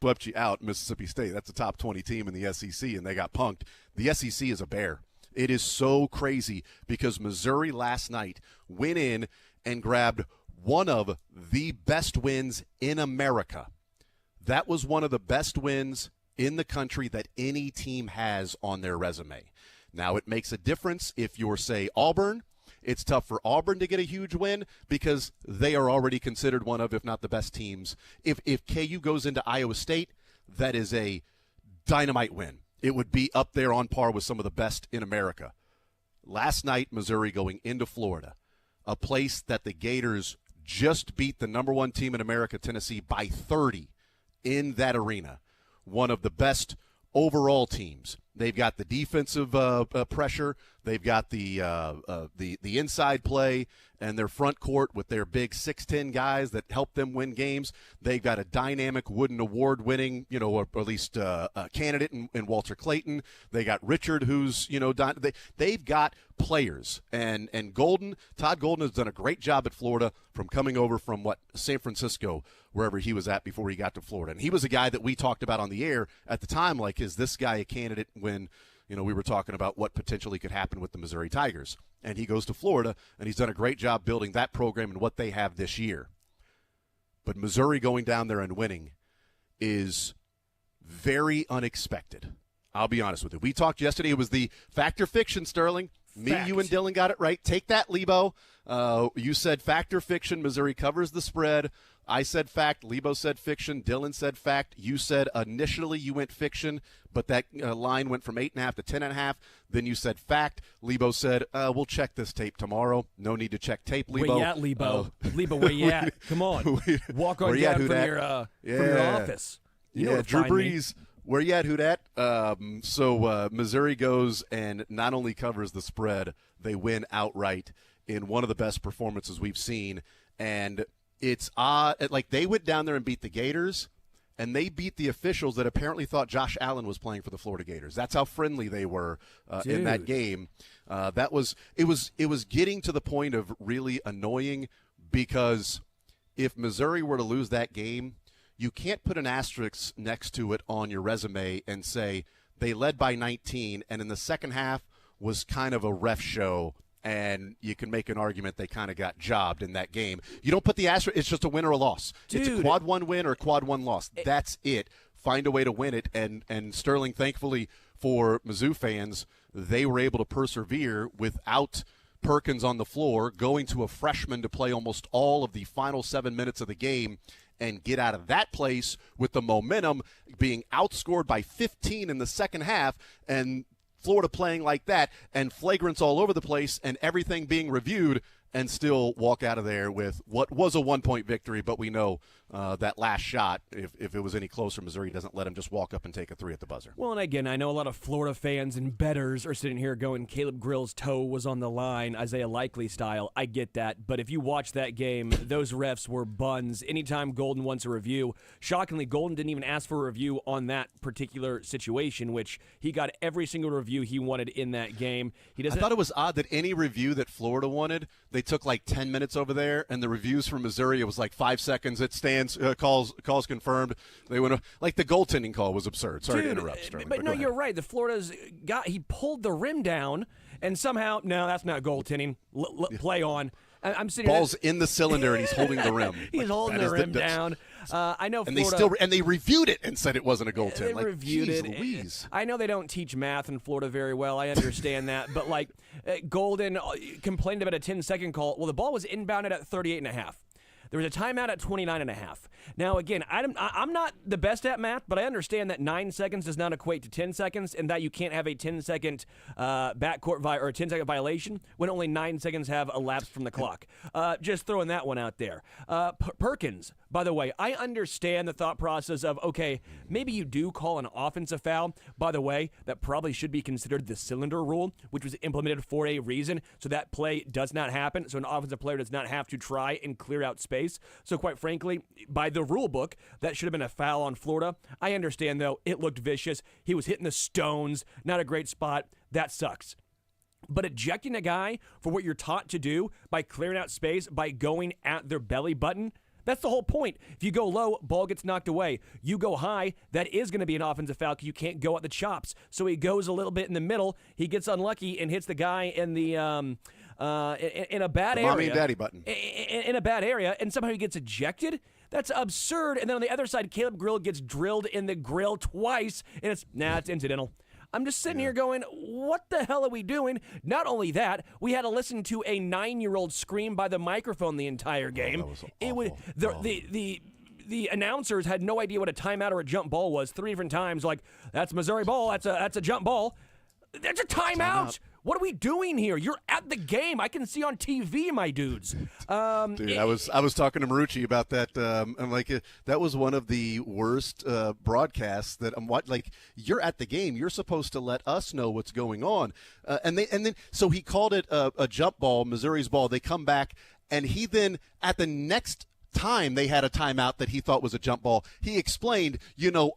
swept you out, Mississippi State. That's a top 20 team in the SEC, and they got punked. The SEC is a bear. It is so crazy because Missouri last night went in and grabbed one of the best wins in America. That was one of the best wins in the country that any team has on their resume. Now, it makes a difference if you're, say, Auburn. It's tough for Auburn to get a huge win because they are already considered one of, if not the best teams. If KU goes into Iowa State, that is a dynamite win. It would be up there on par with some of the best in America. Last night, Missouri going into Florida, a place that the Gators just beat the number one team in America, Tennessee, by 30 in that arena. One of the best overall teams. They've got the defensive pressure. They've got the inside play and their front court with their big 6'10" guys that help them win games. They've got a dynamic Wooden Award-winning, or at least a candidate in Walter Clayton. They got Richard, who's they've got players. And Todd Golden has done a great job at Florida from coming over from San Francisco, wherever he was at before he got to Florida. And he was a guy that we talked about on the air at the time, like, is this guy a candidate when we were talking about what potentially could happen with the Missouri Tigers. And he goes to Florida, and he's done a great job building that program and what they have this year. But Missouri going down there and winning is very unexpected. I'll be honest with you. We talked yesterday. It was the fact or fiction, Sterling. Me, you, and Dylan got it right. Take that, Lebo. You said fact or fiction. Missouri covers the spread. I said fact. Lebo said fiction. Dylan said fact. You said initially you went fiction, but that line went from 8.5 to 10.5. Then you said fact. Lebo said, we'll check this tape tomorrow. No need to check tape, Lebo. Where you at, Lebo? Lebo, where you at? Come on. Walk on down from your office. Drew Brees. Where you at, who dat? So Missouri goes and not only covers the spread, they win outright in one of the best performances we've seen. And it's odd. Like, they went down there and beat the Gators, and they beat the officials that apparently thought Josh Allen was playing for the Florida Gators. That's how friendly they were in that game. It was getting to the point of really annoying, because if Missouri were to lose that game, you can't put an asterisk next to it on your resume and say they led by 19 and in the second half was kind of a ref show, and you can make an argument they kind of got jobbed in that game. You don't put the asterisk. It's just a win or a loss. Dude. It's a quad one win or a quad one loss. That's it. Find a way to win it. And Sterling, thankfully for Mizzou fans, they were able to persevere without Perkins on the floor, going to a freshman to play almost all of the final 7 minutes of the game, and get out of that place with the momentum, being outscored by 15 in the second half, and Florida playing like that, and flagrants all over the place, and everything being reviewed, and still walk out of there with what was a 1-point victory. But we know that last shot, if it was any closer, Missouri doesn't let him just walk up and take a three at the buzzer. Well, and again, I know a lot of Florida fans and bettors are sitting here going, Caleb Grill's toe was on the line, Isaiah Likely style. I get that. But if you watch that game, those refs were buns. Anytime Golden wants a review, shockingly, Golden didn't even ask for a review on that particular situation, which he got every single review he wanted in that game. I thought it was odd that any review that Florida wanted, they took like 10 minutes over there, and the reviews from Missouri, it was like 5 seconds. It stands, calls confirmed. They went like the goaltending call was absurd. Sorry to interrupt, Sterling. But no, you're right. The Florida's he pulled the rim down, and somehow, no, that's not goaltending. Play on. I'm sitting. Ball's in the cylinder, and he's holding the rim. He's holding the rim down. I know, and Florida, they reviewed it and said it wasn't a goaltend. They reviewed it. Louise. I know they don't teach math in Florida very well. I understand that, but like Golden complained about a 10-second call. Well, the ball was inbounded at 38.5. There was a timeout at 29.5. Now, again, I'm not the best at math, but I understand that 9 seconds does not equate to 10 seconds, and that you can't have a 10-second backcourt or a 10-second violation when only 9 seconds have elapsed from the clock. Just throwing that one out there. Perkins, by the way, I understand the thought process of, okay, maybe you do call an offensive foul. By the way, that probably should be considered the cylinder rule, which was implemented for a reason, so that play does not happen, so an offensive player does not have to try and clear out space. So quite frankly, by the rule book, that should have been a foul on Florida. I understand, though, it looked vicious. He was hitting the stones, not a great spot. That sucks. But ejecting a guy for what you're taught to do by clearing out space, by going at their belly button, That's the whole point. If you go low, ball gets knocked away. You go high, that is going to be an offensive foul because you can't go at the chops. So he goes a little bit in the middle. He gets unlucky and hits the guy in the in a bad area. Mommy and daddy button. In a bad area, and somehow he gets ejected. That's absurd. And then on the other side, Caleb Grill gets drilled in the grill twice, and it's incidental. I'm just sitting here going, what the hell are we doing? Not only that, we had to listen to a 9-year-old scream by the microphone the entire game. That was awful. It was the announcers had no idea what a timeout or a jump ball was. 3 different times, like, that's Missouri ball, that's a jump ball. That's a timeout. What are we doing here? You're at the game. I can see on TV, my dudes. Dude, I was talking to Marucci about that. I'm like, that was one of the worst broadcasts that I'm watching. Like, you're at the game. You're supposed to let us know what's going on. And then so he called it a jump ball, Missouri's ball. They come back, and he then at the next time they had a timeout that he thought was a jump ball. He explained,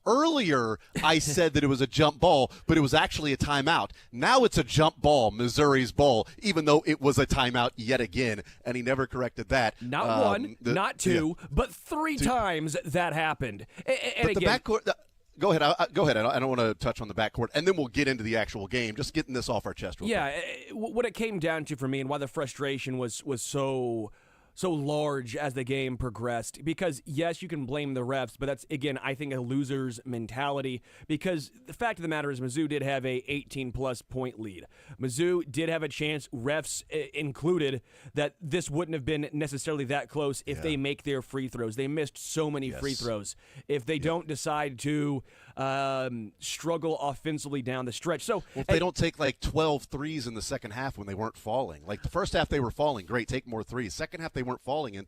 earlier I said that it was a jump ball, but it was actually a timeout. Now it's a jump ball, Missouri's ball, even though it was a timeout yet again, and he never corrected that. Not one, not two, but 3 times that happened. And but again, the backcourt. Go ahead. Go ahead. I don't want to touch on the backcourt, and then we'll get into the actual game. Just getting this off our chest real quick. What it came down to for me and why the frustration was so large as the game progressed, because yes, you can blame the refs, but that's, again, I think a loser's mentality, because the fact of the matter is Mizzou did have a 18-plus point lead. Mizzou did have a chance, refs included, that this wouldn't have been necessarily that close if they make their free throws. They missed so many free throws. If they don't decide to struggle offensively down the stretch. So if they don't take like 12 threes in the second half when they weren't falling. Like the first half they were falling, great, take more threes. Second half they weren't falling, and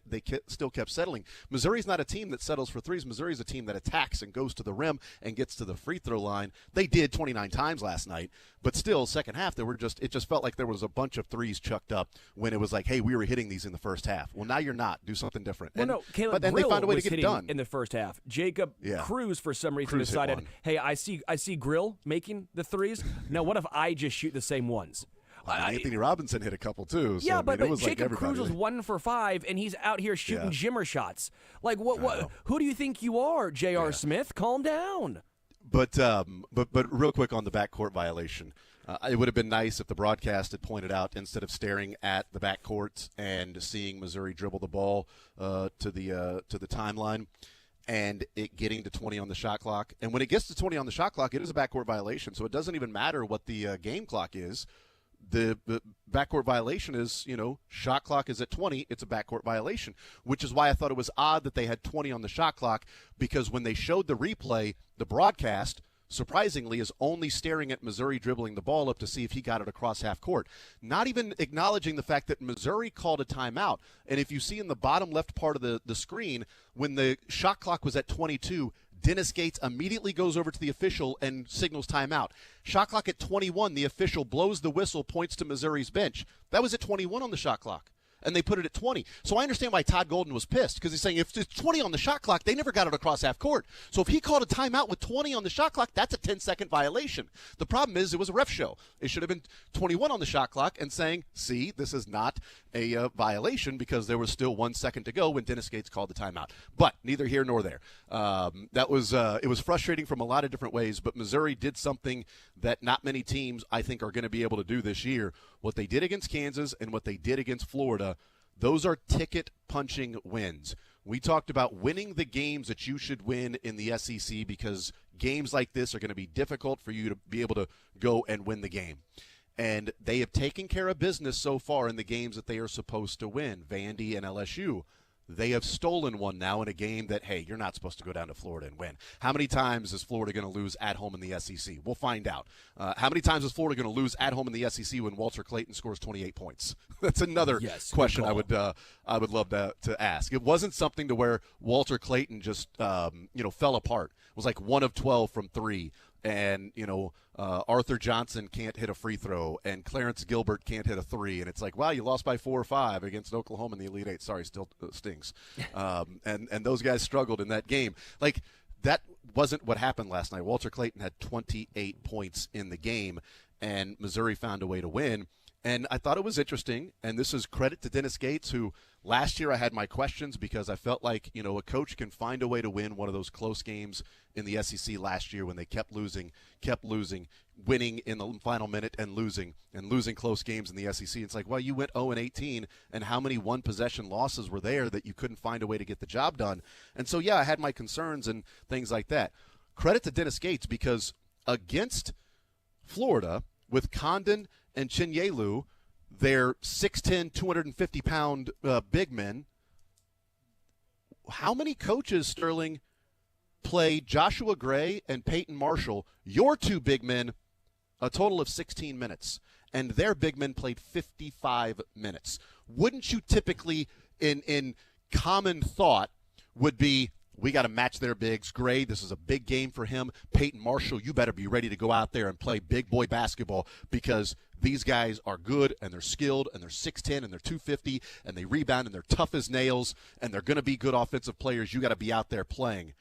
they still kept settling. Missouri's not a team that settles for threes. Missouri's a team that attacks and goes to the rim and gets to the free throw line. They did 29 times last night, but still, second half it just felt like there was a bunch of threes chucked up when it was like, hey, we were hitting these in the first half. Well, now you're not. Do something different. Well, no, Caleb Grill they found a way to was get it hitting done in the first half. Jacob Cruz, for some reason, Cruz decided, hey, I see Grill making the threes. Now, what if I just shoot the same ones? Anthony Robinson hit a couple too. So, but it was Jacob like Cruz was 1 for 5, and he's out here shooting jimmer shots. Like, what? Who do you think you are, J.R. Smith? Calm down. But real quick on the backcourt violation, it would have been nice if the broadcast had pointed out, instead of staring at the backcourt and seeing Missouri dribble the ball to the timeline, and it getting to 20 on the shot clock. And when it gets to 20 on the shot clock, it is a backcourt violation. So it doesn't even matter what the game clock is. The backcourt violation is, shot clock is at 20, it's a backcourt violation, which is why I thought it was odd that they had 20 on the shot clock, because when they showed the replay, the broadcast, surprisingly, is only staring at Missouri dribbling the ball up to see if he got it across half court, not even acknowledging the fact that Missouri called a timeout. And if you see in the bottom left part of the screen, when the shot clock was at 22, Dennis Gates immediately goes over to the official and signals timeout. Shot clock at 21, the official blows the whistle, points to Missouri's bench. That was at 21 on the shot clock, and they put it at 20. So I understand why Todd Golden was pissed, because he's saying if it's 20 on the shot clock, they never got it across half court. So if he called a timeout with 20 on the shot clock, that's a 10-second violation. The problem is it was a ref show. It should have been 21 on the shot clock and saying, see, this is not a violation, because there was still 1 second to go when Dennis Gates called the timeout. But neither here nor there. It was frustrating from a lot of different ways, but Missouri did something that not many teams, I think, are going to be able to do this year. What they did against Kansas and what they did against Florida, those are ticket-punching wins. We talked about winning the games that you should win in the SEC, because games like this are going to be difficult for you to be able to go and win the game. And they have taken care of business so far in the games that they are supposed to win, Vandy and LSU. They have stolen one now in a game that, hey, you're not supposed to go down to Florida and win. How many times is Florida going to lose at home in the SEC? We'll find out. How many times is Florida going to lose at home in the SEC when Walter Clayton scores 28 points? That's another question I would love to ask. It wasn't something to where Walter Clayton just fell apart. It was like 1 of 12 from 3. And, Arthur Johnson can't hit a free throw, and Clarence Gilbert can't hit a 3. And it's like, wow, you lost by 4 or 5 against Oklahoma in the Elite Eight. Sorry, still stings. And those guys struggled in that game. Like, that wasn't what happened last night. Walter Clayton had 28 points in the game, and Missouri found a way to win. And I thought it was interesting, and this is credit to Dennis Gates, who last year I had my questions because I felt like, a coach can find a way to win one of those close games in the SEC last year when they kept losing, winning in the final minute and losing close games in the SEC. It's like, well, you went 0-18, and how many one-possession losses were there that you couldn't find a way to get the job done? And so, yeah, I had my concerns and things like that. Credit to Dennis Gates, because against Florida with Condon and Chinyelu, they're 6'10", 250-pound big men. How many coaches, Sterling, play Joshua Gray and Peyton Marshall, your two big men, a total of 16 minutes, and their big men played 55 minutes? Wouldn't you typically, in common thought, would be, we got to match their bigs. Gray, this is a big game for him. Peyton Marshall, you better be ready to go out there and play big boy basketball, because these guys are good and they're skilled and they're 6'10" and they're 250 and they rebound and they're tough as nails and they're going to be good offensive players. You got to be out there playing.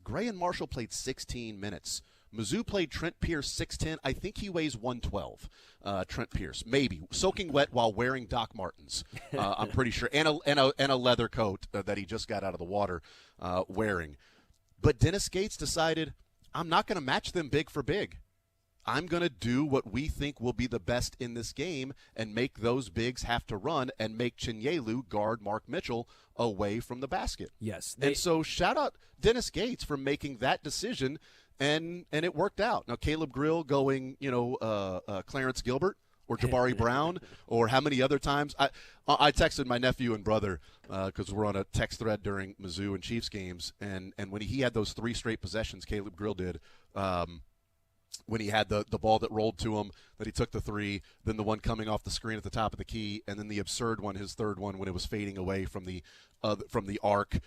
Gray and Marshall played 16 minutes. Mizzou played Trent Pierce 6'10". I think he weighs 112. Trent Pierce, maybe soaking wet while wearing Doc Martens. I'm pretty sure, and a leather coat that he just got out of the water wearing. But Dennis Gates decided, I'm not going to match them big for big. I'm going to do what we think will be the best in this game and make those bigs have to run and make Chinyelu guard Mark Mitchell away from the basket. Yes. And so shout out Dennis Gates for making that decision, and it worked out. Now, Caleb Grill going, Clarence Gilbert or Jabari Brown, or how many other times. I texted my nephew and brother because we're on a text thread during Mizzou and Chiefs games, and when he had those 3 straight possessions, Caleb Grill did, when he had the ball that rolled to him, that he took the 3, then the one coming off the screen at the top of the key, and then the absurd one, his third one, when it was fading away from the arc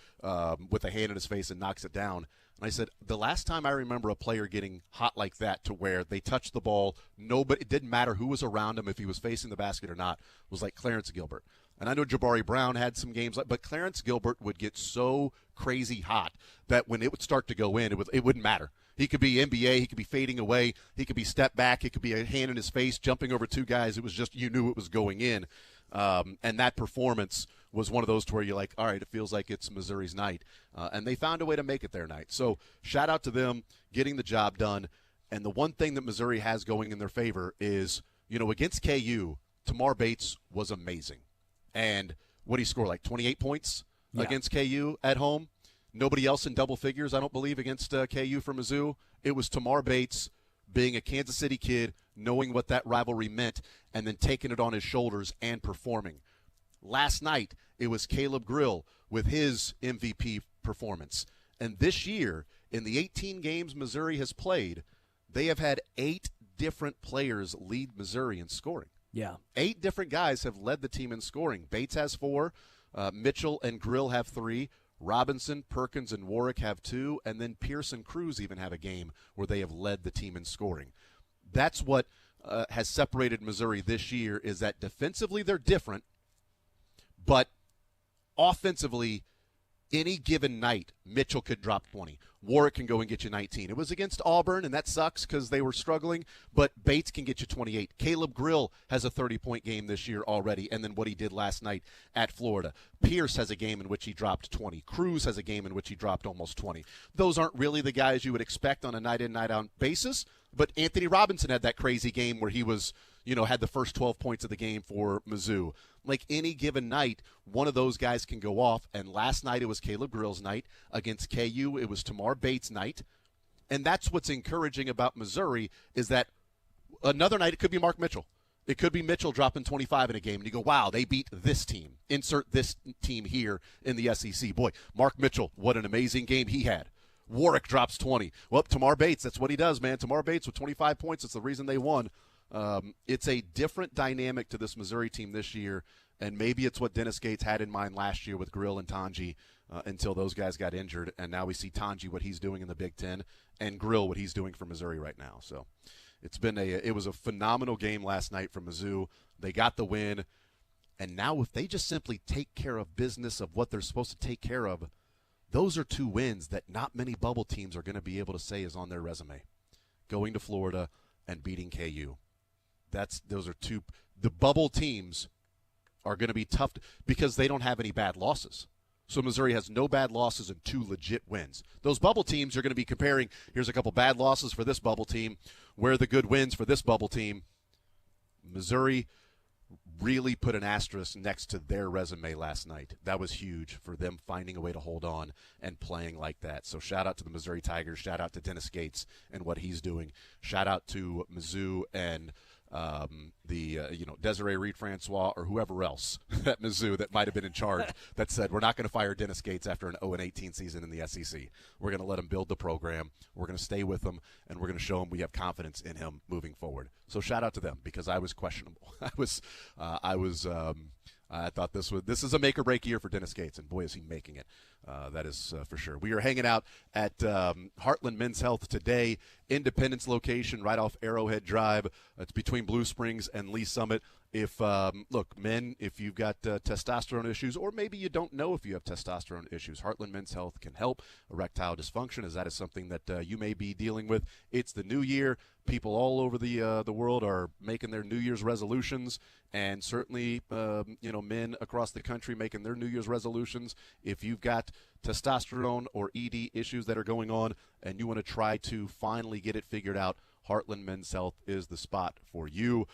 with a hand in his face and knocks it down. And I said, the last time I remember a player getting hot like that, to where they touched the ball, it didn't matter who was around him, if he was facing the basket or not, was like Clarence Gilbert. And I know Jabari Brown had some games, but Clarence Gilbert would get so crazy hot that when it would start to go in, it wouldn't matter. He could be NBA, he could be fading away, he could be step back, it could be a hand in his face, jumping over 2 guys. It was just, you knew it was going in. And that performance was one of those to where you're like, all right, it feels like it's Missouri's night. And they found a way to make it their night. So shout out to them getting the job done. And the one thing that Missouri has going in their favor is, against KU, Tamar Bates was amazing. And what did he score, like 28 points against KU at home? Nobody else in double figures, I don't believe, against KU for Mizzou. It was Tamar Bates being a Kansas City kid, knowing what that rivalry meant, and then taking it on his shoulders and performing. Last night, it was Caleb Grill with his MVP performance. And this year, in the 18 games Missouri has played, they have had 8 different players lead Missouri in scoring. Yeah. 8 different guys have led the team in scoring. Bates has 4. Mitchell and Grill have 3. Robinson, Perkins, and Warwick have 2, and then Pierce and Cruz even have a game where they have led the team in scoring. That's what has separated Missouri this year, is that defensively they're different, but offensively, any given night, Mitchell could drop 20. Warwick can go and get you 19. It was against Auburn, and that sucks because they were struggling, but Bates can get you 28. Caleb Grill has a 30-point game this year already, and then what he did last night at Florida. Pierce has a game in which he dropped 20. Cruz has a game in which he dropped almost 20. Those aren't really the guys you would expect on a night-in, night-out basis, but Anthony Robinson had that crazy game where he was, had the first 12 points of the game for Mizzou. Like any given night, one of those guys can go off, and last night it was Caleb Grill's night. Against KU, it was Tamar Bates' night. And that's what's encouraging about Missouri, is that another night it could be Mark Mitchell. It could be Mitchell dropping 25 in a game, and you go, wow, they beat this team. Insert this team here in the SEC. Boy, Mark Mitchell, what an amazing game he had. Warwick drops 20. Well, Tamar Bates, that's what he does, man. Tamar Bates with 25 points, that's the reason they won. It's a different dynamic to this Missouri team this year, and maybe it's what Dennis Gates had in mind last year with Grill and Tanji until those guys got injured, and now we see Tanji, what he's doing in the Big Ten, and Grill, what he's doing for Missouri right now. So it was a phenomenal game last night for Mizzou. They got the win, and now if they just simply take care of business of what they're supposed to take care of, those are 2 wins that not many bubble teams are going to be able to say is on their resume, going to Florida and beating KU. those are two. The bubble teams are going to be tough because they don't have any bad losses. So Missouri has no bad losses and 2 legit wins. Those bubble teams you're going to be comparing, here's a couple bad losses for this bubble team, where are the good wins for this bubble team. Missouri really put an asterisk next to their resume last night. That was huge for them finding a way to hold on and playing like that. So shout out to the Missouri Tigers. Shout out to Dennis Gates and what he's doing. Shout out to Mizzou and Desiree Reed-Francois or whoever else at Mizzou that might have been in charge that said, we're not going to fire Dennis Gates after an 0-18 season in the SEC. We're going to let him build the program. We're going to stay with him, and we're going to show him we have confidence in him moving forward. So shout out to them because I was questionable. I thought this is a make or break year for Dennis Gates, and boy is he making it. That is for sure. We are hanging out at Heartland Men's Health today, Independence location right off Arrowhead Drive. It's between Blue Springs and Lee Summit. If men, if you've got testosterone issues, or maybe you don't know if you have testosterone issues, Heartland Men's Health can help. Erectile dysfunction, as that is something that you may be dealing with. It's the new year. People all over the world are making their New Year's resolutions, and certainly men across the country making their New Year's resolutions. If you've got testosterone or ED issues that are going on, and you want to try to finally get it figured out, Heartland Men's Health is the spot for you.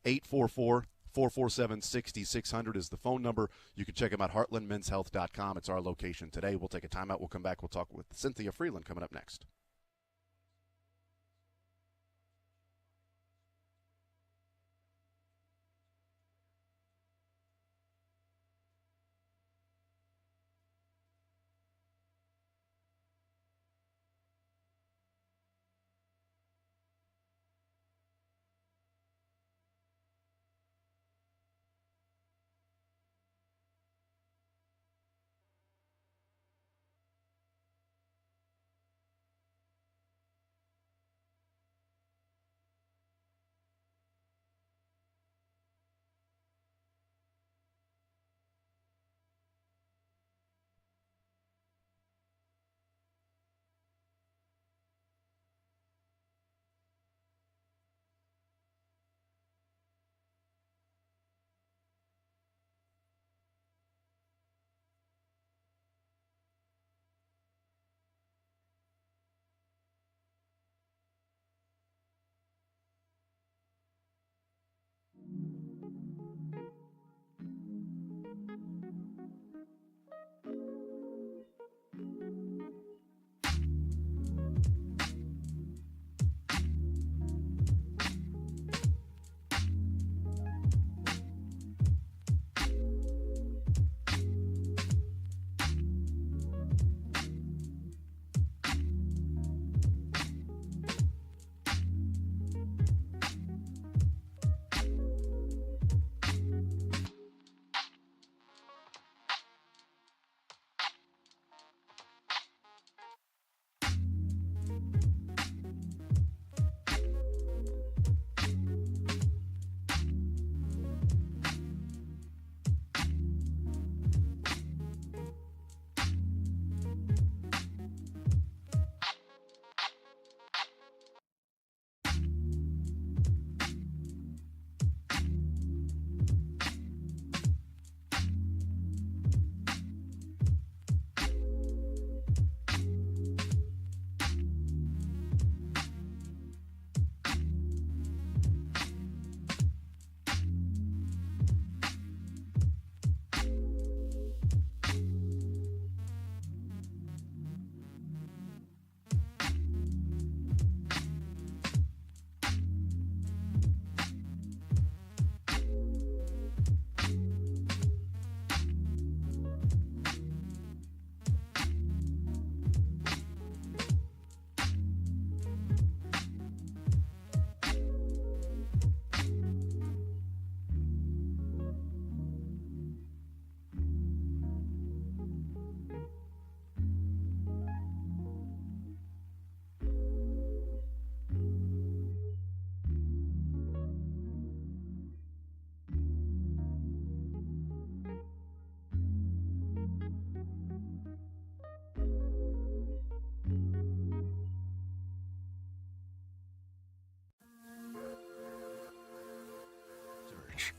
844-447-6600 is the phone number. You can check them out, heartlandmenshealth.com. It's our location today. We'll take a timeout. We'll come back. We'll talk with Cynthia Freeland coming up next.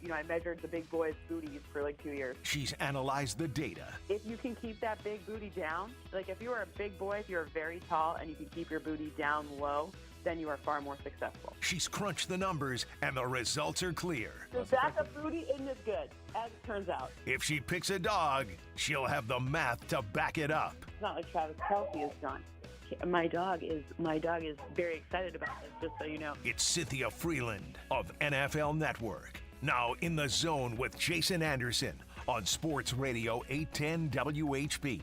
coach. I measured the big boys' booties for like 2 years. She's analyzed the data. If you can keep that big booty down, like if you are a big boy, if you're very tall and you can keep your booty down low, then you are far more successful. She's crunched the numbers, and the results are clear. The back of booty isn't as good, as it turns out. If she picks a dog, she'll have the math to back it up. It's not like Travis Kelce is done. My dog is very excited about this, just so you know. It's Cynthia Freeland of NFL Network. Now in the zone with Jason Anderson on Sports Radio 810 WHB.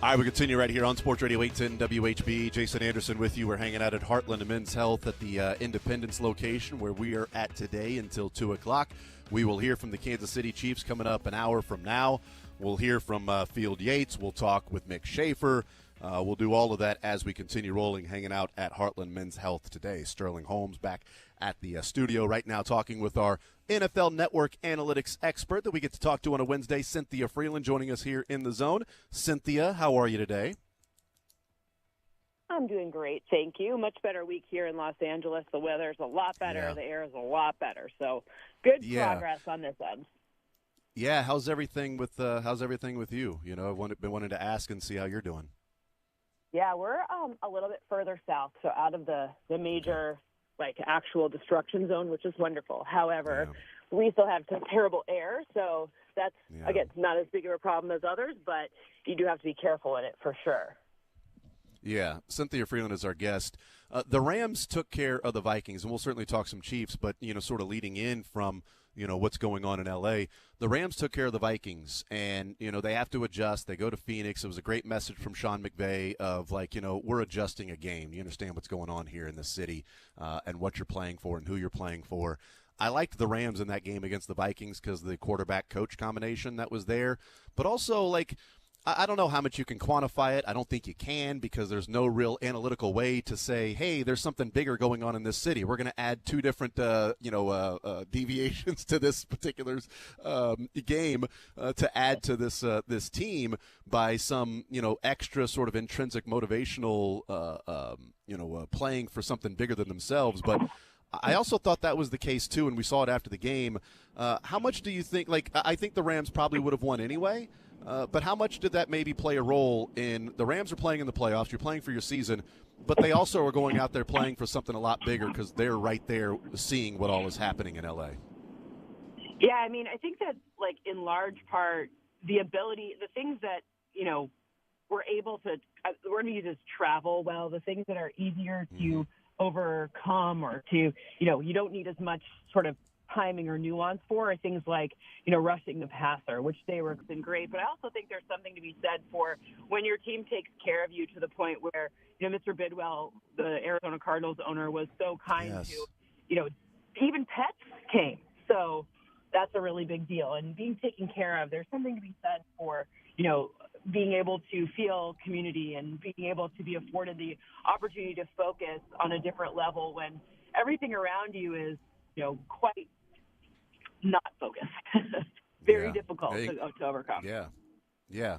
All right, we continue right here on Sports Radio 810 WHB. Jason Anderson with you. We're hanging out at Heartland Men's Health at the Independence location where we are at today until 2 o'clock. We will hear from the Kansas City Chiefs coming up an hour from now. We'll hear from Field Yates. We'll talk with Mick Schaefer. We'll do all of that as we continue rolling, hanging out at Heartland Men's Health today. Sterling Holmes back at the studio right now talking with our NFL Network analytics expert that we get to talk to on a Wednesday, Cynthia Freeland, joining us here in the zone. Cynthia, how are you today? I'm doing great, thank you. Much better week here in Los Angeles. The weather's a lot better. Yeah. The air is a lot better. So good progress on this end. Yeah, how's everything with you? I've been wanting to ask and see how you're doing. Yeah, we're a little bit further south, so out of the major actual destruction zone, which is wonderful. However, we still have some terrible air, so that's again not as big of a problem as others, but you do have to be careful in it for sure. Yeah, Cynthia Freeland is our guest. The Rams took care of the Vikings, and we'll certainly talk some Chiefs, but, sort of leading in from, what's going on in L.A., the Rams took care of the Vikings, and, they have to adjust. They go to Phoenix. It was a great message from Sean McVay of, we're adjusting a game. You understand what's going on here in this city and what you're playing for and who you're playing for. I liked the Rams in that game against the Vikings because of the quarterback-coach combination that was there, but also, I don't know how much you can quantify it. I don't think you can because there's no real analytical way to say, hey, there's something bigger going on in this city. We're going to add two different, deviations to this particular game to add to this team by some, extra sort of intrinsic motivational, playing for something bigger than themselves. But I also thought that was the case, too, and we saw it after the game. How much do you think – I think the Rams probably would have won anyway. But how much did that maybe play a role in the Rams are playing in the playoffs, you're playing for your season, but they also are going out there playing for something a lot bigger because they're right there seeing what all is happening in L.A.? Yeah, I think that, in large part, the things that, we're able to – we're going to use as travel well, the things that are easier to overcome or to, you don't need as much sort of timing or nuance for are things like, rushing the passer, which they were been great. But I also think there's something to be said for when your team takes care of you to the point where, Mr. Bidwell, the Arizona Cardinals owner, was so kind to, even pets came. So that's a really big deal. And being taken care of, there's something to be said for, being able to feel community and being able to be afforded the opportunity to focus on a different level when everything around you is, quite not focused. Very difficult to overcome. Yeah.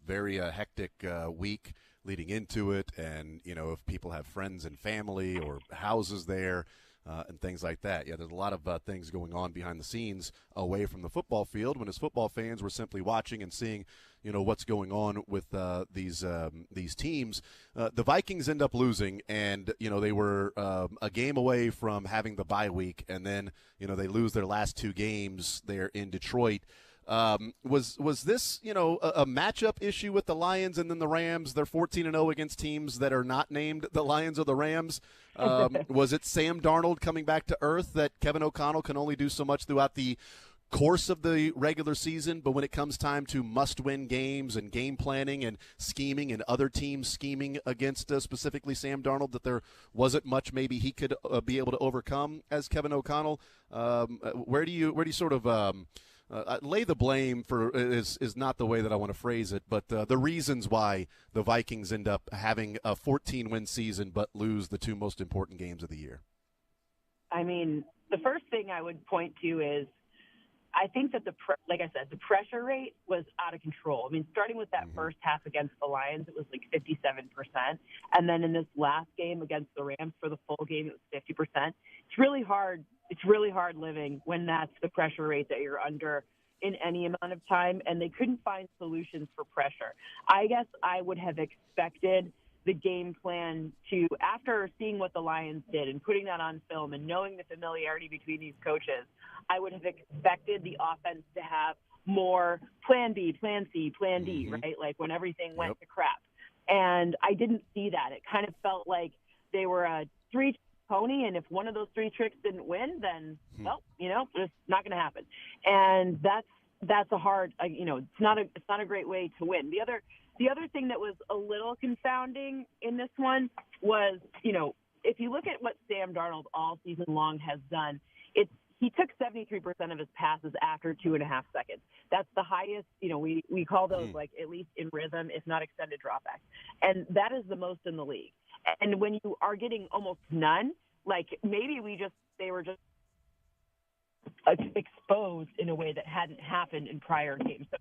Very hectic week leading into it. And, if people have friends and family or houses there and things like that. Yeah, there's a lot of things going on behind the scenes away from the football field when as football fans we're simply watching and seeing, what's going on with these teams. The Vikings end up losing, and, they were a game away from having the bye week, and then, they lose their last two games there in Detroit. Was this, a matchup issue with the Lions and then the Rams? They're 14-0 against teams that are not named the Lions or the Rams. Was it Sam Darnold coming back to earth that Kevin O'Connell can only do so much throughout the course of the regular season, but when it comes time to must-win games and game planning and scheming and other teams scheming against specifically Sam Darnold, that there wasn't much maybe he could be able to overcome as Kevin O'Connell? Where do you sort of lay the blame for is not the way that I want to phrase it, but the reasons why the Vikings end up having a 14-win season but lose the two most important games of the year? The first thing I would point to is I think that like I said, the pressure rate was out of control. I mean, starting with that first half against the Lions, it was like 57%. And then in this last game against the Rams for the full game, it was 50%. It's really hard. It's really hard living when that's the pressure rate that you're under in any amount of time. And they couldn't find solutions for pressure. I guess I would have expected the game plan to, after seeing what the Lions did and putting that on film and knowing the familiarity between these coaches, I would have expected the offense to have more plan B, plan C, plan D, right? Like when everything went to crap. And I didn't see that. It kind of felt like they were a three pony, and if one of those three tricks didn't win, then, well, it's not going to happen. And that's a hard, it's not a great way to win. The other thing that was a little confounding in this one was, if you look at what Sam Darnold all season long has done, he took 73% of his passes after 2.5 seconds. That's the highest, we call those like at least in rhythm, if not extended dropbacks. And that is the most in the league. And when you are getting almost none, like maybe they were just exposed in a way that hadn't happened in prior games. So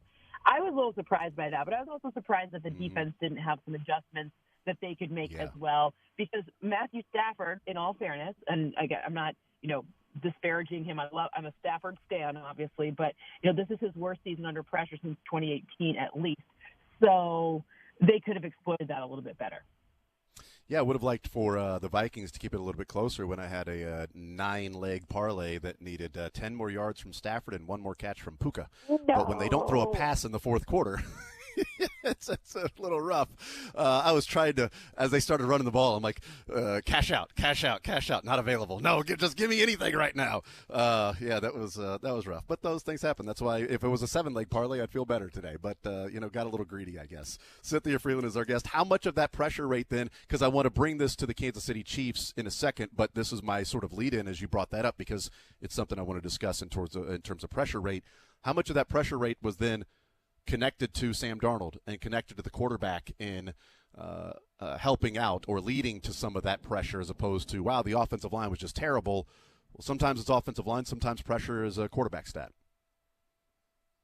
I was a little surprised by that, but I was also surprised that the defense didn't have some adjustments that they could make as well, because Matthew Stafford, in all fairness, and again, I'm not, disparaging him. I'm a Stafford stan, obviously, but this is his worst season under pressure since 2018 at least. So they could have exploited that a little bit better. Yeah, I would have liked for the Vikings to keep it a little bit closer when I had a 9-leg parlay that needed 10 more yards from Stafford and 1 more catch from Puka. No. But when they don't throw a pass in the fourth quarter, it's a little rough. I was trying to, as they started running the ball, I'm like, cash out, not available. No, just give me anything right now. Yeah, that was rough. But those things happen. That's why if it was a 7-leg parlay, I'd feel better today. But, got a little greedy, I guess. Cynthia Freeland is our guest. How much of that pressure rate then, because I want to bring this to the Kansas City Chiefs in a second, but this is my sort of lead-in as you brought that up because it's something I want to discuss in terms of pressure rate. How much of that pressure rate was then connected to Sam Darnold and connected to the quarterback in helping out or leading to some of that pressure as opposed to, wow, the offensive line was just terrible. Well, sometimes it's offensive line, sometimes pressure is a quarterback stat.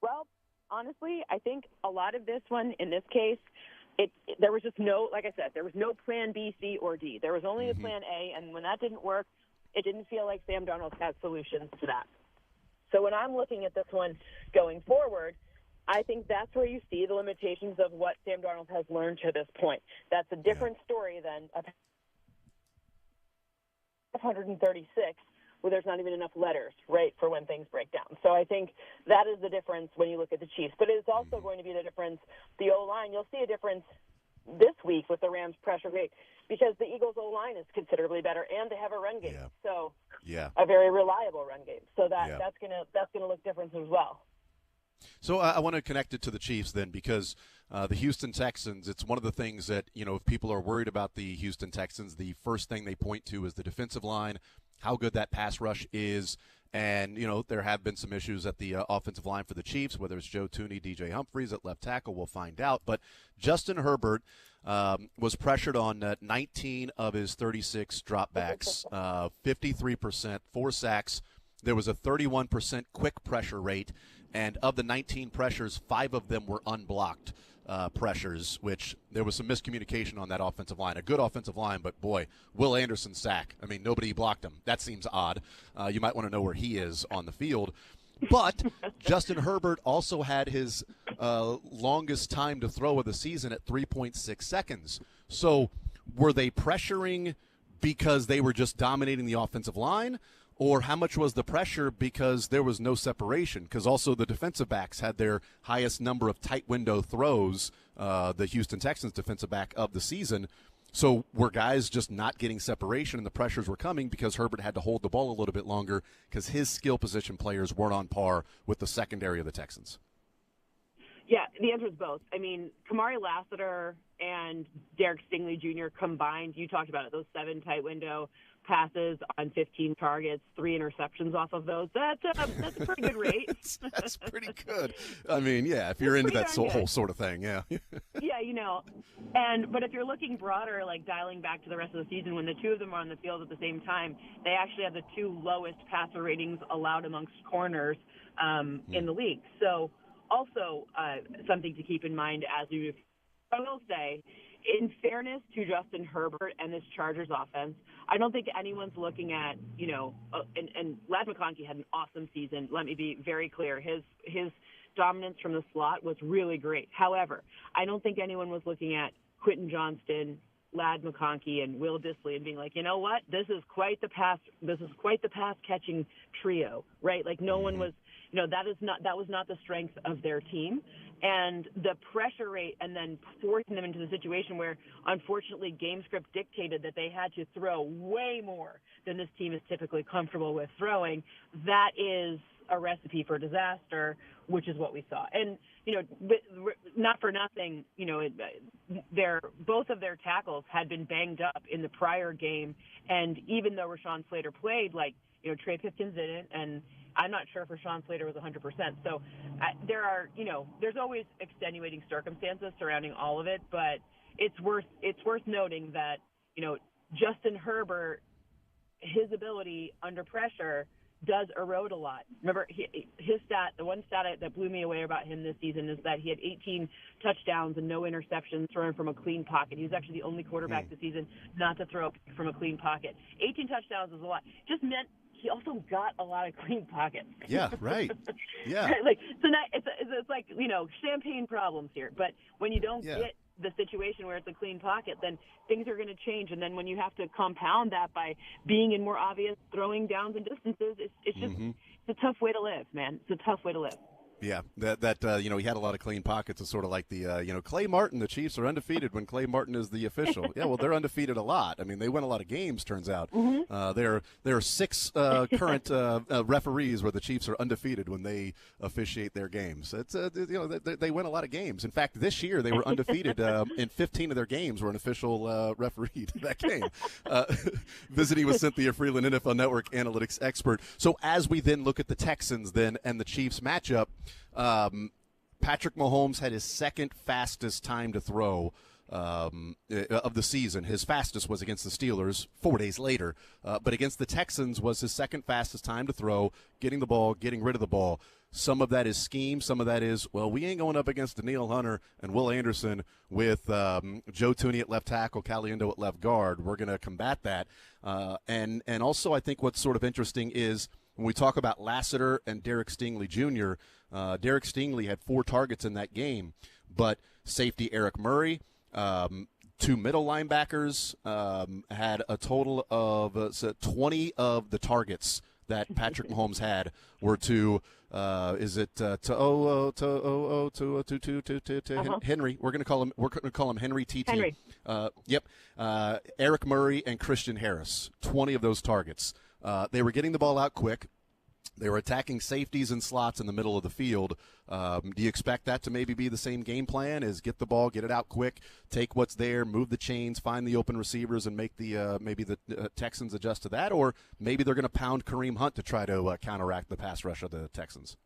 Well, honestly, I think a lot of this one, in this case, there was just no, like I said, there was no plan B, C, or D. There was only a plan A, and when that didn't work, it didn't feel like Sam Darnold had solutions to that. So when I'm looking at this one going forward, I think that's where you see the limitations of what Sam Darnold has learned to this point. That's a different story than 136, where there's not even enough letters, right, for when things break down. So I think that is the difference when you look at the Chiefs. But it's also going to be the difference, the O-line. You'll see a difference this week with the Rams' pressure rate because the Eagles' O-line is considerably better, and they have a run game. So a very reliable run game. So that's gonna look different as well. So I want to connect it to the Chiefs then because the Houston Texans, it's one of the things that, if people are worried about the Houston Texans, the first thing they point to is the defensive line, how good that pass rush is. And, there have been some issues at the offensive line for the Chiefs, whether it's Joe Thuney, DJ Humphries at left tackle, we'll find out. But Justin Herbert was pressured on 19 of his 36 dropbacks, 53%, 4 sacks. There was a 31% quick pressure rate. And of the 19 pressures, 5 of them were unblocked pressures, which there was some miscommunication on that offensive line. A good offensive line, but boy, Will Anderson's sack. I mean, nobody blocked him. That seems odd. You might want to know where he is on the field. But Justin Herbert also had his longest time to throw of the season at 3.6 seconds. So were they pressuring because they were just dominating the offensive line? Or how much was the pressure because there was no separation? Because also the defensive backs had their highest number of tight window throws, the Houston Texans defensive back of the season. So were guys just not getting separation and the pressures were coming because Herbert had to hold the ball a little bit longer because his skill position players weren't on par with the secondary of the Texans? Yeah, the answer is both. I mean, Kamari Lassiter and Derek Stingley Jr. combined, you talked about it, those 7 tight window passes on 15 targets, 3 interceptions off of those. That's a pretty good rate. That's pretty good. I mean, yeah, if you're into that whole sort of thing, yeah. Yeah, but if you're looking broader, like dialing back to the rest of the season, when the two of them are on the field at the same time, they actually have the 2 lowest passer ratings allowed amongst corners in the league. So also something to keep in mind as you – I will say, in fairness to Justin Herbert and this Chargers offense, I don't think anyone's looking at, and Lad McConkey had an awesome season. Let me be very clear. His dominance from the slot was really great. However, I don't think anyone was looking at Quentin Johnston, Lad McConkey, and Will Dissly and being like, you know what, this is quite the pass catching trio, right? Like no one was, that was not the strength of their team. And the pressure rate and then forcing them into the situation where, unfortunately, game script dictated that they had to throw way more than this team is typically comfortable with throwing, that is a recipe for disaster, which is what we saw. And, not for nothing, both of their tackles had been banged up in the prior game. And even though Rashawn Slater played, Trey Pipkins didn't, and I'm not sure if Rashawn Slater was 100%. So there's always extenuating circumstances surrounding all of it, but it's worth noting that, Justin Herbert, his ability under pressure does erode a lot. Remember, the one stat that blew me away about him this season is that he had 18 touchdowns and no interceptions thrown from a clean pocket. He was actually the only quarterback this season not to throw from a clean pocket. 18 touchdowns is a lot. Just meant he also got a lot of clean pockets. Yeah, right. Yeah. So now it's like, champagne problems here. But when you don't get the situation where it's a clean pocket, then things are going to change. And then when you have to compound that by being in more obvious throwing downs and distances, it's just it's a tough way to live, man. It's a tough way to live. Yeah, that he had a lot of clean pockets. It's sort of like the Clay Martin. The Chiefs are undefeated when Clay Martin is the official. Yeah, well, they're undefeated a lot. I mean, they win a lot of games. Turns out there are 6 current referees where the Chiefs are undefeated when they officiate their games. It's they win a lot of games. In fact, this year they were undefeated in 15 of their games where an official refereed that game. Visiting with Cynthia Freeland, NFL Network analytics expert. So as we then look at the Texans then and the Chiefs matchup. Patrick Mahomes had his second fastest time to throw of the season. His fastest was against the Steelers 4 days later, but against the Texans was his second fastest time to throw, getting the ball, getting rid of the ball. Some of that is scheme. Some of that is, well, we ain't going up against Danielle Hunter and Will Anderson with Joe Tooney at left tackle, Caliendo at left guard. We're going to combat that. And also I think what's sort of interesting is when we talk about Lassiter and Derek Stingley Jr., Derek Stingley had 4 targets in that game, but safety Eric Murray, 2 middle linebackers had a total of 20 of the targets that Patrick Mahomes had were to Henry. We're going to call him Henry TT. Henry. Yep. Eric Murray and Christian Harris. 20 of those targets. They were getting the ball out quick. They were attacking safeties and slots in the middle of the field. Do you expect that to maybe be the same game plan? Is get the ball, get it out quick, take what's there, move the chains, find the open receivers, and make the maybe the Texans adjust to that? Or maybe they're going to pound Kareem Hunt to try to counteract the pass rush of the Texans?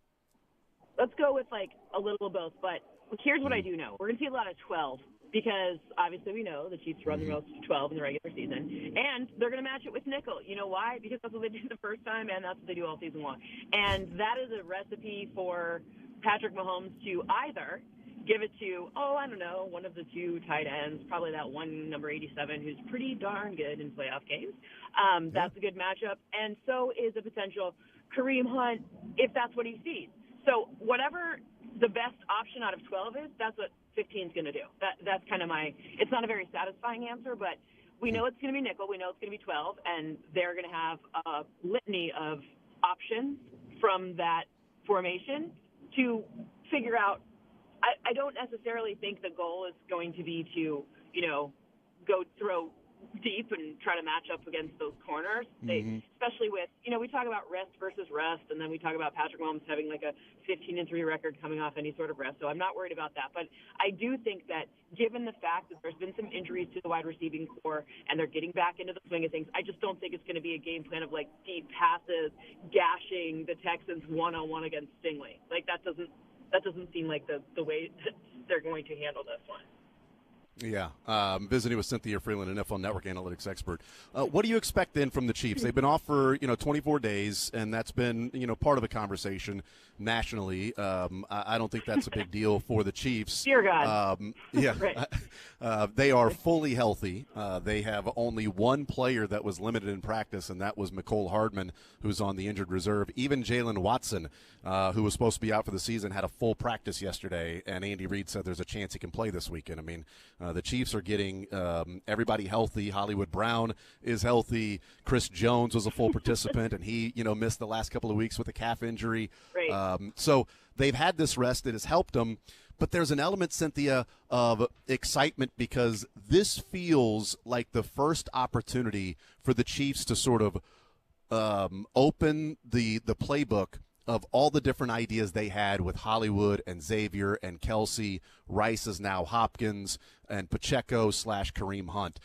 Let's go with a little of both. But here's what I do know. We're going to see a lot of 12. Because obviously we know the Chiefs run the most 12 in the regular season, and they're going to match it with nickel. You know why? Because that's what they did the first time, and that's what they do all season long. And that is a recipe for Patrick Mahomes to either give it to, one of the 2 tight ends, probably that one number 87 who's pretty darn good in playoff games. That's a good matchup, and so is a potential Kareem Hunt if that's what he sees. So whatever the best option out of 12 is, that's what 15 is going to do. That's kind of it's not a very satisfying answer, but we know it's going to be nickel. We know it's going to be 12, and they're going to have a litany of options from that formation to figure out. I don't necessarily think the goal is going to be to, go throw deep and try to match up against those corners. They, especially with, we talk about rest versus rest, and then we talk about Patrick Mahomes having like a 15-3 record coming off any sort of rest. So I'm not worried about that. But I do think that given the fact that there's been some injuries to the wide receiving core and they're getting back into the swing of things, I just don't think it's going to be a game plan of like deep passes, gashing the Texans one-on-one against Stingley. Like that doesn't seem like the way that they're going to handle this one. Yeah, visiting with Cynthia Freeland, an NFL Network analytics expert. What do you expect then from the Chiefs? They've been off for 24 days, and that's been part of the conversation nationally. I don't think that's a big deal for the Chiefs. Dear God. Yeah, Right. they are fully healthy. They have only one player that was limited in practice, and that was Mecole Hardman, who's on the injured reserve. Even Jalen Watson, who was supposed to be out for the season, had a full practice yesterday, and Andy Reid said there's a chance he can play this weekend. I mean, the Chiefs are getting everybody healthy. Hollywood Brown is healthy. Chris Jones was a full participant, and he, missed the last couple of weeks with a calf injury. Right. So they've had this rest. It has helped them. But there's an element, Cynthia, of excitement because this feels like the first opportunity for the Chiefs to sort of open the playbook of all the different ideas they had with Hollywood and Xavier and Kelsey. Rice is now Hopkins and Pacheco / Kareem Hunt.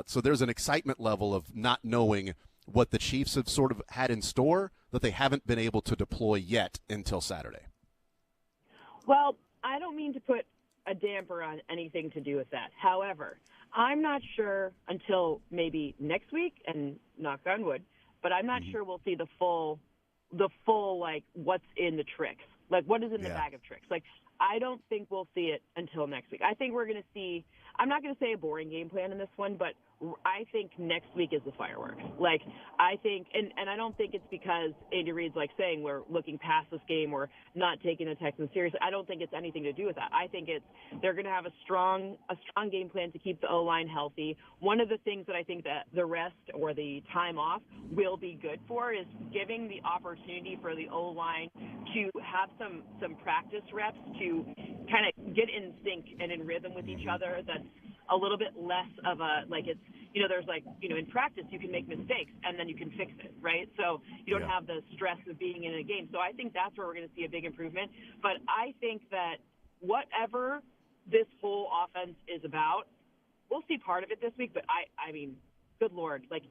So there's an excitement level of not knowing what the Chiefs have sort of had in store that they haven't been able to deploy yet until Saturday. Well, I don't mean to put a damper on anything to do with that. However, I'm not sure until maybe next week, and knock on wood, but I'm not sure we'll see the full like what's in the tricks, like what is in the bag of tricks. Like I don't think we'll see it until next week. I think we're going to see. I'm not going to say a boring game plan in this one, but I think next week is the fireworks. Like I think, and I don't think it's because Andy Reid's like saying we're looking past this game, we're not taking the Texans seriously. I don't think it's anything to do with that. I think they're going to have a strong game plan to keep the O-line healthy. One of the things that I think that the rest or the time off will be good for is giving the opportunity for the O-line to have some practice reps to kind of get in sync and in rhythm with each other. That's a little bit less of a, like it's, there's like, in practice you can make mistakes and then you can fix it, right? So you don't have the stress of being in a game. So I think that's where we're going to see a big improvement. But I think that whatever this whole offense is about, we'll see part of it this week. But I mean, good Lord, like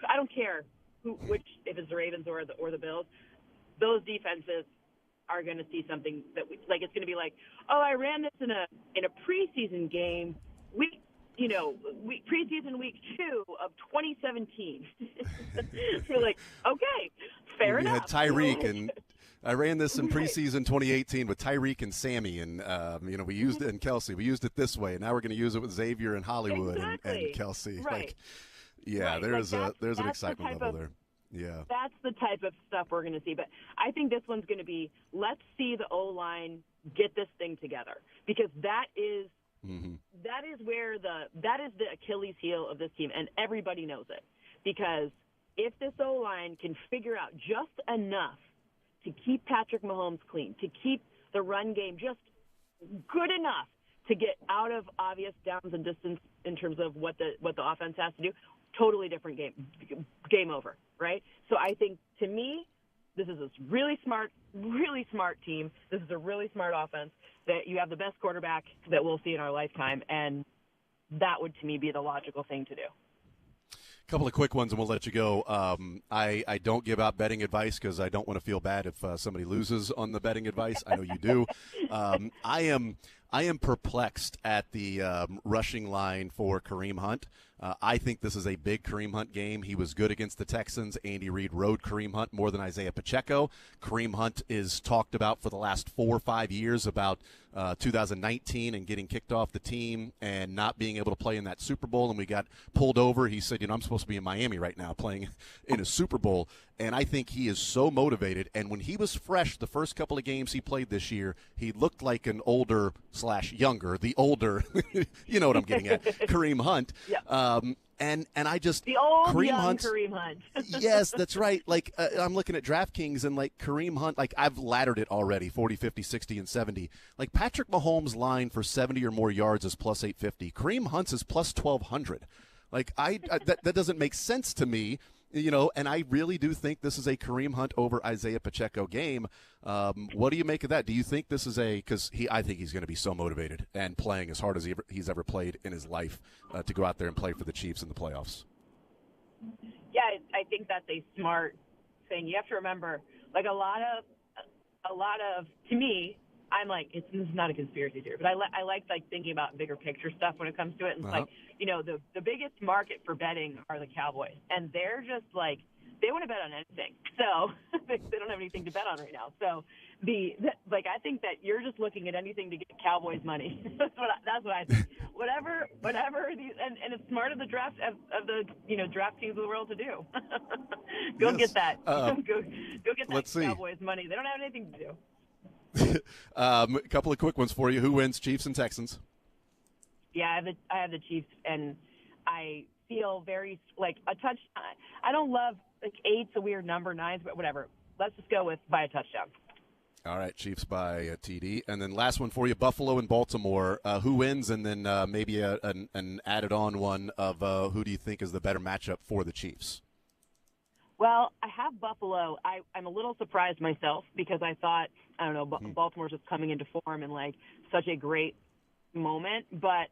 I don't care if it's the Ravens or the Bills, those defenses are going to see something that it's going to be like, oh, I ran this in a preseason game. Preseason week 2 of 2017. We're like, okay, fair enough. We had Tyreek, and I ran this in preseason 2018 with Tyreek and Sammy, and we used it in Kelsey. We used it this way, and now we're going to use it with Xavier and Hollywood and Kelsey. Right. There's an excitement level there. Yeah, that's the type of stuff we're going to see. But I think this one's going to be, let's see the O-line get this thing together, because that is that is the Achilles heel of this team, and everybody knows it. Because if this O-line can figure out just enough to keep Patrick Mahomes clean, to keep the run game just good enough to get out of obvious downs and distance in terms of what the offense has to do, totally different game over, right? So I think, to me, this is a really smart team. This is a really smart offense, that you have the best quarterback that we'll see in our lifetime, and that would, to me, be the logical thing to do. A couple of quick ones, and we'll let you go. I don't give out betting advice because I don't want to feel bad if somebody loses on the betting advice. I know you do. I am perplexed at the rushing line for Kareem Hunt. I think this is a big Kareem Hunt game. He was good against the Texans. Andy Reid rode Kareem Hunt more than Isaiah Pacheco. Kareem Hunt is talked about for the last 4 or 5 years about 2019 and getting kicked off the team and not being able to play in that Super Bowl. And we got pulled over. He said, I'm supposed to be in Miami right now playing in a Super Bowl. And I think he is so motivated. And when he was fresh, the first couple of games he played this year, he looked like an older / younger, the older, you know what I'm getting at, Kareem Hunt. Yeah. And I just the old Kareem young Hunt. Kareem Hunt. Yes, that's right. Like I'm looking at DraftKings and like Kareem Hunt, like I've laddered it already, 40, 50, 60, and 70. Like Patrick Mahomes' line for 70 or more yards is plus 850. Kareem Hunt's is plus 1,200. Like that doesn't make sense to me. And I really do think this is a Kareem Hunt over Isaiah Pacheco game. What do you make of that? Do you think this is because I think he's going to be so motivated and playing as hard as he's ever played in his life to go out there and play for the Chiefs in the playoffs? Yeah, I think that's a smart thing. You have to remember, like a lot of to me, I'm like, this is not a conspiracy theory, but I like thinking about bigger picture stuff when it comes to it. And it's like, the biggest market for betting are the Cowboys, and they're just like, they want to bet on anything. So they don't have anything to bet on right now. So I think that you're just looking at anything to get Cowboys money. That's what I think. Whatever these, and it's smart of the draft of the draft teams of the world to do. Go get that. Go get that Cowboys money. They don't have anything to do. A couple of quick ones for you. Who wins, Chiefs and Texans? Yeah, I have the Chiefs, and I feel very like a touch. I don't love like 8's a weird number, 9's, but whatever. Let's just go with by a touchdown. All right, Chiefs by a TD. And then last one for you, Buffalo and Baltimore. Who wins? And then maybe an added on one of who do you think is the better matchup for the Chiefs? Well, I have Buffalo. I'm a little surprised myself because I thought, I don't know, Baltimore's just coming into form in like such a great moment. But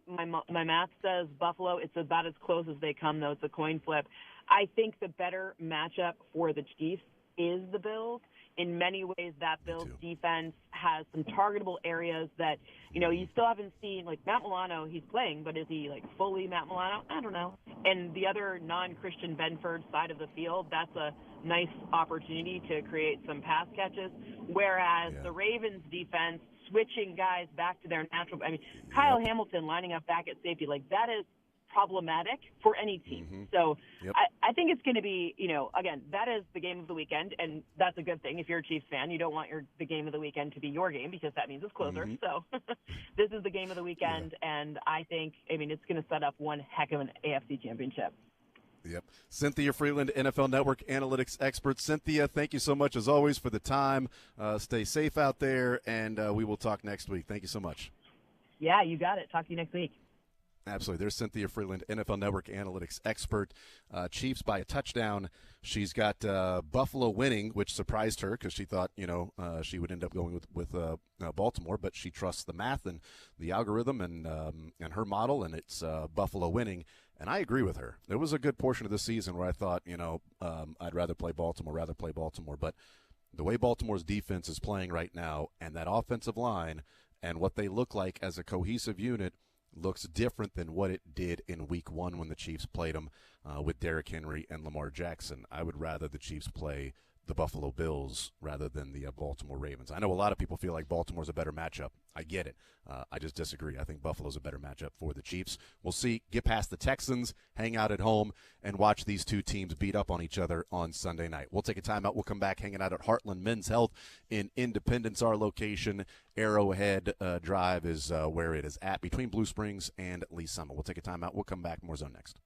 my math says Buffalo. It's about as close as they come, though. It's a coin flip. I think the better matchup for the Chiefs is the Bills. In many ways, that Bills defense has some targetable areas that, you still haven't seen. Like Matt Milano, he's playing, but is he like fully Matt Milano? I don't know. And the other non-Christian Benford side of the field, that's a nice opportunity to create some pass catches. Whereas the Ravens defense, switching guys back to their natural. I mean, Kyle Hamilton lining up back at safety, like that is problematic for any team. So I think it's going to be, again, that is the game of the weekend, and that's a good thing. If you're a Chiefs fan, you don't want the game of the weekend to be your game because that means it's closer. So this is the game of the weekend, and I think, it's going to set up one heck of an AFC championship. Yep. Cynthia Freeland, NFL Network analytics expert. Cynthia, thank you so much, as always, for the time. Stay safe out there, and we will talk next week. Thank you so much. Yeah, you got it. Talk to you next week. Absolutely. There's Cynthia Freeland, NFL Network analytics expert. Chiefs by a touchdown. She's got Buffalo winning, which surprised her because she thought, she would end up going with Baltimore, but she trusts the math and the algorithm and her model, and it's Buffalo winning. And I agree with her. There was a good portion of the season where I thought, I'd rather play Baltimore. But the way Baltimore's defense is playing right now and that offensive line and what they look like as a cohesive unit looks different than what it did in week 1 when the Chiefs played them with Derrick Henry and Lamar Jackson. I would rather the Chiefs play the Buffalo Bills rather than the Baltimore Ravens. I know a lot of people feel like Baltimore's a better matchup. I get it. I just disagree. I think Buffalo's a better matchup for the Chiefs. We'll see. Get past the Texans, hang out at home, and watch these two teams beat up on each other on Sunday night. We'll take a timeout. We'll come back hanging out at Heartland Men's Health in Independence, our location. Arrowhead Drive is where it is at, between Blue Springs and Lee Summit. We'll take a timeout. We'll come back. More Zone next.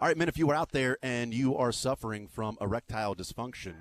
All right, men, if you are out there and you are suffering from erectile dysfunction,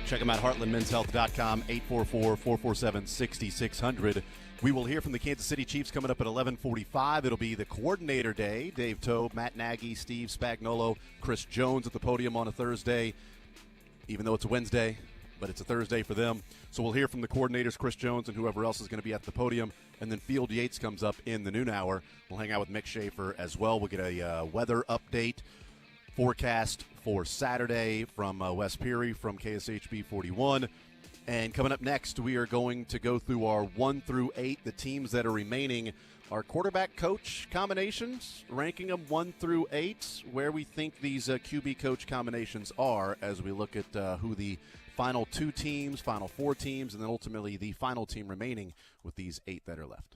Check them out, heartlandmenshealth.com, 844-447-6600. We will hear from the Kansas City Chiefs coming up at 11:45. It'll be the coordinator day. Dave Tobe, Matt Nagy, Steve Spagnuolo, Chris Jones at the podium on a Thursday, even though it's a Wednesday, but it's a Thursday for them. So we'll hear from the coordinators, Chris Jones, and whoever else is going to be at the podium. And then Field Yates comes up in the noon hour. We'll hang out with Mick Schaefer as well. We'll get a weather update forecast for Saturday from Wes Peary from KSHB 41. And coming up next, we are going to go through our 1 through 8, the teams that are remaining, our quarterback coach combinations, ranking them 1 through 8, where we think these QB coach combinations are as we look at who the final 2 teams, final 4 teams, and then ultimately the final team remaining with these 8 that are left.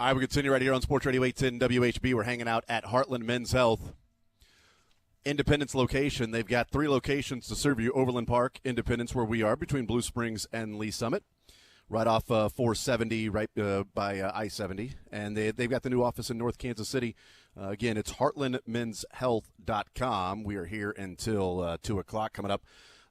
All right, we continue right here on Sports Radio 810 WHB. We're hanging out at Heartland Men's Health Independence location. They've got 3 locations to serve you. Overland Park, Independence, where we are, between Blue Springs and Lee Summit, right off 470, right by I-70. And they've got the new office in North Kansas City. Again, it's heartlandmenshealth.com. We are here until 2 o'clock coming up.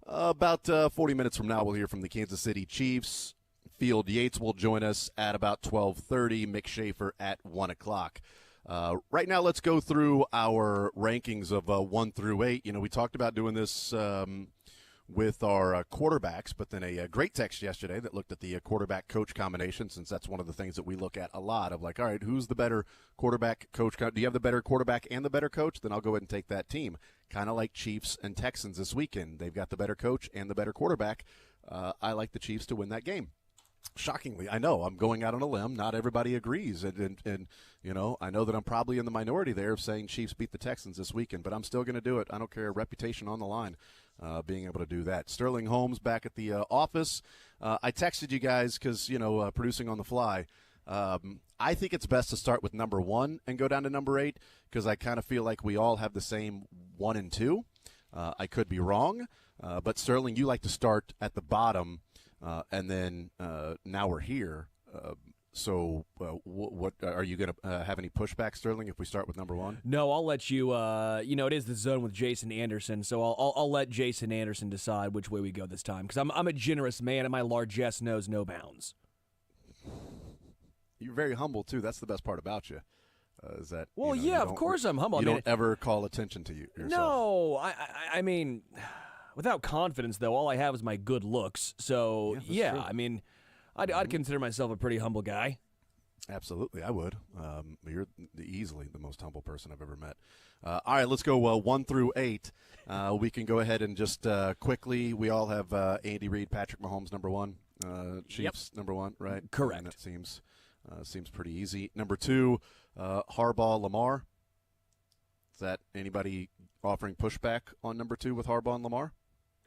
About 40 minutes from now, we'll hear from the Kansas City Chiefs. Field Yates will join us at about 12:30. Mick Schaefer at 1 o'clock. Right now, let's go through our rankings of 1 through 8. You know, we talked about doing this with our quarterbacks, but then a great text yesterday that looked at the quarterback-coach combination, since that's one of the things that we look at a lot of, like, all right, who's the better quarterback-coach? Do you have the better quarterback and the better coach? Then I'll go ahead and take that team. Kind of like Chiefs and Texans this weekend. They've got the better coach and the better quarterback. I like the Chiefs to win that game. Shockingly, I know I'm going out on a limb. Not everybody agrees, and you know, I know that I'm probably in the minority there of saying Chiefs beat the Texans this weekend, but I'm still going to do it. I don't care. Reputation on the line, being able to do that. Sterling Holmes back at the office. I texted you guys because, you know, producing on the fly. I think it's best to start with number 1 and go down to number 8 because I kind of feel like we all have the same 1 and 2. I could be wrong, but Sterling, you like to start at the bottom. And then now we're here. So what are you going to have any pushback, Sterling, if we start with number 1? No, I'll let you. You know, it is the zone with Jason Anderson, so I'll let Jason Anderson decide which way we go this time because I'm a generous man and my largesse knows no bounds. You're very humble too. That's the best part about you. Is that? Well, you know, yeah, of course I'm humble. You don't ever call attention to yourself. No, I mean. Without confidence, though, all I have is my good looks. So, yeah I mean, I'd consider myself a pretty humble guy. Absolutely, I would. You're easily the most humble person I've ever met. All right, let's go 1 through 8. We can go ahead and just quickly, we all have Andy Reid, Patrick Mahomes, number 1. Chiefs, number 1, right? Correct. And that seems pretty easy. Number 2, Harbaugh, Lamar. Is that anybody offering pushback on number 2 with Harbaugh and Lamar?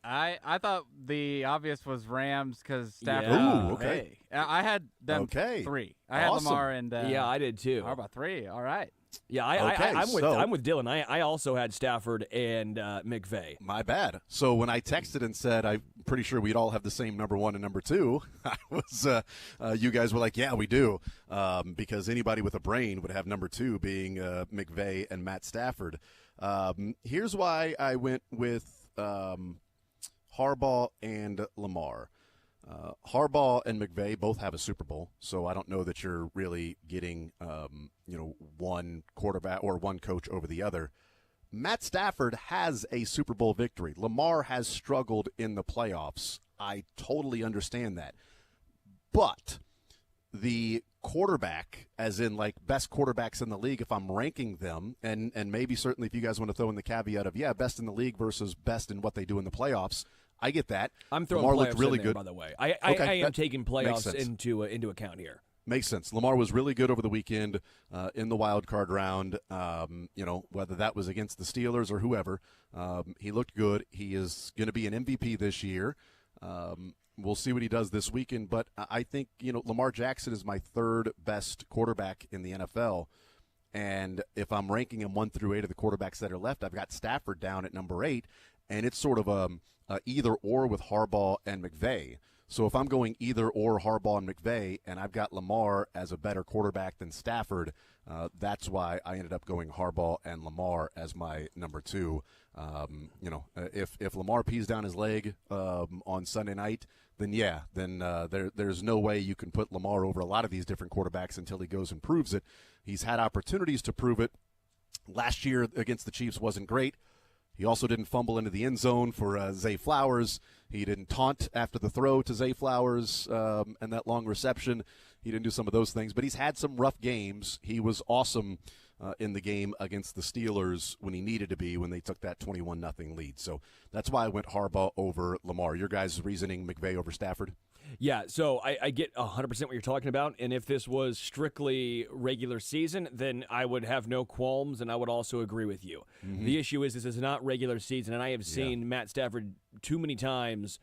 I thought the obvious was Rams because Stafford. Yeah. Ooh, okay. I had them 3. I had Awesome. Lamar and Yeah, I did too. How about 3? All right. Yeah, I'm with Dylan. I also had Stafford and McVay. My bad. So when I texted and said I'm pretty sure we'd all have the same number 1 and number 2, I was you guys were like, yeah, we do, because anybody with a brain would have number 2 being McVay and Matt Stafford. Here's why I went with Harbaugh and Lamar. Harbaugh and McVay both have a Super Bowl, so I don't know that you're really getting, one quarterback or one coach over the other. Matt Stafford has a Super Bowl victory. Lamar has struggled in the playoffs. I totally understand that. But the quarterback, as in like best quarterbacks in the league, if I'm ranking them, and maybe certainly if you guys want to throw in the caveat of, best in the league versus best in what they do in the playoffs, I get that. I'm throwing Lamar playoffs looked really in there, good. by the way. I am taking makes playoffs sense. into account here. Makes sense. Lamar was really good over the weekend in the wild card round. Whether that was against the Steelers or whoever, he looked good. He is going to be an MVP this year. We'll see what he does this weekend. But I think, Lamar Jackson is my 3rd best quarterback in the NFL. And if I'm ranking him 1 through 8 of the quarterbacks that are left, I've got Stafford down at number 8. And it's sort of a either or with Harbaugh and McVay. So if I'm going either or Harbaugh and McVay, and I've got Lamar as a better quarterback than Stafford, that's why I ended up going Harbaugh and Lamar as my number 2. If Lamar pees down his leg on Sunday night, then there's no way you can put Lamar over a lot of these different quarterbacks until he goes and proves it. He's had opportunities to prove it. Last year against the Chiefs wasn't great. He also didn't fumble into the end zone for Zay Flowers. He didn't taunt after the throw to Zay Flowers and that long reception. He didn't do some of those things, but he's had some rough games. He was awesome in the game against the Steelers when he needed to be when they took that 21-0 lead. So that's why I went Harbaugh over Lamar. Your guys' reasoning, McVay over Stafford? Yeah, so I get 100% what you're talking about, and if this was strictly regular season, then I would have no qualms, and I would also agree with you. Mm-hmm. The issue is this is not regular season, and I have seen Matt Stafford too many times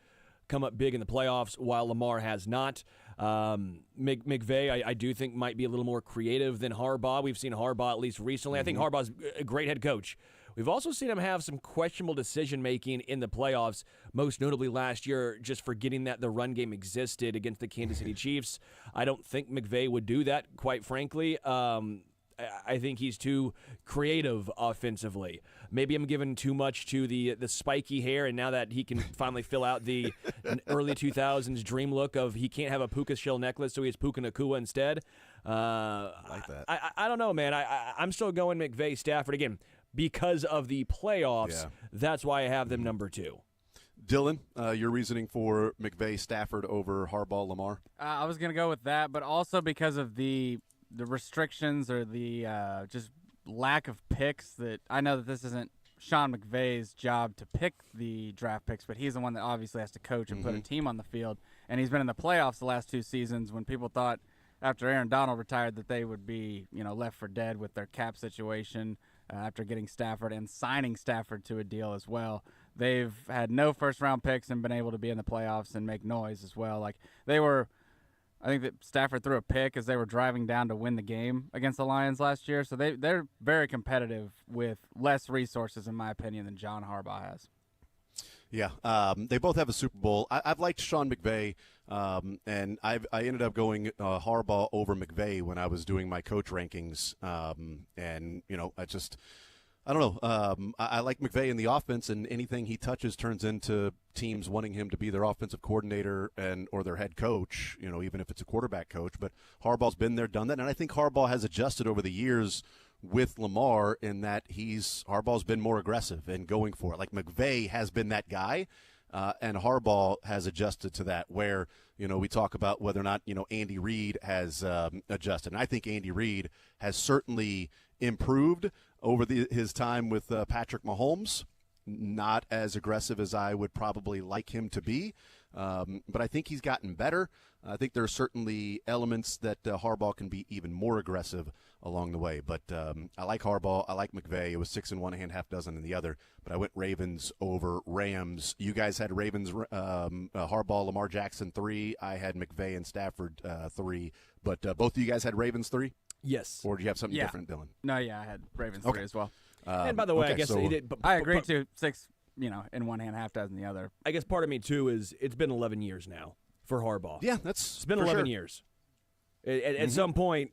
come up big in the playoffs while Lamar has not. McVay, I do think, might be a little more creative than Harbaugh. We've seen Harbaugh at least recently. I think Harbaugh's a great head coach. We've also seen him have some questionable decision-making in the playoffs, most notably last year, just forgetting that the run game existed against the Kansas City Chiefs. I don't think McVay would do that, quite frankly. I think he's too creative offensively. Maybe I'm giving too much to the spiky hair, and now that he can finally fill out the early 2000s dream look of he can't have a puka shell necklace, so he has Puka Nakua instead. I like that. I don't know, man. I'm still going McVay Stafford again. Because of the playoffs, that's why I have them number 2. Dylan, your reasoning for McVay Stafford over Harbaugh Lamar? I was going to go with that, but also because of the restrictions or the just lack of picks. That I know that this isn't Sean McVay's job to pick the draft picks, but he's the one that obviously has to coach and put a team on the field. And he's been in the playoffs the last 2 seasons when people thought after Aaron Donald retired that they would be, left for dead with their cap situation. After getting Stafford and signing Stafford to a deal as well. They've had no first-round picks and been able to be in the playoffs and make noise as well. Like I think that Stafford threw a pick as they were driving down to win the game against the Lions last year. So they're very competitive with less resources, in my opinion, than John Harbaugh has. Yeah, they both have a Super Bowl. I've liked Sean McVay, and I ended up going Harbaugh over McVay when I was doing my coach rankings. And I don't know. I like McVay in the offense, and anything he touches turns into teams wanting him to be their offensive coordinator or their head coach. Even if it's a quarterback coach. But Harbaugh's been there, done that, and I think Harbaugh has adjusted over the years with Lamar in that Harbaugh's been more aggressive and going for it. Like McVay has been that guy, and Harbaugh has adjusted to that where, we talk about whether or not, Andy Reid has adjusted. And I think Andy Reid has certainly improved over his time with Patrick Mahomes. Not as aggressive as I would probably like him to be, but I think he's gotten better. I think there are certainly elements that Harbaugh can be even more aggressive along the way. But I like Harbaugh. I like McVay. It was 6 in one hand, half dozen in the other. But I went Ravens over Rams. You guys had Ravens, Harbaugh, Lamar Jackson 3. I had McVay and Stafford 3. But both of you guys had Ravens 3? Yes. Or do you have something different, Dylan? No, I had Ravens 3 as well. And by the way, I guess he did. I agree too. 6, in one hand, half dozen in the other. I guess part of me too is it's been 11 years now for Harbaugh. Yeah, it's been 11 years. At some point,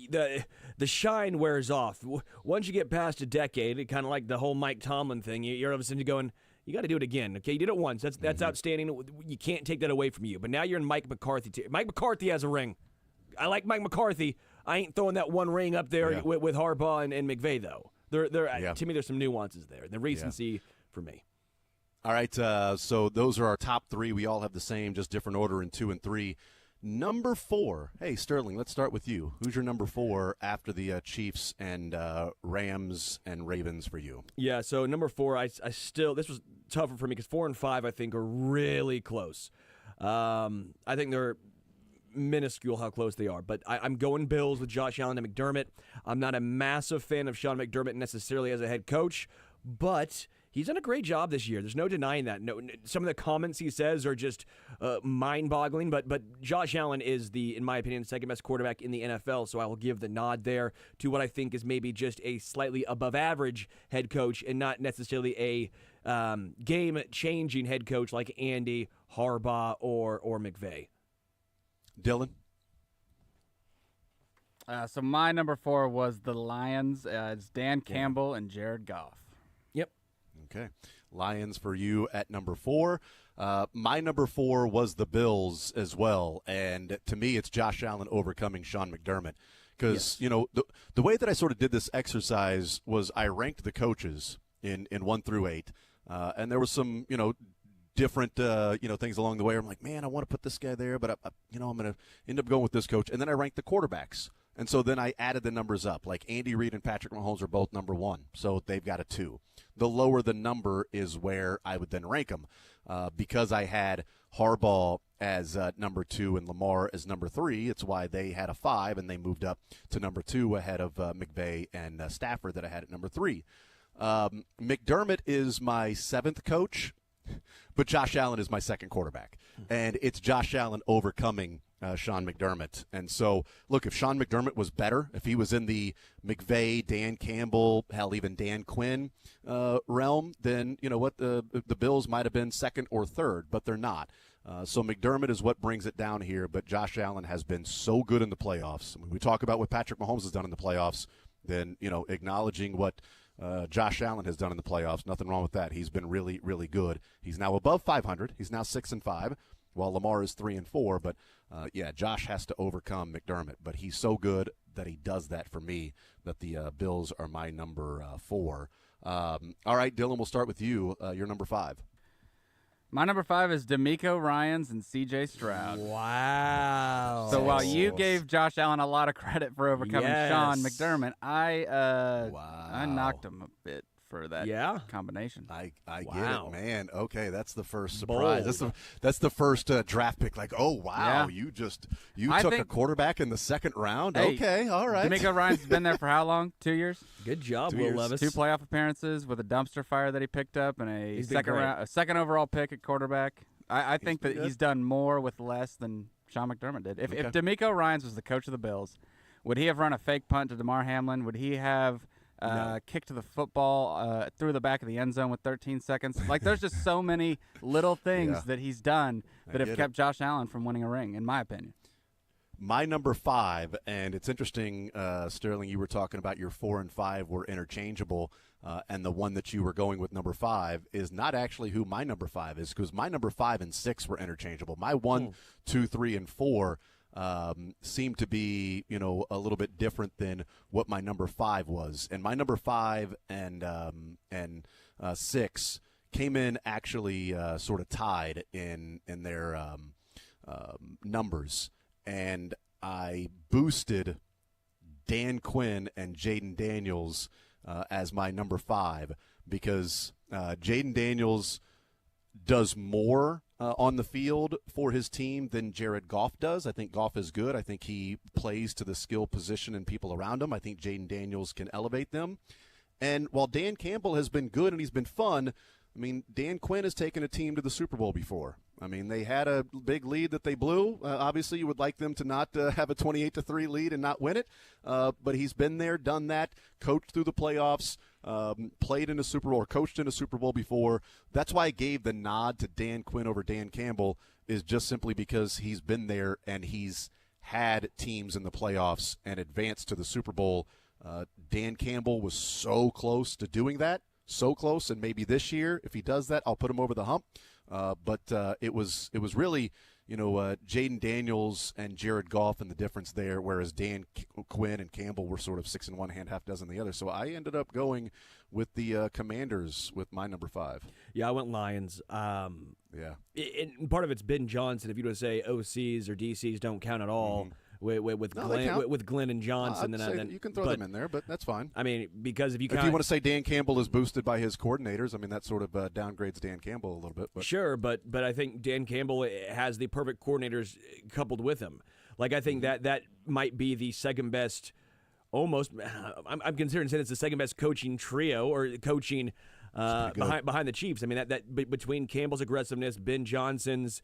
the shine wears off. Once you get past a decade, it kind of like the whole Mike Tomlin thing. You're all of a sudden going, you got to do it again. Okay, you did it once. That's outstanding. You can't take that away from you. But now you're in Mike McCarthy. Mike McCarthy has a ring. I like Mike McCarthy. I ain't throwing that one ring up there with Harbaugh and McVay, though. To me, there's some nuances there. The recency for me. All right, so those are our top 3. We all have the same, just different order in 2 and 3. Number 4. Hey, Sterling, let's start with you. Who's your number 4 after the Chiefs and Rams and Ravens for you? Yeah, so number 4, I still – this was tougher for me because 4 and 5, I think, are really close. I think they're – minuscule how close they are, but I'm going Bills with Josh Allen and McDermott. I'm not a massive fan of Sean McDermott necessarily as a head coach, but he's done a great job this year. There's no denying that. No, some of the comments he says are just mind-boggling, but Josh Allen is in my opinion, second-best quarterback in the NFL, so I will give the nod there to what I think is maybe just a slightly above-average head coach and not necessarily a game-changing head coach like Andy, Harbaugh, or McVay. Dylan? So my number 4 was the Lions. It's Dan Campbell and Jared Goff. Yep. Okay. Lions for you at number 4. My number 4 was the Bills as well. And to me, it's Josh Allen overcoming Sean McDermott. Because, the way that I sort of did this exercise was I ranked the coaches in 1 through 8. And there was some, different, things along the way. I'm like, man, I want to put this guy there, but I'm going to end up going with this coach. And then I ranked the quarterbacks. And so then I added the numbers up. Like Andy Reid and Patrick Mahomes are both number 1. So they've got a 2. The lower the number is where I would then rank them. Because I had Harbaugh as number 2 and Lamar as number 3, it's why they had a 5 and they moved up to number 2 ahead of McVay and Stafford that I had at number 3. McDermott is my 7th coach. But Josh Allen is my second quarterback, and it's Josh Allen overcoming Sean McDermott. And so, look, if Sean McDermott was better, if he was in the McVay, Dan Campbell, hell, even Dan Quinn realm, then you know what, the Bills might have been second or third, but they're not. So McDermott is what brings it down here, but Josh Allen has been so good in the playoffs. When we talk about what Patrick Mahomes has done in the playoffs, then, you know, acknowledging what Josh Allen has done in the playoffs, nothing wrong with that. He's been really, really good. He's now above 500. He's now 6-5, while Lamar is 3-4. But, yeah, Josh has to overcome McDermott. But he's so good that he does that for me, that the Bills are my number 4. All right, Dylan, we'll start with you. Your number 5. My number 5 is DeMeco Ryans and C.J. Stroud. Wow. So while you gave Josh Allen a lot of credit for overcoming Sean McDermott, I knocked him a bit for that combination. I get it, man. Okay, that's the first surprise. That's the first draft pick. Like, oh wow, you took a quarterback in the second round. Hey, okay, all right. DeMeco Ryans has been there for how long? 2 years. Good job, 2 Will years. Levis. 2 playoff appearances with a dumpster fire that he picked up and a second overall pick at quarterback. I think that he's done more with less than Sean McDermott did. If DeMeco Ryans was the coach of the Bills, would he have run a fake punt to DeMar Hamlin? Would he have kicked the football through the back of the end zone with 13 seconds? Like, there's just so many little things that he's done that have kept Josh Allen from winning a ring, in my opinion. My number 5, and it's interesting, Sterling, you were talking about your 4 and 5 were interchangeable, and the one that you were going with number 5 is not actually who my number 5 is, because my number 5 and 6 were interchangeable. My 1, 2, 3, and 4 seemed to be, you know, a little bit different than what my number 5 was. And my number 5 and 6 came in actually sort of tied in their numbers. And I boosted Dan Quinn and Jaden Daniels as my number 5 because Jaden Daniels does more on the field for his team than Jared Goff does. I think Goff is good. I think he plays to the skill position and people around him. I think Jaden Daniels can elevate them. And while Dan Campbell has been good and he's been fun, I mean, Dan Quinn has taken a team to the Super Bowl before. I mean, they had a big lead that they blew. Obviously, you would like them to not have a 28-3 lead and not win it. But he's been there, done that, coached through the playoffs, played in a Super Bowl or coached in a Super Bowl before. That's why I gave the nod to Dan Quinn over Dan Campbell, is just simply because he's been there and he's had teams in the playoffs and advanced to the Super Bowl. Dan Campbell was so close to doing that, so close, and maybe this year, if he does that, I'll put him over the hump. But it was really, you know, Jaden Daniels and Jared Goff and the difference there, whereas Dan Quinn and Campbell were sort of 6 in one hand, half dozen the other. So I ended up going with the Commanders with my number 5. Yeah, I went Lions. And part of it's Ben Johnson. If you were to say OCs or DCs don't count at all. With Glenn and Johnson, then you can throw them in there, but that's fine. I mean, because if you want to say Dan Campbell is boosted by his coordinators, I mean that sort of downgrades Dan Campbell a little bit. But. Sure, but I think Dan Campbell has the perfect coordinators coupled with him. Like I think that might be the second best. Almost, I'm considering saying it's the second best coaching trio or coaching. Behind the Chiefs. I mean, that between Campbell's aggressiveness, Ben Johnson's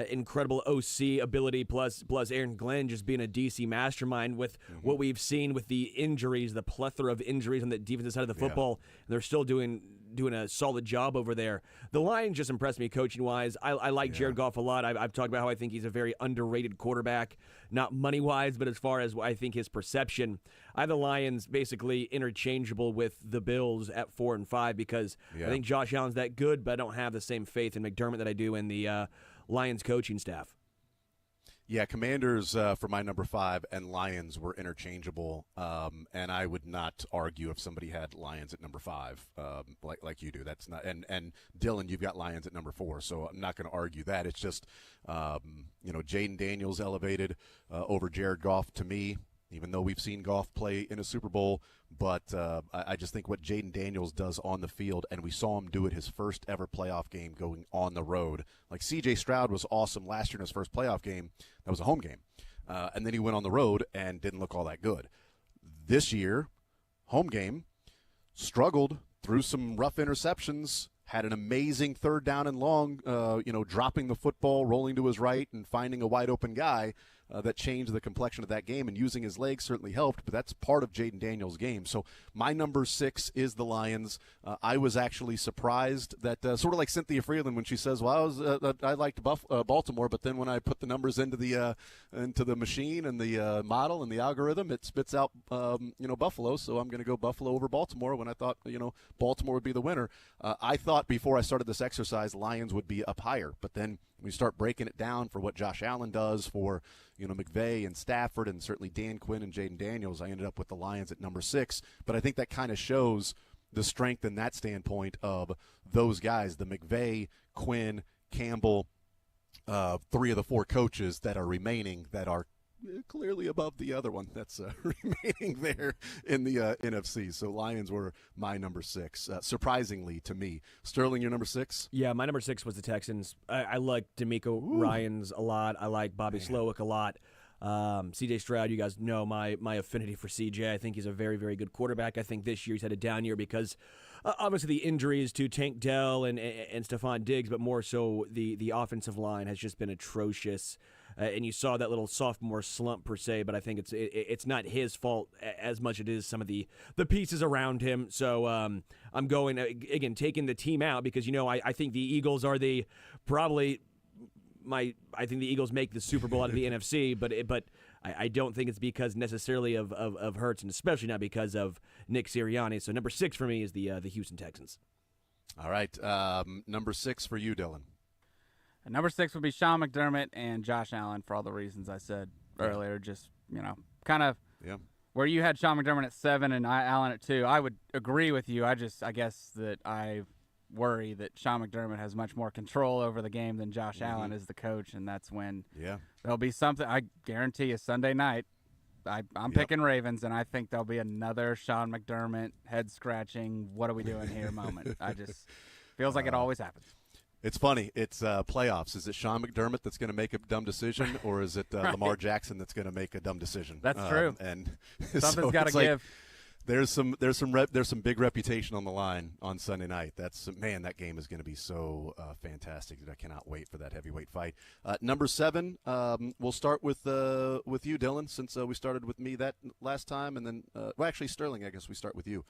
incredible OC ability, plus Aaron Glenn just being a DC mastermind with what we've seen with the injuries, the plethora of injuries on the defensive side of the football, and they're still doing a solid job over there. The Lions just impressed me coaching-wise. I like Jared Goff a lot. I've talked about how I think he's a very underrated quarterback, not money-wise, but as far as I think his perception. I have the Lions basically interchangeable with the Bills at 4 and 5 because I think Josh Allen's that good, but I don't have the same faith in McDermott that I do in the Lions coaching staff. Yeah, Commanders for my number 5 and Lions were interchangeable, and I would not argue if somebody had Lions at number 5, like you do. That's not, and Dylan, you've got Lions at number 4, so I'm not going to argue that. It's just, Jaden Daniels elevated over Jared Goff to me, even though we've seen Goff play in a Super Bowl. But I just think what Jaden Daniels does on the field, and we saw him do it his first ever playoff game going on the road. Like C.J. Stroud was awesome last year in his first playoff game. That was a home game. And then he went on the road and didn't look all that good. This year, home game, struggled through some rough interceptions, had an amazing third down and long, dropping the football, rolling to his right, and finding a wide open guy that changed the complexion of that game. And using his legs certainly helped, but that's part of Jaden Daniels' game. So my number 6 is the Lions. I was actually surprised that, sort of like Cynthia Freeland when she says, "Well, I liked Baltimore, but then when I put the numbers into the machine and the model and the algorithm, it spits out Buffalo. So I'm going to go Buffalo over Baltimore when I thought Baltimore would be the winner. I thought before I started this exercise, Lions would be up higher, but then we start breaking it down for what Josh Allen does, for McVay and Stafford, and certainly Dan Quinn and Jaden Daniels. I ended up with the Lions at number 6, but I think that kind of shows the strength in that standpoint of those guys, the McVay, Quinn, Campbell, 3 of the 4 coaches that are remaining that are clearly above the other one that's remaining there in the NFC. So Lions were my number 6, surprisingly to me. Sterling, your number 6? Yeah, my number 6 was the Texans. I like D'Amico Ryans a lot. I like Bobby Slowick a lot. C.J. Stroud, you guys know my affinity for C.J. I think he's a very, very good quarterback. I think this year he's had a down year because obviously the injuries to Tank Dell and Stephon Diggs, but more so the offensive line has just been atrocious. And you saw that little sophomore slump per se, but I think it's not his fault as much as it is some of the pieces around him. So I'm going again taking the team out because I think the Eagles are I think the Eagles make the Super Bowl out of the NFC, but I don't think it's because necessarily of Hurts, and especially not because of Nick Sirianni. So number 6 for me is the Houston Texans. All right, number 6 for you, Dylan. And number 6 would be Sean McDermott and Josh Allen for all the reasons I said earlier. Just kind of where you had Sean McDermott at 7 and Allen at 2. I would agree with you. I guess that I worry that Sean McDermott has much more control over the game than Josh Allen as the coach, and that's when there'll be something. I guarantee you Sunday night I'm picking Ravens, and I think there'll be another Sean McDermott head-scratching, what are we doing here moment. I just feels like it always happens. It's funny. It's playoffs. Is it Sean McDermott that's going to make a dumb decision, or is it Right. Lamar Jackson that's going to make a dumb decision? That's true. And Something's got to give. There's some big reputation on the line on Sunday night. That game is going to be so fantastic that I cannot wait for that heavyweight fight. Number 7, we'll start with you, Dylan, since we started with me that last time, and then actually Sterling, I guess we start with you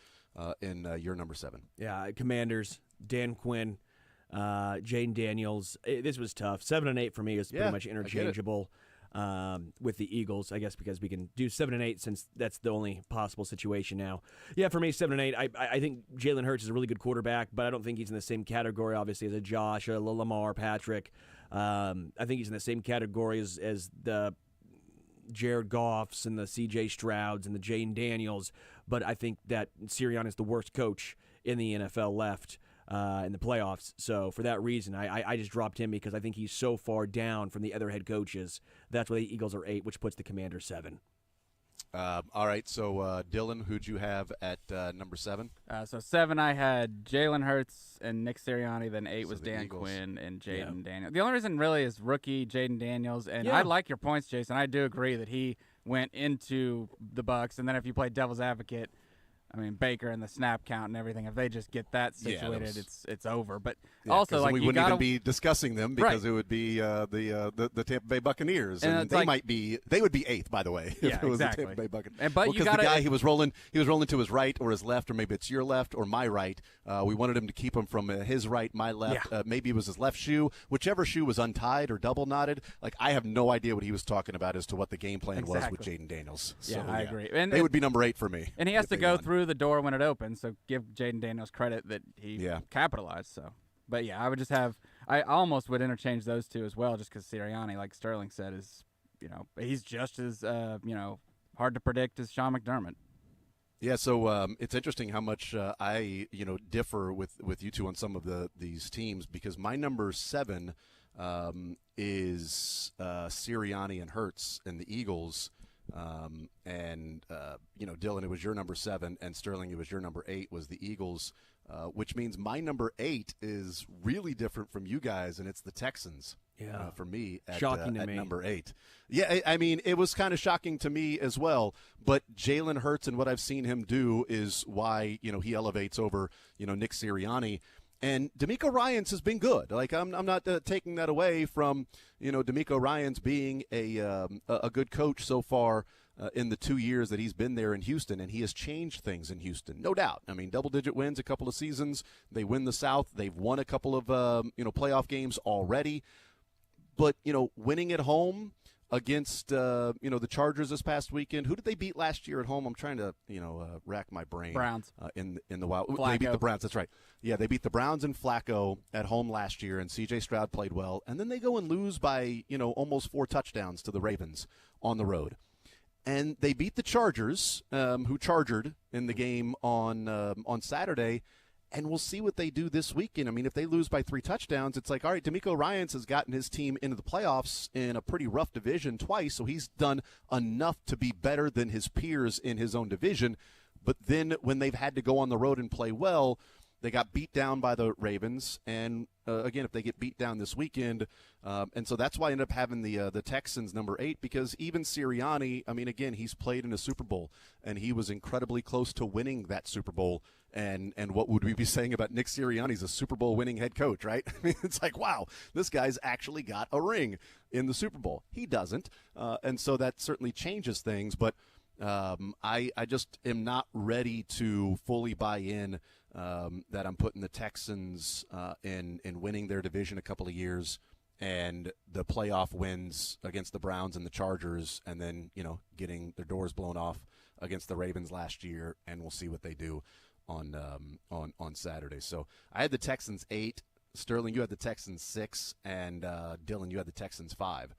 in your number 7. Yeah, Commanders, Dan Quinn, Jaden Daniels. This was tough. 7 and 8 for me is pretty much interchangeable with the Eagles, I guess, because we can do 7 and 8 since that's the only possible situation now. Yeah, for me, 7 and 8. I think Jalen Hurts is a really good quarterback, but I don't think he's in the same category, obviously, as a Josh, a Lamar, Patrick. I think he's in the same category as the Jared Goffs and the C.J. Strouds and the Jaden Daniels, but I think that Sirianni is the worst coach in the NFL left in the playoffs. So for that reason, I just dropped him because I think he's so far down from the other head coaches. That's why the Eagles are 8, which puts the Commanders 7. All right, so Dylan, who'd you have at number 7? So 7, I had Jalen Hurts and Nick Sirianni. Then 8 was the Dan Eagles. Quinn and Jaden Daniels. The only reason really is rookie Jaden Daniels. And Yeah. I like your points, Jason. I do agree that he went into the Bucs. And then if you play devil's advocate, I mean, Baker and the snap count and everything, if they just get that situated, it's over. But also, like, we you wouldn't gotta, even be discussing them because Right. it would be the Tampa Bay Buccaneers, and it's they like- they would be 8th, by the way. Yeah, if it was exactly. the Tampa Bay Buccaneers. And- but you because gotta- the guy he was rolling to his right or his left, or maybe it's your left or my right. We wanted him to keep him from his right, my left. Yeah. Maybe it was his left shoe, whichever shoe was untied or double knotted. Like, I have no idea what he was talking about as to what the game plan was with Exactly. Jaden Daniels. Yeah, So, I agree. And they would be number 8 for me. And he has if to they go won. through the door when it opens, so give Jaden Daniels credit that he Yeah. capitalized. So, but yeah, I would just have. I almost would interchange those two as well, just because Sirianni, like Sterling said, is he's just as hard to predict as Sean McDermott. Yeah, so it's interesting how much I differ with you two on some of these teams, because my number 7 is Sirianni and Hurts and the Eagles, and Dylan, it was your number 7, and Sterling, it was your number 8, was the Eagles, which means my number 8 is really different from you guys, and it's the Texans. Yeah. For me, at, Shocking to at me. number 8. Yeah, I mean, it was kind of shocking to me as well. But Jalen Hurts and what I've seen him do is why he elevates over Nick Sirianni. And D'Amico Ryans has been good. Like I'm not taking that away from D'Amico Ryans being a good coach so far in the 2 years that he's been there in Houston, and he has changed things in Houston, no doubt. I mean, double-digit wins a couple of seasons. They win the South. They've won a couple of playoff games already. But winning at home against the Chargers this past weekend. Who did they beat last year at home? I'm trying to rack my brain. Browns in the Wild. Flacco. They beat the Browns. That's right. Yeah, they beat the Browns and Flacco at home last year, and C.J. Stroud played well. And then they go and lose by almost 4 touchdowns to the Ravens on the road. And they beat the Chargers, who chargered in the game on Saturday. And we'll see what they do this weekend. I mean, if they lose by 3 touchdowns, it's like, all right, D'Amico Ryans has gotten his team into the playoffs in a pretty rough division twice, so he's done enough to be better than his peers in his own division. But then when they've had to go on the road and play well, they got beat down by the Ravens. And, again, if they get beat down this weekend, and so that's why I ended up having the Texans number 8, because even Sirianni, I mean, again, he's played in a Super Bowl, and he was incredibly close to winning that Super Bowl. And what would we be saying about Nick Sirianni? He's a Super Bowl winning head coach, right? I mean, it's like, wow, this guy's actually got a ring in the Super Bowl. He doesn't, and so that certainly changes things. But I just am not ready to fully buy in that I'm putting the Texans in winning their division a couple of years and the playoff wins against the Browns and the Chargers, and then getting their doors blown off against the Ravens last year, and we'll see what they do on Saturday. So I had the Texans 8. Sterling, you had the Texans 6, and Dylan, you had the Texans 5.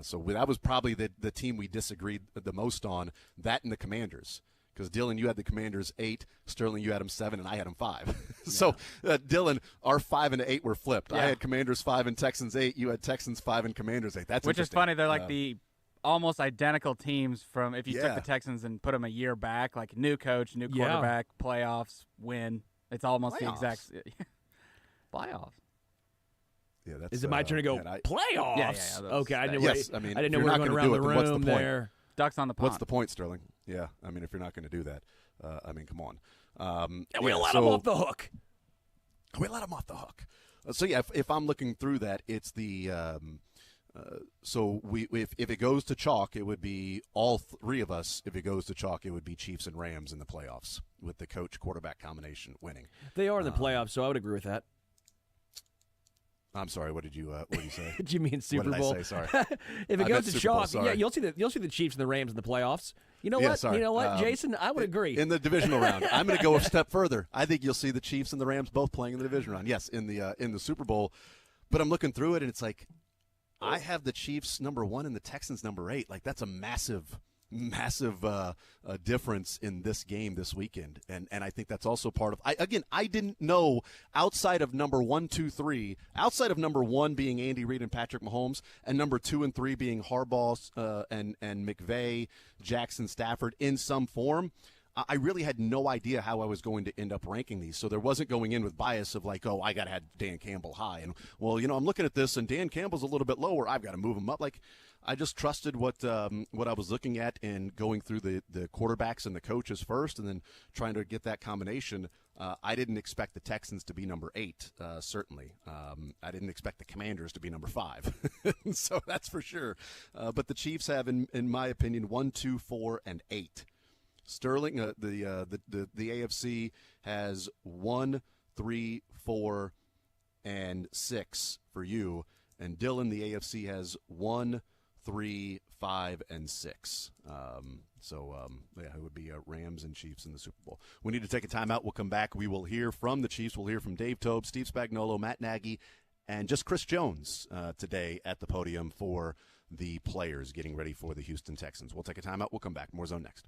So that was probably the team we disagreed the most on, that and the Commanders. Because, Dylan, you had the Commanders 8, Sterling, you had them 7, and I had them 5. So, Dylan, our 5 and 8 were flipped. Yeah. I had Commanders 5 and Texans 8. You had Texans 5 and Commanders 8. That's Which is interesting. funny. They're like the almost identical teams from if you Yeah. took the Texans and put them a year back, like new coach, new quarterback, playoffs, win. It's almost the exact playoffs. Yeah, that's, Is it my turn to go playoffs? Yeah, okay, I didn't yes, I mean, I didn't know if we you're were not going around gonna the do it, then what's the room point? there. Ducks on the pond. What's the point, Sterling? Yeah, I mean, if you're not going to do that, I mean, come on. We let them off the hook. We let them off the hook. So, yeah, if I'm looking through that, it's the so if it goes to chalk, it would be all 3 of us. If it goes to chalk, it would be Chiefs and Rams in the playoffs with the coach-quarterback combination winning. They are in the playoffs, so I would agree with that. I'm sorry. What did you say? Did you mean Super what did Bowl? I say? Sorry. If it I goes meant to Super Bowl, chalk, sorry. yeah, you'll see the Chiefs and the Rams in the playoffs. You know Yeah, what? sorry. You know what, Jason? I would agree. In the divisional round, I'm going to go a step further. I think you'll see the Chiefs and the Rams both playing in the division round. Yes, in the Super Bowl. But I'm looking through it, and it's like I have the Chiefs number 1 and the Texans number 8. Like that's a massive difference in this game this weekend, and I think that's also part of. I didn't know outside of number 1, 2, 3, outside of number 1 being Andy Reid and Patrick Mahomes, and number 2 and 3 being Harbaugh and McVay, Jackson, Stafford in some form. I really had no idea how I was going to end up ranking these. So there wasn't going in with bias of like, oh, I got to have Dan Campbell high. And, well, I'm looking at this, and Dan Campbell's a little bit lower. I've got to move him up. Like, I just trusted what I was looking at and going through the quarterbacks and the coaches first and then trying to get that combination. I didn't expect the Texans to be number 8, certainly. I didn't expect the Commanders to be number 5. So that's for sure. But the Chiefs have, in my opinion, 1, 2, 4, and 8. Sterling, the AFC has 1, 3, 4, and 6 for you, and Dylan, the AFC has 1, 3, 5, and 6. It would be Rams and Chiefs in the Super Bowl. We need to take a timeout. We'll come back. We will hear from the Chiefs. We'll hear from Dave Tobe, Steve Spagnuolo, Matt Nagy, and just Chris Jones today at the podium for the players getting ready for the Houston Texans. We'll take a timeout. We'll come back. More Zone next.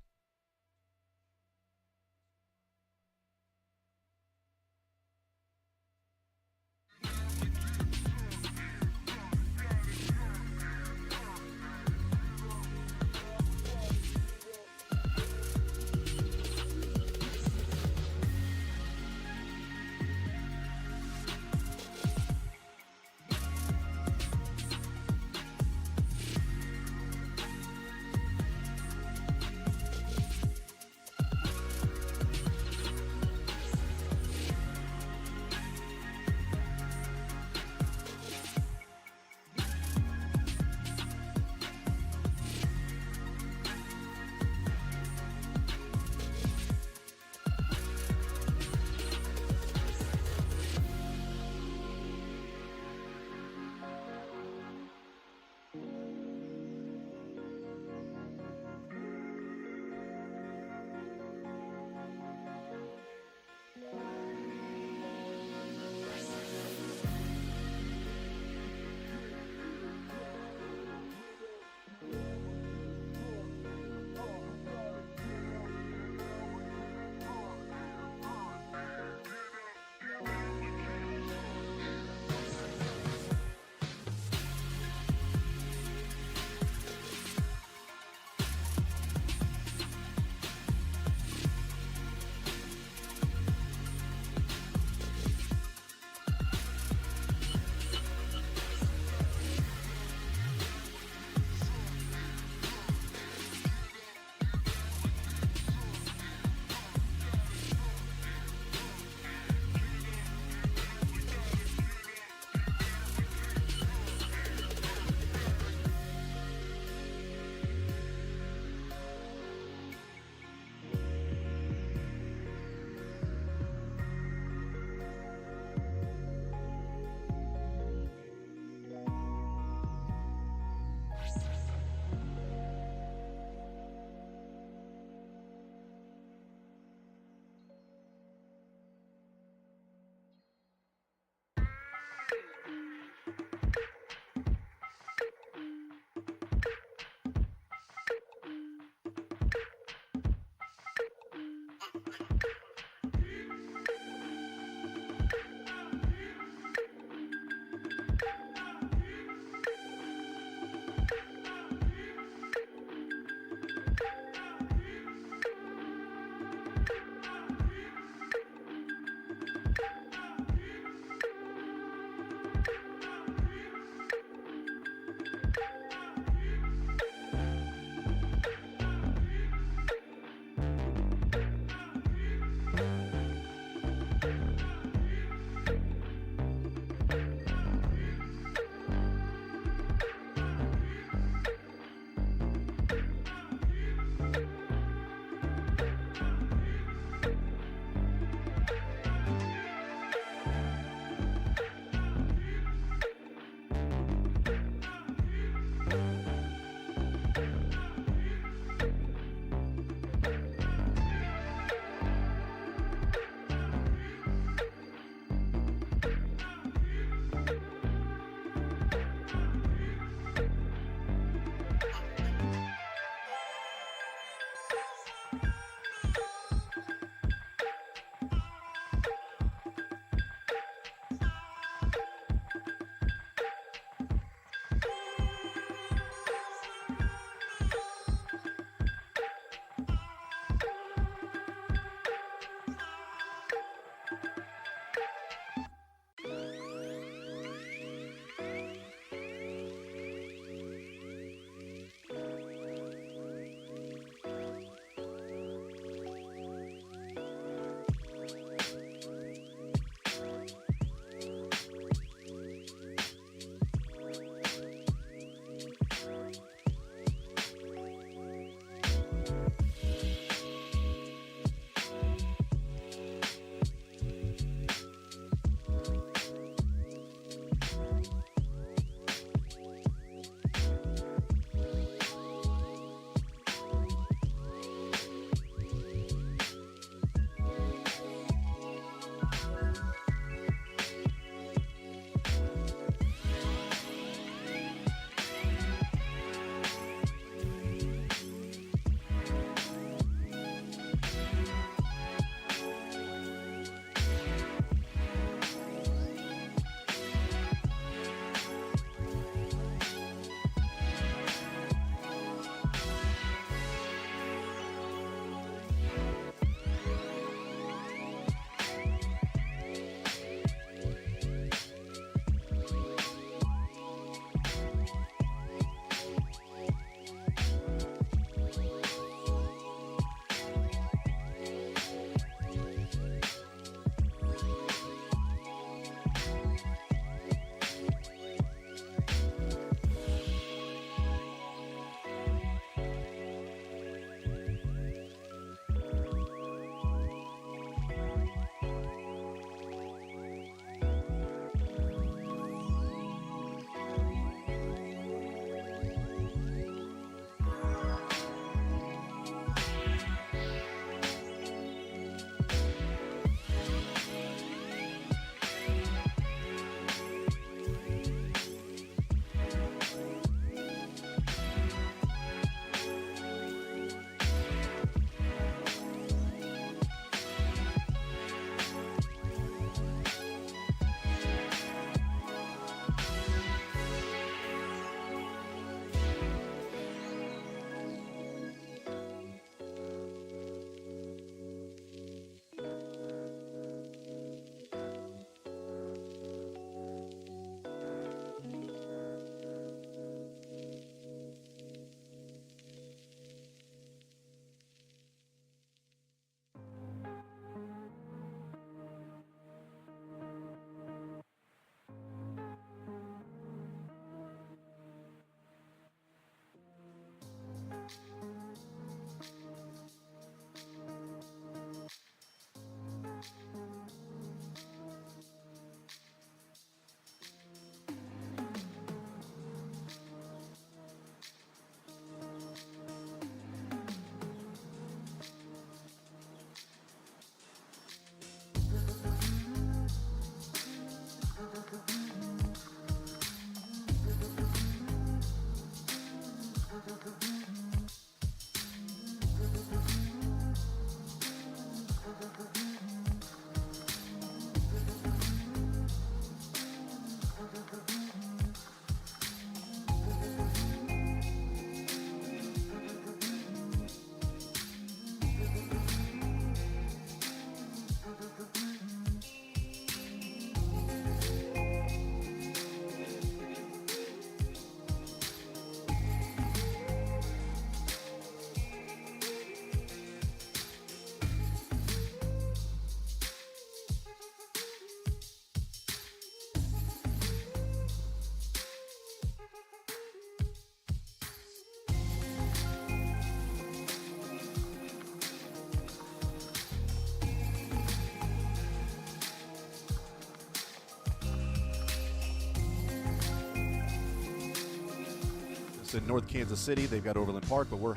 It's in North Kansas City. They've got Overland Park, but we're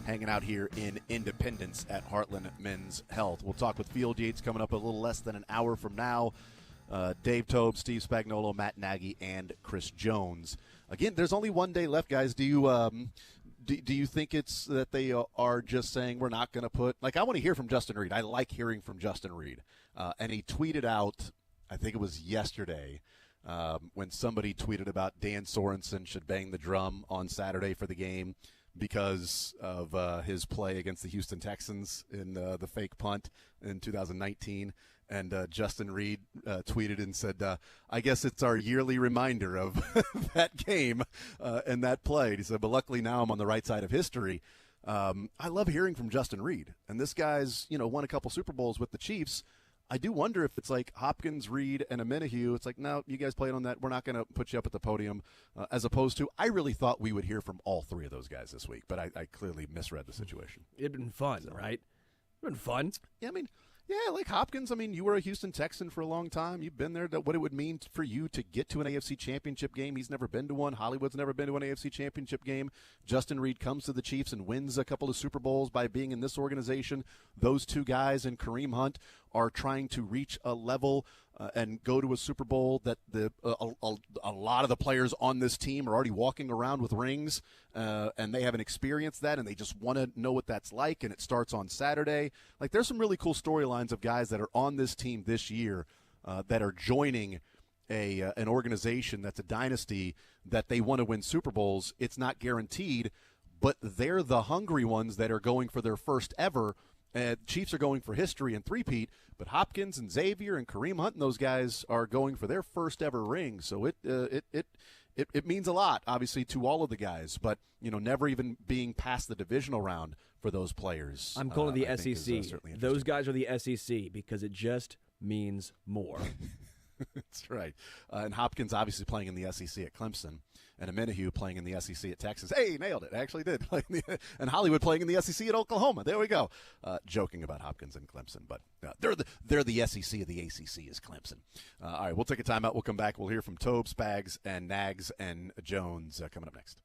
hanging out here in Independence at Heartland Men's Health. We'll talk with Field Yates coming up a little less than an hour from now. Dave Tobe, Steve Spagnuolo, Matt Nagy, and Chris Jones. Again, there's only one day left, guys. Do you think it's that they are just saying we're not going to put – like, I want to hear from Justin Reed. I like hearing from Justin Reed. And he tweeted out, I think it was yesterday, when somebody tweeted about Dan Sorensen should bang the drum on Saturday for the game because of his play against the Houston Texans in the fake punt in 2019. And Justin Reed tweeted and said, I guess it's our yearly reminder of that game and that play. He said, but luckily now I'm on the right side of history. I love hearing from Justin Reed. And this guy's, won a couple Super Bowls with the Chiefs. I do wonder if it's like Hopkins, Reed, and Amenahue. It's like, no, you guys played on that. We're not going to put you up at the podium. As opposed to, I really thought we would hear from all three of those guys this week, but I clearly misread the situation. It'd been fun, right? It'd been fun. Yeah, I mean, yeah, like Hopkins. I mean, you were a Houston Texan for a long time. You've been there. What it would mean for you to get to an AFC Championship game. He's never been to one. Hollywood's never been to an AFC Championship game. Justin Reed comes to the Chiefs and wins a couple of Super Bowls by being in this organization. Those two guys and Kareem Hunt are trying to reach a level and go to a Super Bowl that a lot of the players on this team are already walking around with rings, and they haven't experienced that, and they just want to know what that's like, and it starts on Saturday. Like, there's some really cool storylines of guys that are on this team this year that are joining an organization that's a dynasty that they want to win Super Bowls. It's not guaranteed, but they're the hungry ones that are going for their first ever. Chiefs are going for history and three-peat, but Hopkins and Xavier and Kareem Hunt and those guys are going for their first ever ring. So it means a lot, obviously, to all of the guys. But never even being past the divisional round for those players. I'm calling the I think SEC. is, certainly Those guys are the SEC because it just means more. That's right. And Hopkins obviously playing in the SEC at Clemson, and Amenahue playing in the SEC at Texas. Hey, nailed it. Actually did. And Hollywood playing in the SEC at Oklahoma. There we go. Joking about Hopkins and Clemson, but they're the SEC of the ACC is Clemson. All right, we'll take a timeout. We'll come back. We'll hear from Tobe, Spags, and Nags and Jones coming up next.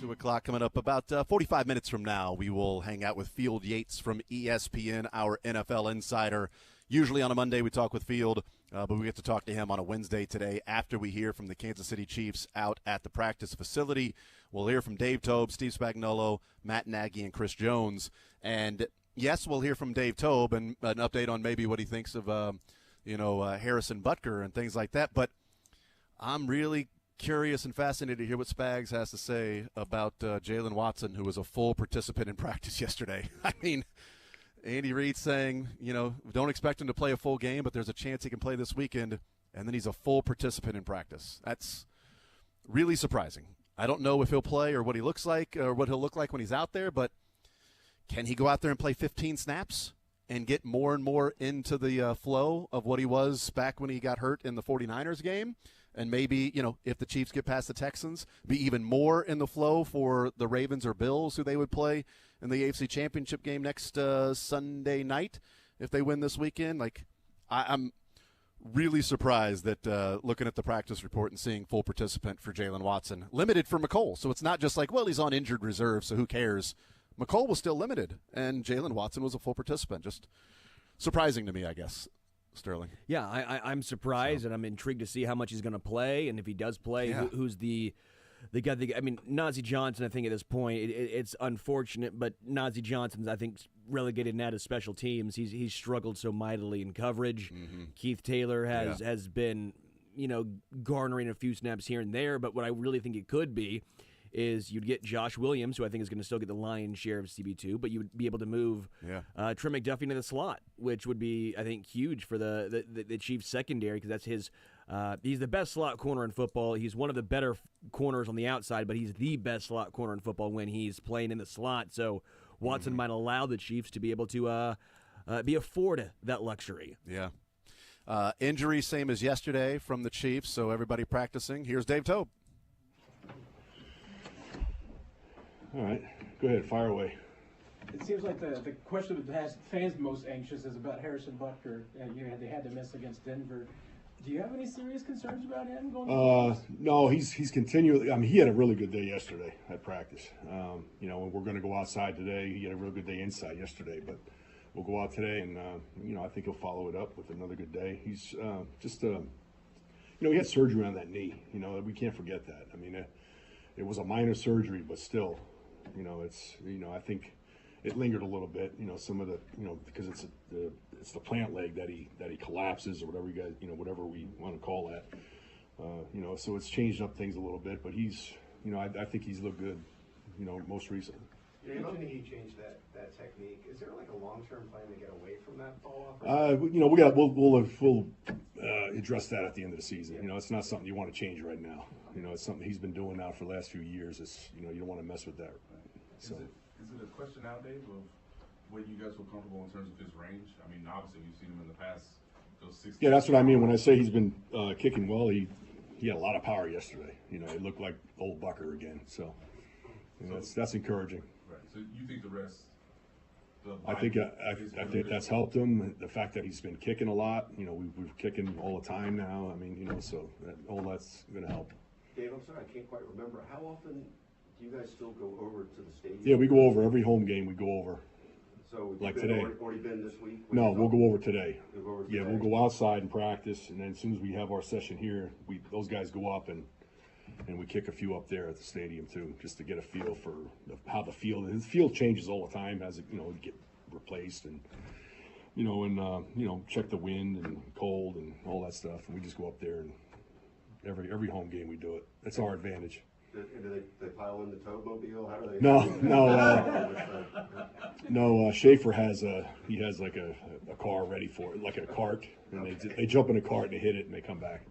2 o'clock coming up. About 45 minutes from now, we will hang out with Field Yates from ESPN, our NFL insider. Usually on a Monday we talk with Field, but we get to talk to him on a Wednesday today after we hear from the Kansas City Chiefs out at the practice facility. We'll hear from Dave Tobe, Steve Spagnuolo, Matt Nagy, and Chris Jones. And, yes, we'll hear from Dave Tobe and an update on maybe what he thinks of, Harrison Butker and things like that. But I'm really curious and fascinated to hear what Spags has to say about Jalen Watson, who was a full participant in practice yesterday. I mean, Andy Reid saying, don't expect him to play a full game, but there's a chance he can play this weekend, and then he's a full participant in practice. That's really surprising. I don't know if he'll play or what he looks like or what he'll look like when he's out there, but can he go out there and play 15 snaps and get more and more into the flow of what he was back when he got hurt in the 49ers game? And maybe, if the Chiefs get past the Texans, be even more in the flow for the Ravens or Bills, who they would play in the AFC Championship game next Sunday night if they win this weekend. I'm really surprised that looking at the practice report and seeing full participant for Jalen Watson, limited for McCole. So it's not just like, well, he's on injured reserve, so who cares? McCole was still limited, and Jalen Watson was a full participant. Just surprising to me, I guess. Sterling. Yeah, I'm surprised, and I'm intrigued to see how much he's going to play, and if he does play, who's the guy. Najee Johnson, I think at this point, it's unfortunate, but Najee Johnson's, I think, relegated now to special teams. He's struggled so mightily in coverage. Mm-hmm. Keith Taylor has been, garnering a few snaps here and there, but what I really think it could be is you'd get Josh Williams, who I think is going to still get the lion's share of CB2, but you would be able to move Trent McDuffie into the slot, which would be, I think, huge for the Chiefs secondary, because that's his he's the best slot corner in football. He's one of the better corners on the outside, but he's the best slot corner in football when he's playing in the slot. So Watson might allow the Chiefs to be able to be afford that luxury. Yeah. Injury, same as yesterday from the Chiefs, so everybody practicing. Here's Dave Tobe. All right, go ahead, fire away. It seems like the question that has fans most anxious is about Harrison Butker. They had to miss against Denver. Do you have any serious concerns about him going? No, he's continually. I mean, he had a really good day yesterday at practice. And we're going to go outside today. He had a real good day inside yesterday, but we'll go out today, and I think he'll follow it up with another good day. He's he had surgery on that knee. We can't forget that. I mean, it was a minor surgery, but still. I think it lingered a little bit. Some of the, because it's the plant leg that he collapses, or whatever you guys, whatever we want to call that. So it's changed up things a little bit. But he's, I think he's looked good, most recently. You mentioned he changed that technique. Is there like a long-term plan to get away from that fall off? We'll address that at the end of the season. Yeah. It's not something you want to change right now. It's something he's been doing now for the last few years. It's you don't want to mess with that. So. Is it a question now, Dave, of where you guys feel comfortable in terms of his range? I mean, obviously we've seen him in the past. Those 60. Yeah, that's what I mean when I say he's been kicking well. He had a lot of power yesterday. It looked like old Bucker again. So that's encouraging. Right. So you think the rest? I think that's helped him. The fact that he's been kicking a lot. We're kicking all the time now. I mean, so all that's going to help. Dave, I'm sorry, I can't quite remember. How often do you guys still go over to the stadium? Yeah, we go over every home game. We go over. So like today. Already been this week? No, we'll go over today. You'll go over today. Yeah, we'll go outside and practice, and then as soon as we have our session here, those guys go up and we kick a few up there at the stadium too, just to get a feel for how the field changes all the time as it get replaced and check the wind and cold and all that stuff, and we just go up there and every home game we do it. That's our advantage. Do they pile in the tow mobile? How do they? No. Schaefer has like a car ready for it, like a cart, and they jump in a cart and they hit it and they come back.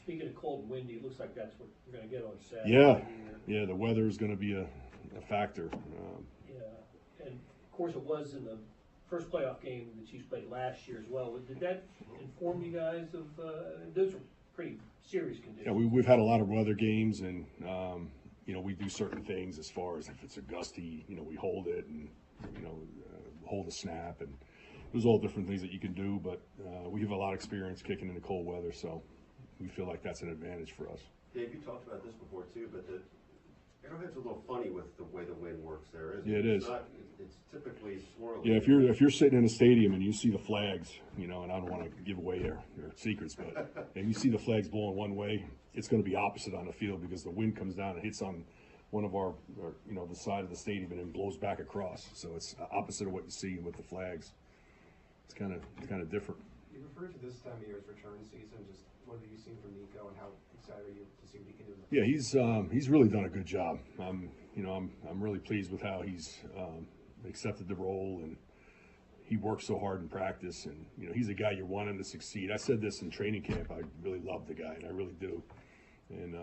Speaking of cold and windy, it looks like that's what we're going to get on Saturday. Yeah. The weather is going to be a factor. And of course it was in the first playoff game the Chiefs played last year as well. Did that inform you guys of those were pretty serious conditions? Yeah, we've had a lot of weather games, and we do certain things as far as if it's a gusty, we hold it and hold the snap, and there's all different things that you can do. But we have a lot of experience kicking in the cold weather, so we feel like that's an advantage for us. Dave, you talked about this before too, but Arrowhead's a little funny with the way the wind works there, isn't Yeah, it? it It's is. not, it's typically swirling. Yeah, if you're sitting in a stadium and you see the flags, and I don't want to give away their secrets, but if you see the flags blowing one way, it's going to be opposite on the field because the wind comes down and hits on one of our the side of the stadium and then blows back across. So it's opposite of what you see with the flags. It's kind of different. You referred to this time of year as return season. Just what have you seen from Nico, and how excited are you to see what he can do? Yeah, he's really done a good job. I'm really pleased with how he's accepted the role, and he works so hard in practice. And he's a guy you want him to succeed. I said this in training camp. I really love the guy, and I really do. And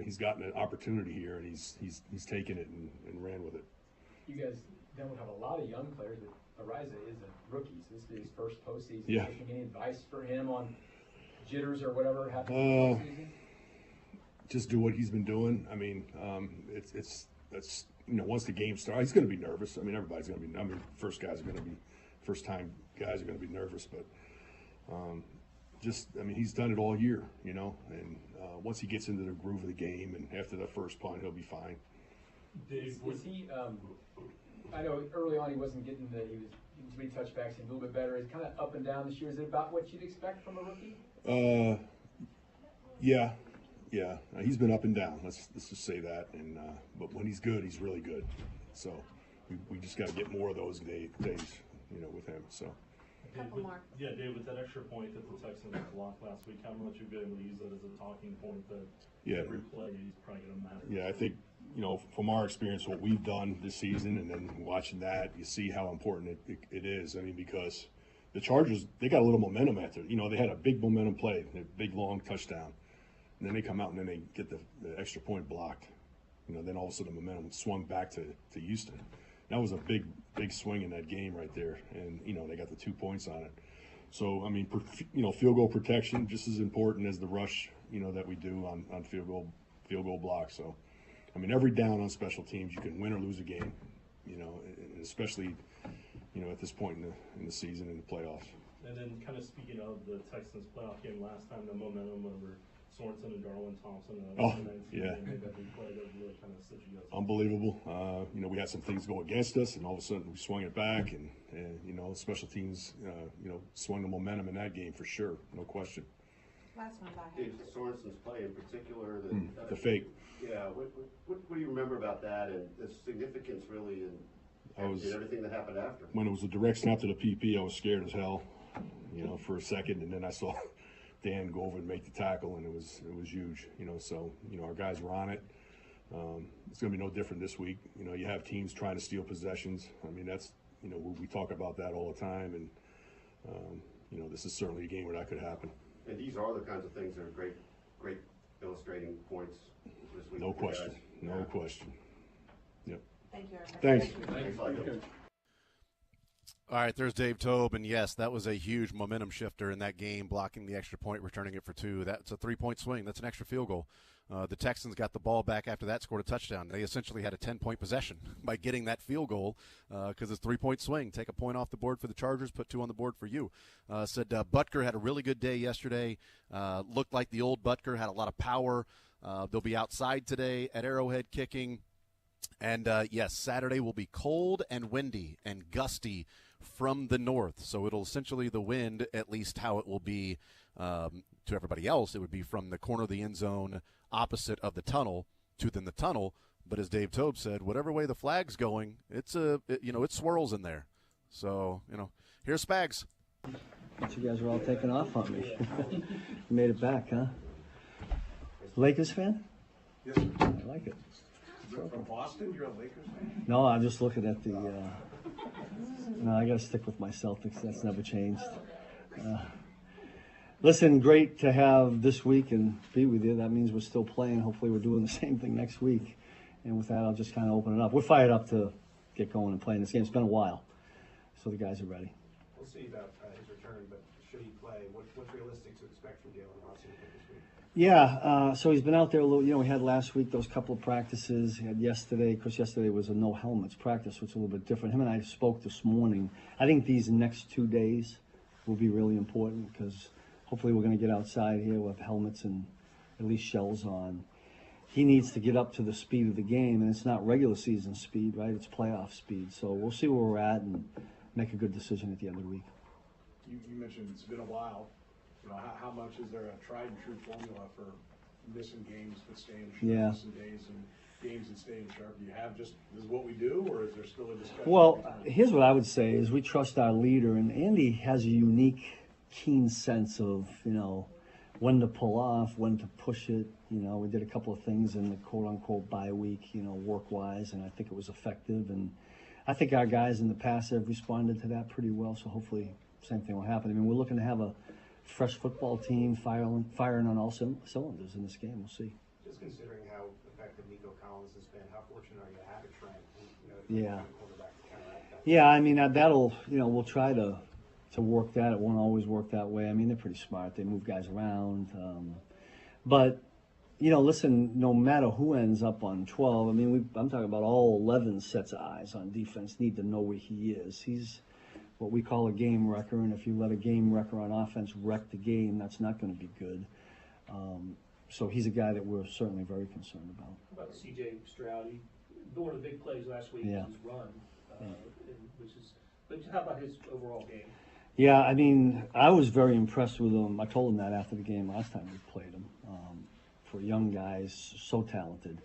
he's gotten an opportunity here, and he's taken it and ran with it. You guys don't have a lot of young players, but Ariza is a rookie, so this is his first postseason. Yeah. Any advice for him on jitters or whatever happened in the postseason? Just do what he's been doing. I mean, that's once the game starts, he's going to be nervous. I mean, everybody's going to be. I mean, first time guys are going to be nervous, but he's done it all year, and once he gets into the groove of the game and after the first punt, he'll be fine. Is he? I know early on he wasn't getting he was too many touchbacks and a little bit better. He's kind of up and down this year. Is it about what you'd expect from a rookie? Yeah. He's been up and down. Let's just say that. And but when he's good, he's really good. So we just got to get more of those days, with him. So. Couple more. Yeah, Dave, with that extra point that the Texans blocked last week, how much you've been able to use that as a talking point that every play is probably going to matter? Yeah, I think, from our experience, what we've done this season and then watching that, you see how important it is. I mean, because the Chargers, they got a little momentum after. They had a big momentum play, a big, long touchdown. And then they come out and then they get the extra point blocked. Then all of a sudden the momentum swung back to Houston. That was a big swing in that game right there, and they got the 2 points on it. So I mean, field goal protection just as important as the rush, that we do on field goal blocks. So I mean, every down on special teams, you can win or lose a game, and especially at this point in the season in the playoffs. And then, kind of speaking of the Texans playoff game last time, the momentum over Sorensen and Darwin Thompson. Yeah. Made that big play that really kind of set you guys up. Unbelievable. We had some things go against us, and all of a sudden we swung it back, and special teams, swung the momentum in that game for sure, no question. Last one, Dave, Sorensen's play in particular. The fake. Yeah. What do you remember about that, and the significance really, and everything that happened after? When it was a direct snap to the PP, I was scared as hell, for a second, and then I saw Dan go over and make the tackle, and it was huge, so our guys were on it. It's going to be no different this week. You have teams trying to steal possessions. I mean, that's we talk about that all the time, and this is certainly a game where that could happen. And these are the kinds of things that are great illustrating points this week. No question. No question. Yep. Thank you, Thanks. Thanks. All right, there's Dave Tobe, and yes, that was a huge momentum shifter in that game, blocking the extra point, returning it for 2. That's a 3-point swing. That's an extra field goal. The Texans got the ball back after that, scored a touchdown. They essentially had a 10-point possession by getting that field goal because it's a 3-point swing. Take a point off the board for the Chargers, put 2 on the board for you. Said Butker had a really good day yesterday. Looked like the old Butker, had a lot of power. They'll be outside today at Arrowhead kicking. And, yes, Saturday will be cold and windy and gusty from the north. So it'll essentially, the wind, at least how it will be to everybody else, it would be from the corner of the end zone opposite of the tunnel to then the tunnel. But as Dave Tobe said, whatever way the flag's going, it swirls in there. So, here's Spags. But you guys are all taking off on me. You made it back, huh? Lakers fan? Yes, sir. I like it. From Boston? You're a Lakers fan? No, I'm just looking at the. No, I got to stick with my Celtics. That's never changed. Listen, great to have this week and be with you. That means we're still playing. Hopefully, we're doing the same thing next week. And with that, I'll just kind of open it up. We're fired up to get going and playing this game. It's been a while, so the guys are ready. We'll see about his return, but should he play? What's realistic to expect from Jalen Watson this week? Yeah, so he's been out there a little, we had last week those couple of practices. He had yesterday, because yesterday was a no helmets practice, which is a little bit different. Him and I spoke this morning. I think these next 2 days will be really important because hopefully we're going to get outside here with helmets and at least shells on. he needs to get up to the speed of the game, and it's not regular season speed, right? It's playoff speed. So we'll see where we're at and make a good decision at the end of the week. You mentioned it's been a while. You know, how much is there a tried and true formula for missing games but staying sharp, missing days and games and staying sharp? Do you have just, this is what we do, or is there still a discussion? Well, here's what I would say is we trust our leader, and Andy has a unique, keen sense of, you know, when to pull off, when to push it. You know, we did a couple of things in the quote-unquote bye week, you know, work-wise, and I think it was effective. And I think our guys in the past have responded to that pretty well, so hopefully same thing will happen. I mean, we're looking to have a fresh football team firing on all cylinders in this game. We'll see. Just considering how effective Nico Collins has been, how fortunate are you to have a Trent? Yeah. Kind of quarterback to counteract that? Yeah, I mean, that'll, you know, we'll try to work that. It won't always work that way. I mean, they're pretty smart. They move guys around. But, you know, listen, no matter who ends up on 12, I mean, I'm talking about all 11 sets of eyes on defense need to know where he is. He's what we call a game wrecker, and if you let a game wrecker on offense wreck the game, that's not going to be good. So he's a guy that we're certainly very concerned about. How about C.J. Stroud? He one of the big plays last week was his run, but how about his overall game? Yeah, I mean, I was very impressed with him. I told him that after the game last time we played him. For young guys, so talented.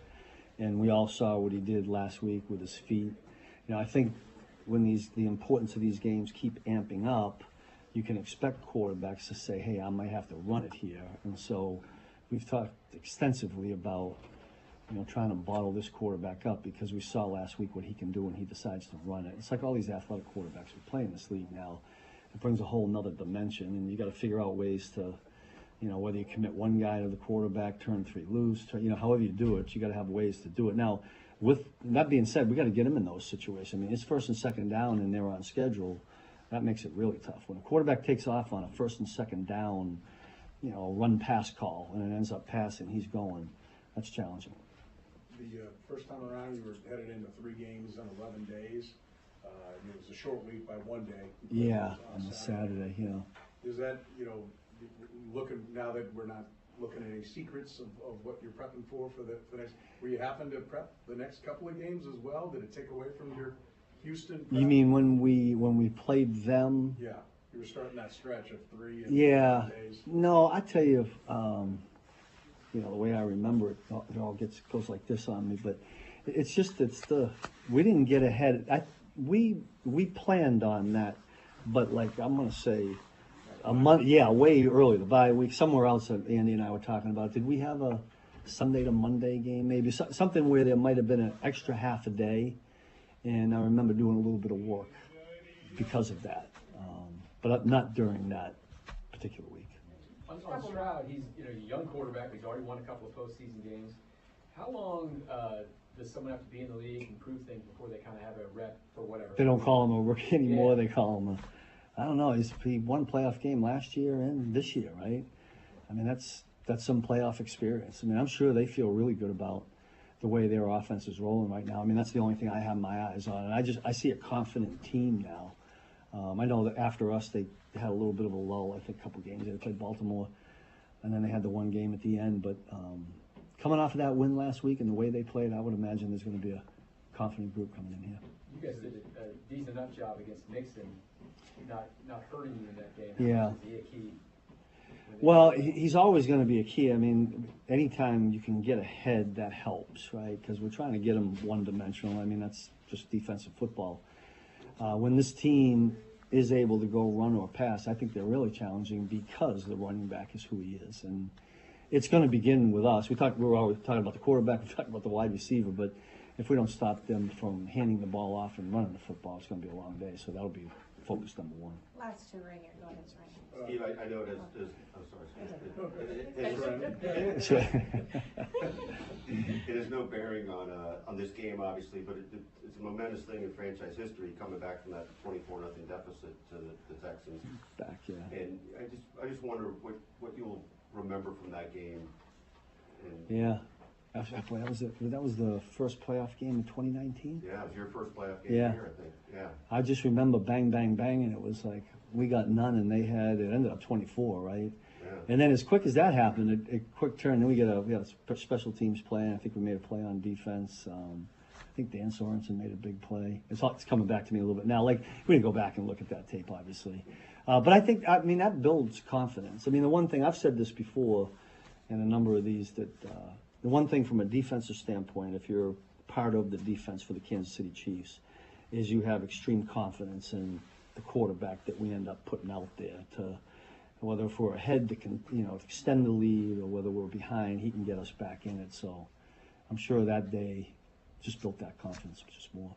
And we all saw what he did last week with his feet. You know, I think when the importance of these games keep amping up, you can expect quarterbacks to say, hey, I might have to run it here. And so we've talked extensively about, you know, trying to bottle this quarterback up, because we saw last week what he can do when he decides to run it. It's like all these athletic quarterbacks we play in this league now. It brings a whole nother dimension, and you got to figure out ways to, you know, whether you commit one guy to the quarterback, turn three loose, you know, however you do it, you got to have ways to do it. Now, with that being said, we got to get him in those situations. I mean, it's first and second down and they're on schedule. That makes it really tough. When a quarterback takes off on a first and second down, you know, run pass call, and it ends up passing, he's going. That's challenging. The first time around, you were headed into 3 games in 11 days. It was a short week by 1 day. Yeah, on a Saturday, you know. Is that, you know, looking now that we're not looking at any secrets of what you're prepping for the next, were you happen to prep the next couple of games as well? Did it take away from your Houston prep? You mean when we played them? Yeah, you were starting that stretch of 3 and 11 days. No, I tell you, you know, the way I remember it, it all goes like this on me. But it's just we didn't get ahead. We planned on that, but like I'm gonna say, a month, way early, the bye week, somewhere else that Andy and I were talking about. Did we have a Sunday to Monday game, maybe something where there might have been an extra half a day? And I remember doing a little bit of work because of that, but not during that particular week. On Stroud, he's a young quarterback. He's already won a couple of postseason games. How long does someone have to be in the league and prove things before they kind of have a rep for whatever? They don't call him a rookie anymore. Yeah. They call him I don't know. He won a playoff game last year and this year, right? I mean, that's some playoff experience. I mean, I'm sure they feel really good about the way their offense is rolling right now. I mean, that's the only thing I have my eyes on. And I see a confident team now. I know that after us, they had a little bit of a lull, I think, a couple games. They played Baltimore, and then they had the one game at the end. But coming off of that win last week and the way they played, I would imagine there's going to be a confident group coming in here. You guys did a decent enough job against Nixon, not hurting you in that game. Yeah. Is he a key? Well, he's always going to be a key. I mean, anytime you can get ahead, that helps, right? Because we're trying to get him one-dimensional. I mean, that's just defensive football. When this team is able to go run or pass, I think they're really challenging because the running back is who he is. And it's going to begin with us. We're always talking about the quarterback, we're talking about the wide receiver, but if we don't stop them from handing the ball off and running the football, it's going to be a long day. So that'll be focus number one. Last 2 right here. Go ahead, Ray. Steve, I know it has no bearing on this game, obviously, but it's a momentous thing in franchise history, coming back from that 24-0 deficit to the Texans. Back, yeah. And I just wonder what you'll remember from that game. Yeah. Boy, that was the first playoff game in 2019? Yeah, it was your first playoff game here, I think. Yeah. I just remember bang, bang, bang, and it was like we got none, and they had, it ended up 24, right? Yeah. And then as quick as that happened, a quick turn. Then we had a special teams play. And I think we made a play on defense. I think Dan Sorensen made a big play. It's coming back to me a little bit now. Like, we didn't go back and look at that tape, obviously. But I think, that builds confidence. I mean, the one thing, I've said this before in a number of these, that the one thing from a defensive standpoint, if you're part of the defense for the Kansas City Chiefs, is you have extreme confidence in the quarterback that we end up putting out there to, whether if we're ahead to extend the lead or whether we're behind, he can get us back in it. So I'm sure that day just built that confidence just more.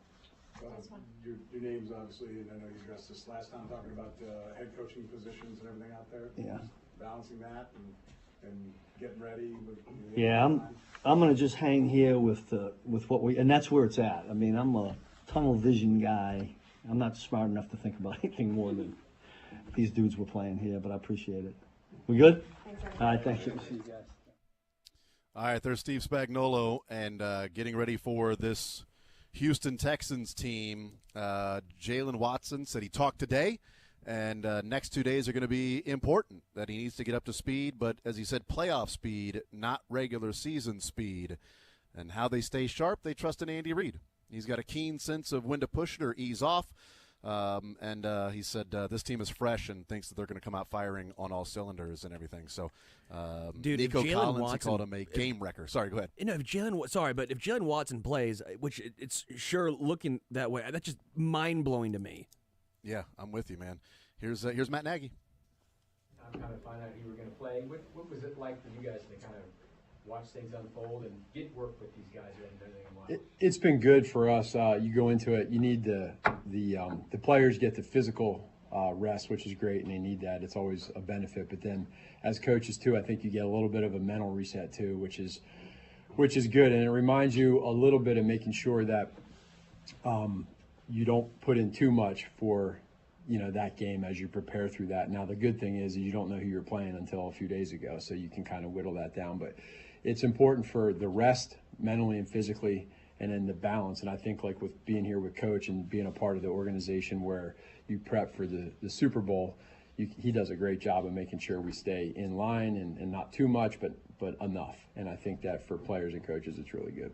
Your name's obviously, and I know you addressed this last time, talking about head coaching positions and everything out there. Yeah. Balancing that and getting ready. Yeah, I'm going to just hang here with what and that's where it's at. I mean, I'm a tunnel vision guy. I'm not smart enough to think about anything more than these dudes were playing here, but I appreciate it. We good? All right, thank you. See you guys. All right, there's Steve Spagnuolo, and getting ready for this Houston Texans team. Jalen Watson said he talked today, and next 2 days are going to be important, that he needs to get up to speed, but as he said, playoff speed, not regular season speed. And how they stay sharp, they trust in Andy Reid. He's got a keen sense of when to push it or ease off. And he said this team is fresh and thinks that they're going to come out firing on all cylinders and everything. So, dude, Nico if Jalen Collins, Watson, he called him a game wrecker. Sorry, go ahead. If Jalen Watson plays, which it's sure looking that way, that's just mind blowing to me. Yeah, I'm with you, man. Here's Matt Nagy. I'm kind of find out who you were going to play. What was it like for you guys to kind of watch things unfold and get work with these guys who haven't done anything in a while? It's been good for us. You go into it, you need the players get the physical rest, which is great, and they need that. It's always a benefit. But then as coaches too, I think you get a little bit of a mental reset too, which is good, and it reminds you a little bit of making sure that you don't put in too much for that game as you prepare through that. Now the good thing is you don't know who you're playing until a few days ago, so you can kind of whittle that down. But it's important for the rest mentally and physically, and then the balance. And I think like with being here with Coach and being a part of the organization where you prep for the Super Bowl, he does a great job of making sure we stay in line and not too much, but enough. And I think that for players and coaches, it's really good.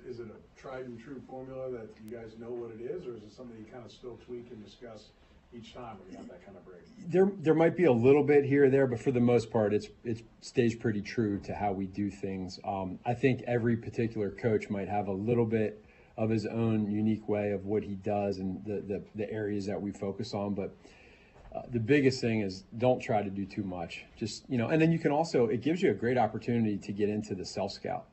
Is it a tried and true formula that you guys know what it is, or is it something you kind of still tweak and discuss each time when you have that kind of break? There might be a little bit here or there, but for the most part, it stays pretty true to how we do things. I think every particular coach might have a little bit of his own unique way of what he does and the areas that we focus on. But the biggest thing is don't try to do too much. Just, and then you can also, it gives you a great opportunity to get into the self-scout.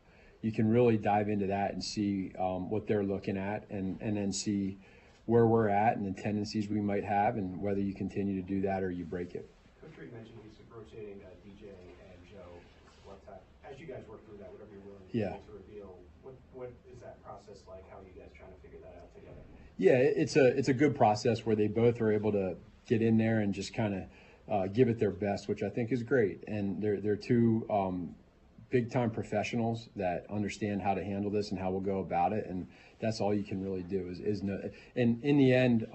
You can really dive into that and see what they're looking at and then see where we're at and the tendencies we might have and whether you continue to do that or you break it. Coach Reed mentioned he's rotating DJ and Joe. As you guys work through that, whatever you're willing to reveal, what is that process like? How are you guys trying to figure that out together? Yeah, it's a good process where they both are able to get in there and just kind of give it their best, which I think is great. And they're two big-time professionals that understand how to handle this and how we'll go about it, and that's all you can really do is know. And in the end,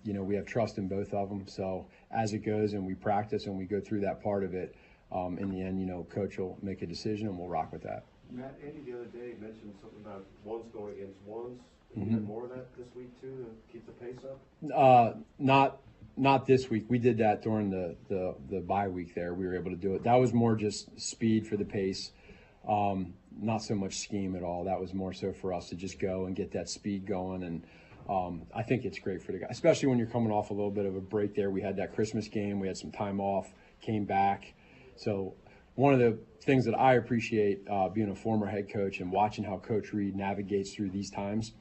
we have trust in both of them. So as it goes and we practice and we go through that part of it, in the end, Coach will make a decision and we'll rock with that. Matt, Andy the other day mentioned something about ones going against ones. Can you get more of that this week too to keep the pace up? Not this week. We did that during the bye week there. We were able to do it. That was more just speed for the pace. Not so much scheme at all. That was more so for us to just go and get that speed going. And I think it's great for the guys, especially when you're coming off a little bit of a break there. We had that Christmas game. We had some time off, came back. So one of the things that I appreciate being a former head coach and watching how Coach Reed navigates through these times,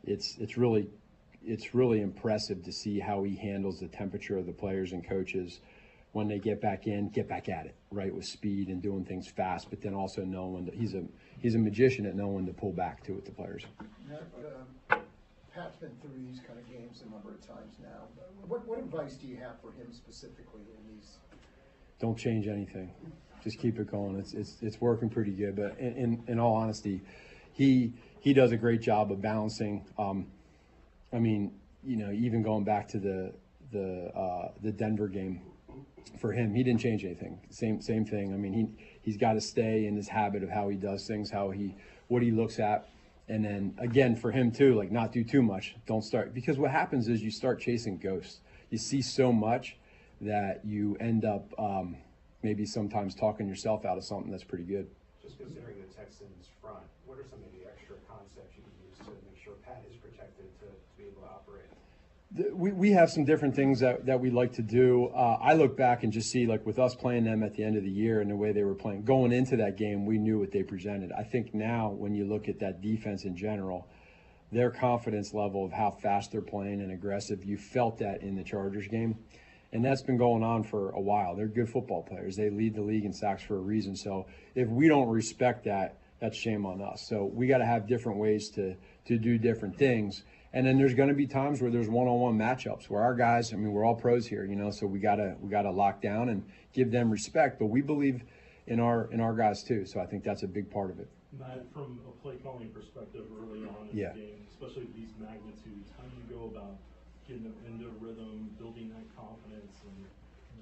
it's really impressive to see how he handles the temperature of the players and coaches when they get back at it, right, with speed and doing things fast, but then also knowing when he's a magician at knowing when to pull back to with the players. Pat's been through these kind of games a number of times now. What advice do you have for him specifically in these? Don't change anything. Just keep it going. It's working pretty good. But in all honesty, he does a great job of balancing. Even going back to the Denver game, for him, he didn't change anything. Same thing. I mean, he's got to stay in his habit of how he does things, what he looks at. And then again, for him too, like not do too much. Don't start, because what happens is you start chasing ghosts. You see so much that you end up maybe sometimes talking yourself out of something that's pretty good. Just considering the Texans front, what are some of the extra concepts you can use to make sure Pat is protected to be able to operate? We have some different things that we like to do. I look back and just see, like with us playing them at the end of the year and the way they were playing, going into that game, we knew what they presented. I think now when you look at that defense in general, their confidence level of how fast they're playing and aggressive, you felt that in the Chargers game. And that's been going on for a while. They're good football players. They lead the league in sacks for a reason. So if we don't respect that, that's shame on us. So we got to have different ways to do different things. And then there's going to be times where there's one-on-one matchups where our guys, I mean, we're all pros here, so we gotta lock down and give them respect. But we believe in our guys too. So I think that's a big part of it. Matt, from a play calling perspective early on in the game, especially these magnitudes, how do you go about getting them into rhythm, building that confidence, and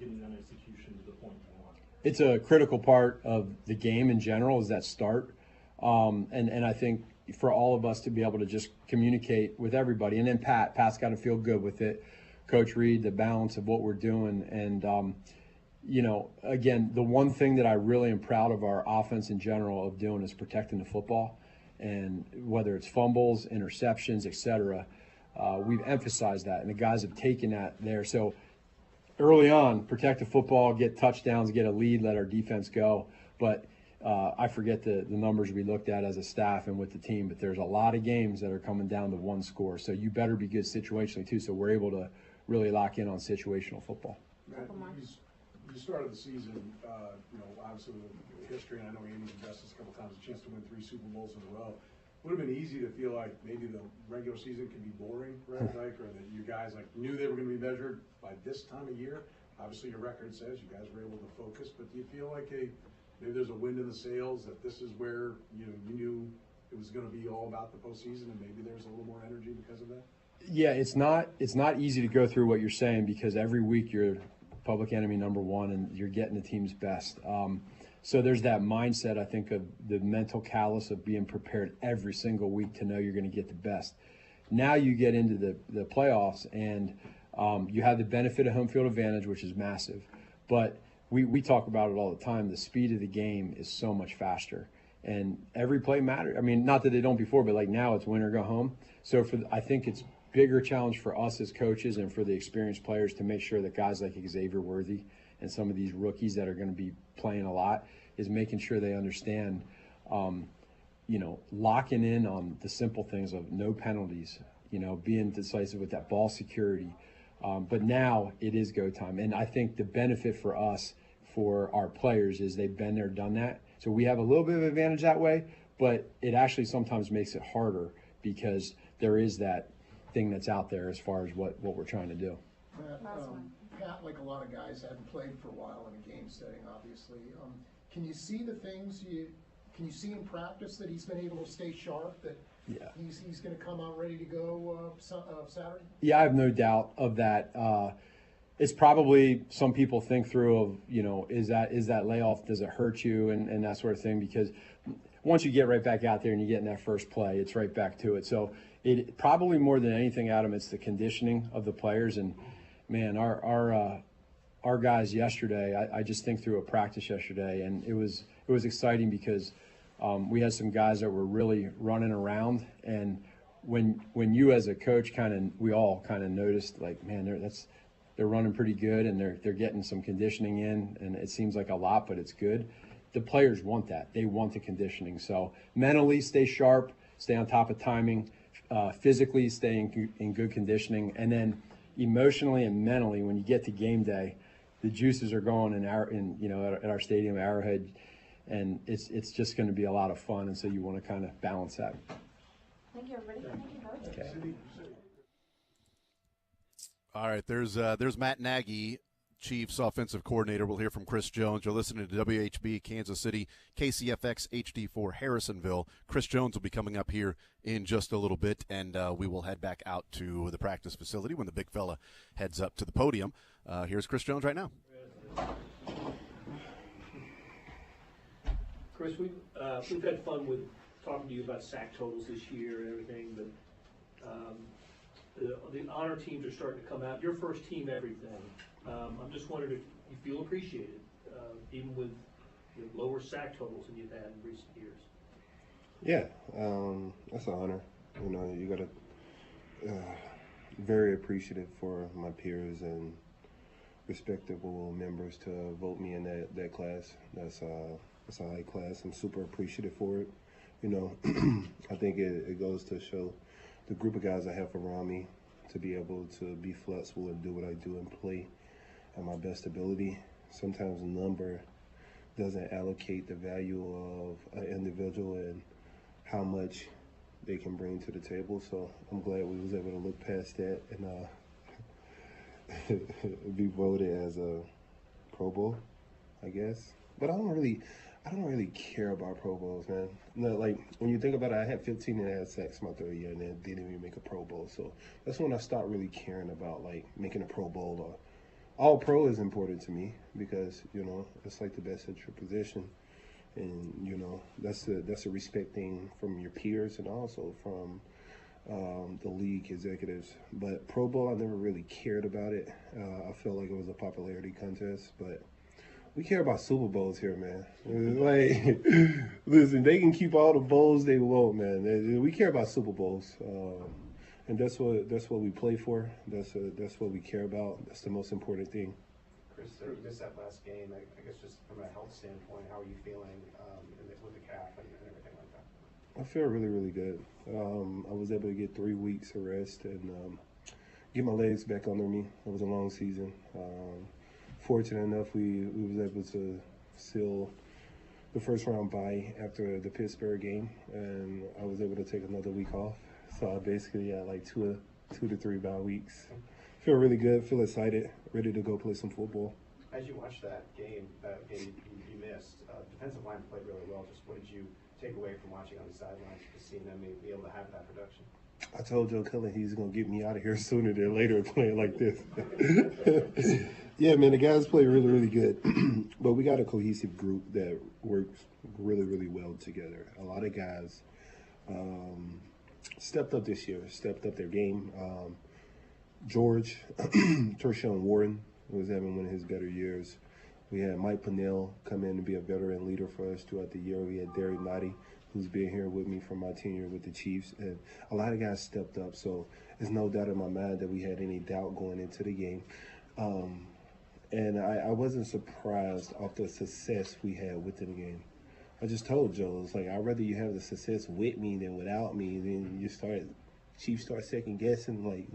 getting that execution to the point you want? It's a critical part of the game in general, is that start. And I think for all of us to be able to just communicate with everybody. And then Pat's got to feel good with it. Coach Reed, the balance of what we're doing. And, again, the one thing that I really am proud of our offense in general of doing is protecting the football. And whether it's fumbles, interceptions, et cetera, we've emphasized that. And the guys have taken that there. So early on, protect the football, get touchdowns, get a lead, let our defense go. But I forget the numbers we looked at as a staff and with the team, but there's a lot of games that are coming down to one score. So you better be good situationally too, so we're able to really lock in on situational football. Matt, you started the season, obviously with history, and I know Andy's addressed this a couple times, a chance to win 3 Super Bowls in a row. Would have been easy to feel like maybe the regular season could be boring, right? Like, or that you guys knew they were going to be measured by this time of year. Obviously, your record says you guys were able to focus, but do you feel like maybe there's a wind in the sails that this is where you knew it was going to be all about the postseason, and maybe there's a little more energy because of that? Yeah, it's not easy to go through what you're saying, because every week you're public enemy number one and you're getting the team's best. So there's that mindset, I think, of the mental callous of being prepared every single week to know you're going to get the best. Now you get into the playoffs, and you have the benefit of home field advantage, which is massive. But we talk about it all the time. The speed of the game is so much faster, and every play matters. I mean, not that they don't before, but like now it's win or go home. So I think it's bigger challenge for us as coaches and for the experienced players to make sure that guys like Xavier Worthy and some of these rookies that are going to be playing a lot is making sure they understand, locking in on the simple things of no penalties, being decisive with that ball security. But now it is go time. And I think the benefit for us, for our players, is they've been there, done that. So we have a little bit of advantage that way, but it actually sometimes makes it harder because there is that thing that's out there as far as what we're trying to do. Pat, like a lot of guys, haven't played for a while in a game setting, obviously. Can you see the things can you see in practice that he's been able to stay sharp, that he's going to come out ready to go Saturday? Yeah, I have no doubt of that. It's probably some people think through of, is that layoff, does it hurt you and that sort of thing, because once you get right back out there and you get in that first play, it's right back to it. So it probably more than anything, Adam, it's the conditioning of the players. And man, our guys yesterday, I just think through a practice yesterday, and it was exciting because we had some guys that were really running around, and when you as a coach we all kind of noticed, like, man, they're running pretty good, and they're getting some conditioning in, and it seems like a lot, but it's good. The players want that. They want the conditioning. So mentally stay sharp, stay on top of timing, physically stay in good conditioning, and then emotionally and mentally, when you get to game day, the juices are going at our stadium, Arrowhead, and it's just going to be a lot of fun, and so you want to kind of balance that. Thank you, everybody. Thank you both. Okay. All right, there's Matt Nagy, Chiefs offensive coordinator. We'll hear from Chris Jones. You're listening to WHB Kansas City, KCFX HD4 Harrisonville. Chris Jones will be coming up here in just a little bit, and we will head back out to the practice facility when the big fella heads up to the podium. Here's Chris Jones right now. Chris, we've had fun with talking to you about sack totals this year and everything, but the honor teams are starting to come out. Your first team, everything. I'm just wondering if you feel appreciated, even with lower sack totals than you've had in recent years. Yeah, that's an honor. You got to very appreciative for my peers and respectable members to vote me in that class. That's a high class. I'm super appreciative for it. I think it goes to show the group of guys I have around me to be able to be flexible and do what I do and play at my best ability. Sometimes a number doesn't allocate the value of an individual and how much they can bring to the table. So I'm glad we was able to look past that and be voted as a Pro Bowl, I guess. But I don't really care about Pro Bowls, man. Like when you think about it, I had 15 and a half sacks my third year and then didn't even make a Pro Bowl. So that's when I stopped really caring about like making a Pro Bowl or All Pro is important to me because, it's like the best at your position. And, that's a respect thing from your peers and also from the league executives. But Pro Bowl, I never really cared about it. I felt like it was a popularity contest, but we care about Super Bowls here, man. Like, listen, they can keep all the bowls they want, man. We care about Super Bowls, and that's what we play for. That's what we care about. That's the most important thing. Chris, you missed that last game. I guess just from a health standpoint, how are you feeling with the calf and everything like that? I feel really, really good. I was able to get 3 weeks of rest and get my legs back under me. It was a long season. Fortunate enough, we was able to seal the first round bye after the Pittsburgh game, and I was able to take another week off. So I basically had like 2 to 3 bye weeks. Feel really good, feel excited, ready to go play some football. As you watched that game you missed, defensive line played really well. Just what did you take away from watching on the sidelines, just seeing them be able to have that production? I told Joe Cullen he's going to get me out of here sooner than later playing like this. Yeah, man, the guys play really, really good. But we got a cohesive group that works really, really well together. A lot of guys stepped up this year, stepped up their game. George, Tershawn Warren was having one of his better years. We had Mike Pennell come in and be a veteran leader for us throughout the year. We had Derek Nottie, who's been here with me from my tenure with the Chiefs. And a lot of guys stepped up, so there's no doubt in my mind that we had any doubt going into the game. And I wasn't surprised off the success we had within the game. I just told Joe, it's like, I'd rather you have the success with me than without me. Then Chiefs start second guessing, like,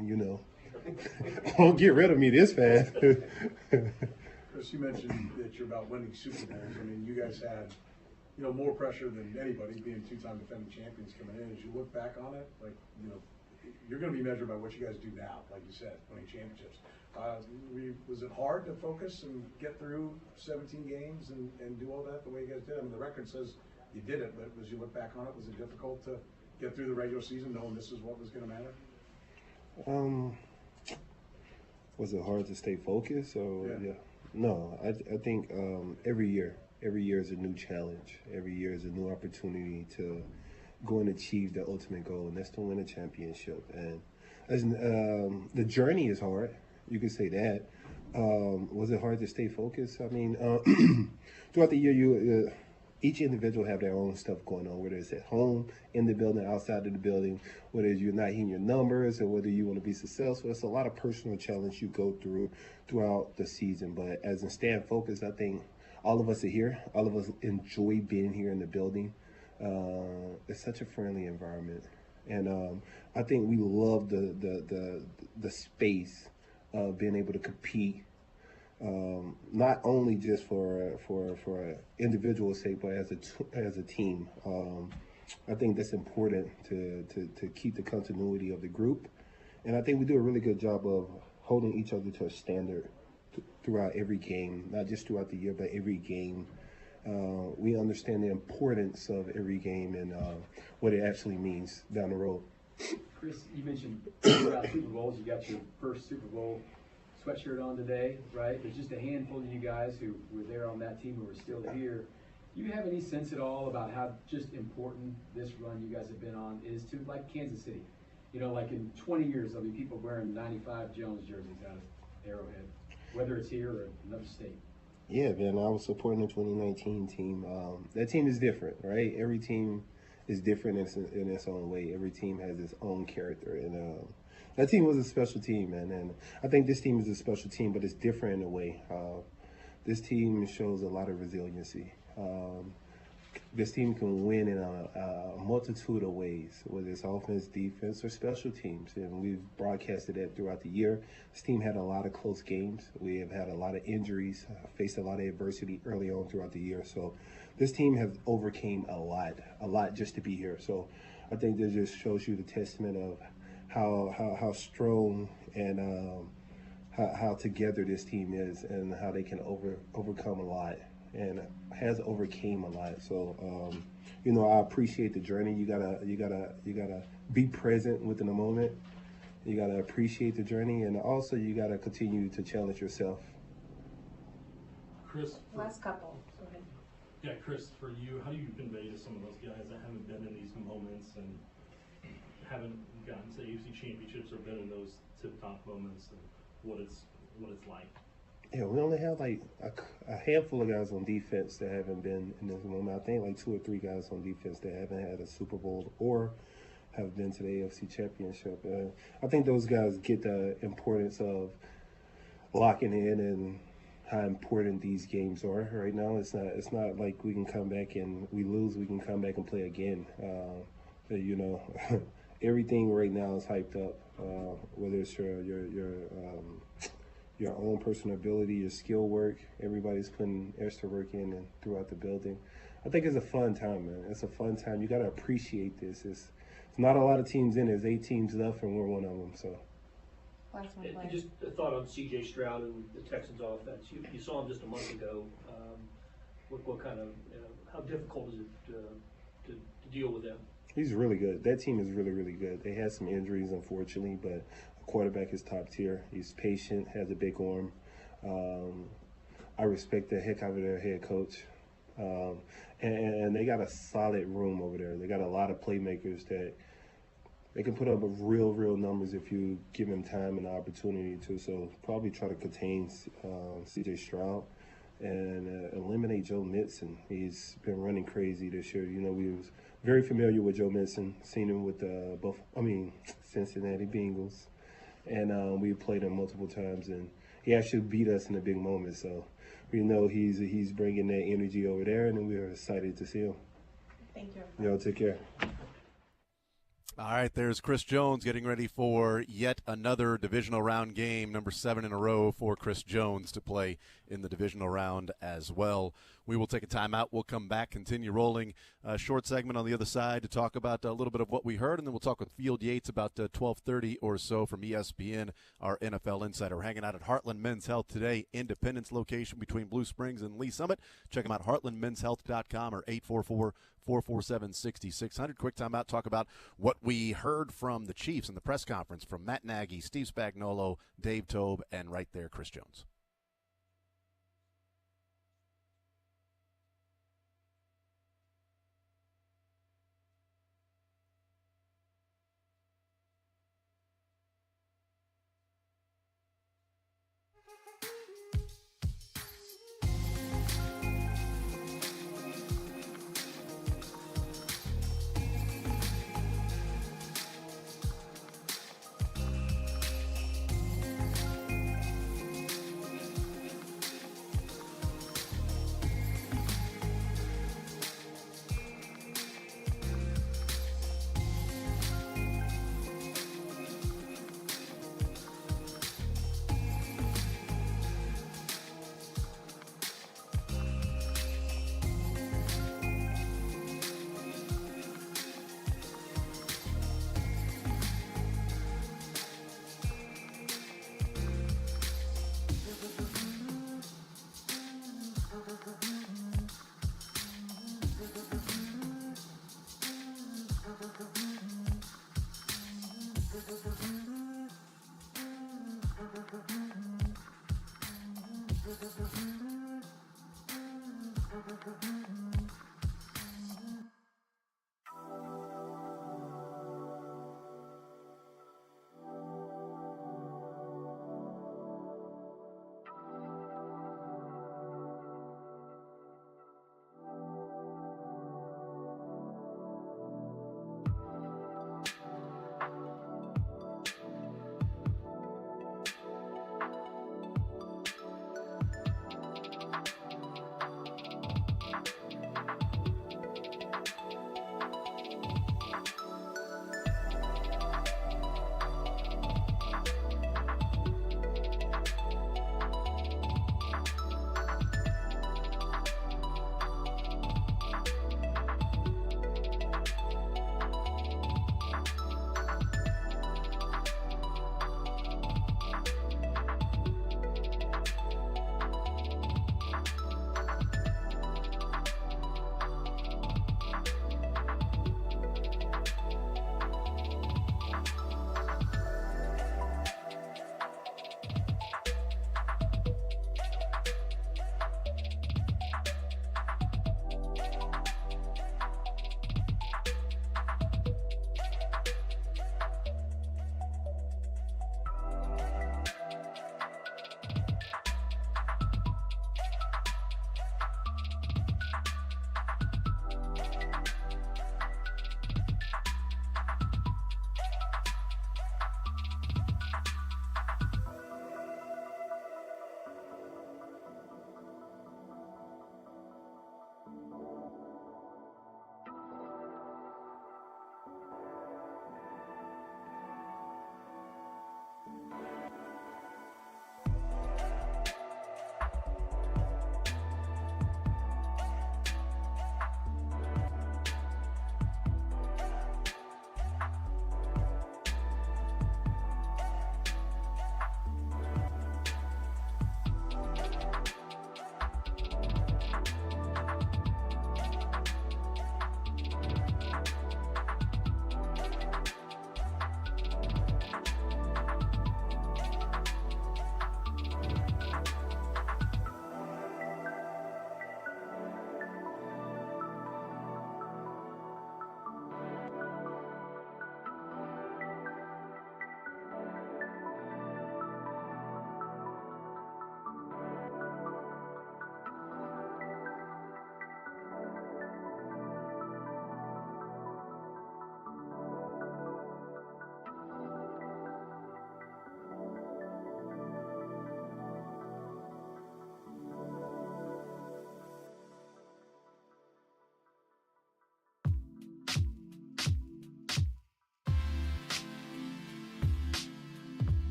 don't get rid of me this fast. Chris, you mentioned that you're about winning Super Bowls. I mean, you guys had, more pressure than anybody, being two-time defending champions coming in. As you look back on it, like, you're going to be measured by what you guys do now, like you said, winning championships. Was it hard to focus and get through 17 games and do all that the way you guys did? I mean, the record says you did it, but as you look back on it, was it difficult to get through the regular season knowing this is what was going to matter? Was it hard to stay focused? Yeah. No, I think every year is a new challenge. Every year is a new opportunity to go and achieve the ultimate goal, and that's to win a championship. And the journey is hard. You could say that. Was it hard to stay focused? I mean, throughout the year, each individual have their own stuff going on, whether it's at home, in the building, outside of the building, whether you're not hitting your numbers or whether you want to be successful. It's a lot of personal challenge you go through throughout the season. But as in staying focused, I think all of us are here. All of us enjoy being here in the building. It's such a friendly environment. And I think we love the space of being able to compete. Not only just for individual's sake, but as a team. I think that's important to keep the continuity of the group, and I think we do a really good job of holding each other to a standard throughout every game, not just throughout the year, but every game. We understand the importance of every game and what it actually means down the road. Chris, you mentioned about Super Bowls. You got your first Super Bowl sweatshirt on today, right? There's just a handful of you guys who were there on that team who are still here. Do you have any sense at all about how just important this run you guys have been on is to, like, Kansas City? You know, like in 20 years, there'll be people wearing 95 Jones jerseys out of Arrowhead, whether it's here or another state. Yeah, man, I was supporting the 2019 team. That team is different, right? Every team is different in its own way. Every team has its own character. And that team was a special team, man. And I think this team is a special team, but it's different in a way. This team shows a lot of resiliency. This team can win in a multitude of ways, whether it's offense, defense, or special teams. And we've broadcasted that throughout the year. This team had a lot of close games. We have had a lot of injuries, faced a lot of adversity early on throughout the year. So this team has overcame a lot just to be here. So I think that just shows you the testament of how strong and how together this team is and how they can overcome a lot. And has overcame a lot. So, I appreciate the journey. You gotta be present within the moment. You gotta appreciate the journey, and also you gotta continue to challenge yourself. Chris, last couple. Go ahead. Yeah, Chris, for you, how do you convey to some of those guys that haven't been in these moments and haven't gotten to AFC championships or been in those tip-top moments and what it's like? Yeah, we only have like a handful of guys on defense that haven't been in this moment. I think like 2 or 3 guys on defense that haven't had a Super Bowl or have been to the AFC Championship. I think those guys get the importance of locking in and how important these games are right now. It's not like we can come back and we lose, we can come back and play again. Everything right now is hyped up, whether it's your own personal ability, your skill work. Everybody's putting extra work in and throughout the building. I think it's a fun time, man. It's a fun time. You got to appreciate this. It's not a lot of teams in. There's 8 teams left, and we're one of them. So. Last one, And just a thought on C.J. Stroud and the Texans offense. You saw him just a month ago. What kind of how difficult is it to deal with them? He's really good. That team is really, really good. They had some injuries, unfortunately, but quarterback is top tier. He's patient, has a big arm. I respect the heck out of their head coach. And they got a solid room over there. They got a lot of playmakers that they can put up real numbers if you give them time and the opportunity to. So probably try to contain C.J. Stroud and eliminate Joe Mixon. He's been running crazy this year. We was very familiar with Joe Mixon, seen him with Cincinnati Bengals. And we played him multiple times, and he actually beat us in a big moment. So we know he's bringing that energy over there, and we are excited to see him. Thank you. Y'all take care. All right, there's Chris Jones getting ready for yet another divisional round game, number 7 in a row for Chris Jones to play in the divisional round as well. We will take a timeout. We'll come back, continue rolling a short segment on the other side to talk about a little bit of what we heard, and then we'll talk with Field Yates about 12:30 or so from ESPN, our NFL insider. We're hanging out at Heartland Men's Health today, Independence location between Blue Springs and Lee Summit. Check them out, heartlandmenshealth.com or 844-447-6600. Quick timeout, talk about what we heard from the Chiefs in the press conference from Matt Nagy, Steve Spagnuolo, Dave Tobe, and right there, Chris Jones.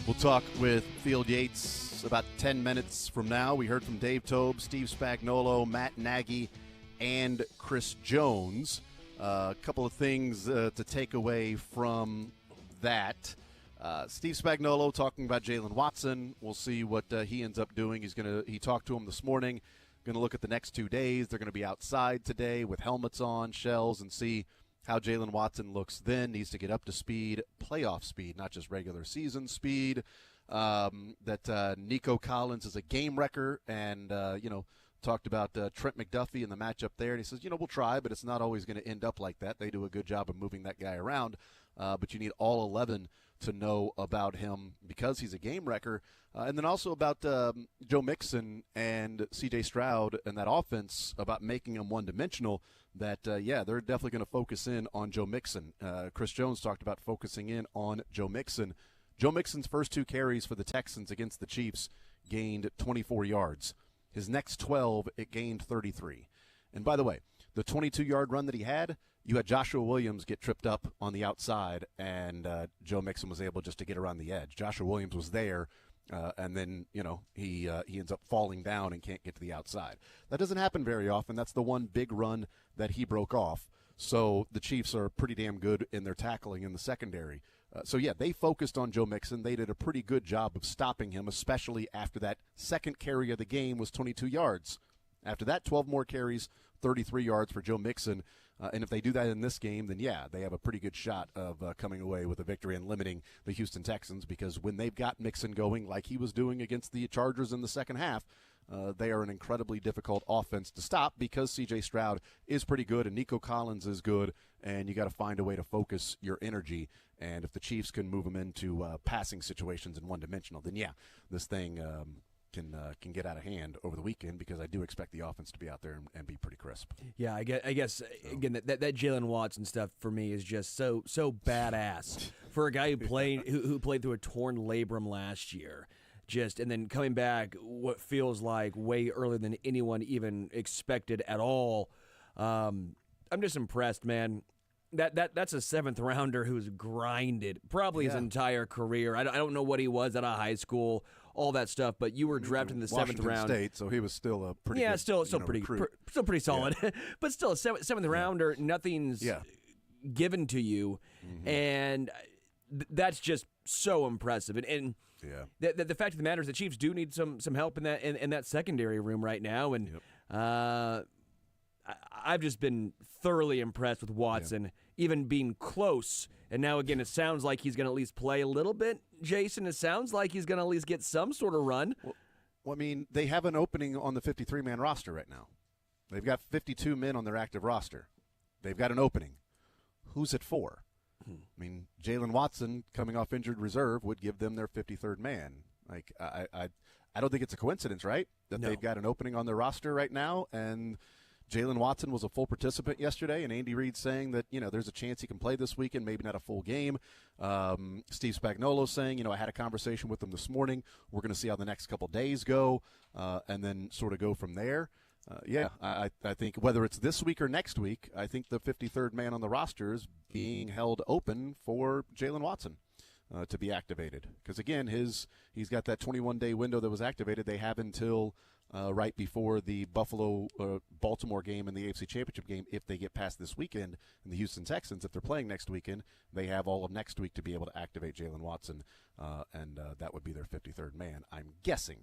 We'll talk with Field Yates about 10 minutes from now. We heard from Dave Tobe, Steve Spagnuolo, Matt Nagy, and Chris Jones. A couple of things to take away from that. Steve Spagnuolo talking about Jalen Watson. We'll see what he ends up doing. He talked to him this morning. Going to look at the next 2 days. They're going to be outside today with helmets on, shells, and see how Jalen Watson looks then. Needs to get up to speed, playoff speed, not just regular season speed. Nico Collins is a game wrecker, and, talked about Trent McDuffie and the matchup there. And he says, we'll try, but it's not always going to end up like that. They do a good job of moving that guy around, but you need all 11 to know about him because he's a game wrecker. And then also about Joe Mixon and C.J. Stroud and that offense, about making them one-dimensional, that, they're definitely going to focus in on Joe Mixon. Chris Jones talked about focusing in on Joe Mixon. Joe Mixon's first 2 carries for the Texans against the Chiefs gained 24 yards. His next 12, it gained 33. And by the way, the 22-yard run that he had, you had Joshua Williams get tripped up on the outside, and Joe Mixon was able just to get around the edge. Joshua Williams was there, and then, he ends up falling down and can't get to the outside. That doesn't happen very often. That's the one big run that he broke off. So the Chiefs are pretty damn good in their tackling in the secondary. They focused on Joe Mixon. They did a pretty good job of stopping him, especially after that second carry of the game was 22 yards. After that, 12 more carries, 33 yards for Joe Mixon. And if they do that in this game, then, they have a pretty good shot of coming away with a victory and limiting the Houston Texans, because when they've got Mixon going like he was doing against the Chargers in the second half, they are an incredibly difficult offense to stop because C.J. Stroud is pretty good and Nico Collins is good, and you got to find a way to focus your energy. And if the Chiefs can move them into passing situations and one-dimensional, then, this thing can get out of hand over the weekend, because I do expect the offense to be out there and be pretty crisp. Yeah, I guess again, that Jalen Watson stuff for me is just so badass for a guy who played through a torn labrum last year. And then coming back what feels like way earlier than anyone even expected at all. I'm just impressed, man. That's a 7th rounder who's grinded probably his entire career. I don't know what he was out of high school, all that stuff, but you were drafted in the Washington 7th round. State, so he was still a pretty good, still pretty solid. Yeah. But still a 7th rounder, nothing's given to you, and that's just so impressive. And the fact of the matter is the Chiefs do need some help in that secondary room right now, and I've just been thoroughly impressed with Watson, even being close. And now, again, it sounds like he's going to at least play a little bit, Jason. It sounds like he's going to at least get some sort of run. Well, I mean, they have an opening on the 53-man roster right now. They've got 52 men on their active roster. They've got an opening. Who's it for? I mean, Jalen Watson, coming off injured reserve, would give them their 53rd man. Like, I don't think it's a coincidence, right, that they've got an opening on their roster right now, and Jalen Watson was a full participant yesterday, and Andy Reid saying that, there's a chance he can play this weekend, maybe not a full game. Steve Spagnuolo saying, I had a conversation with him this morning. We're going to see how the next couple days go, and then sort of go from there. I think whether it's this week or next week, I think the 53rd man on the roster is being held open for Jalen Watson to be activated. Because, again, he's got that 21-day window that was activated. They have until right before the Buffalo-Baltimore game and the AFC Championship game, if they get past this weekend. And the Houston Texans, if they're playing next weekend, they have all of next week to be able to activate Jalen Watson, and that would be their 53rd man. I'm guessing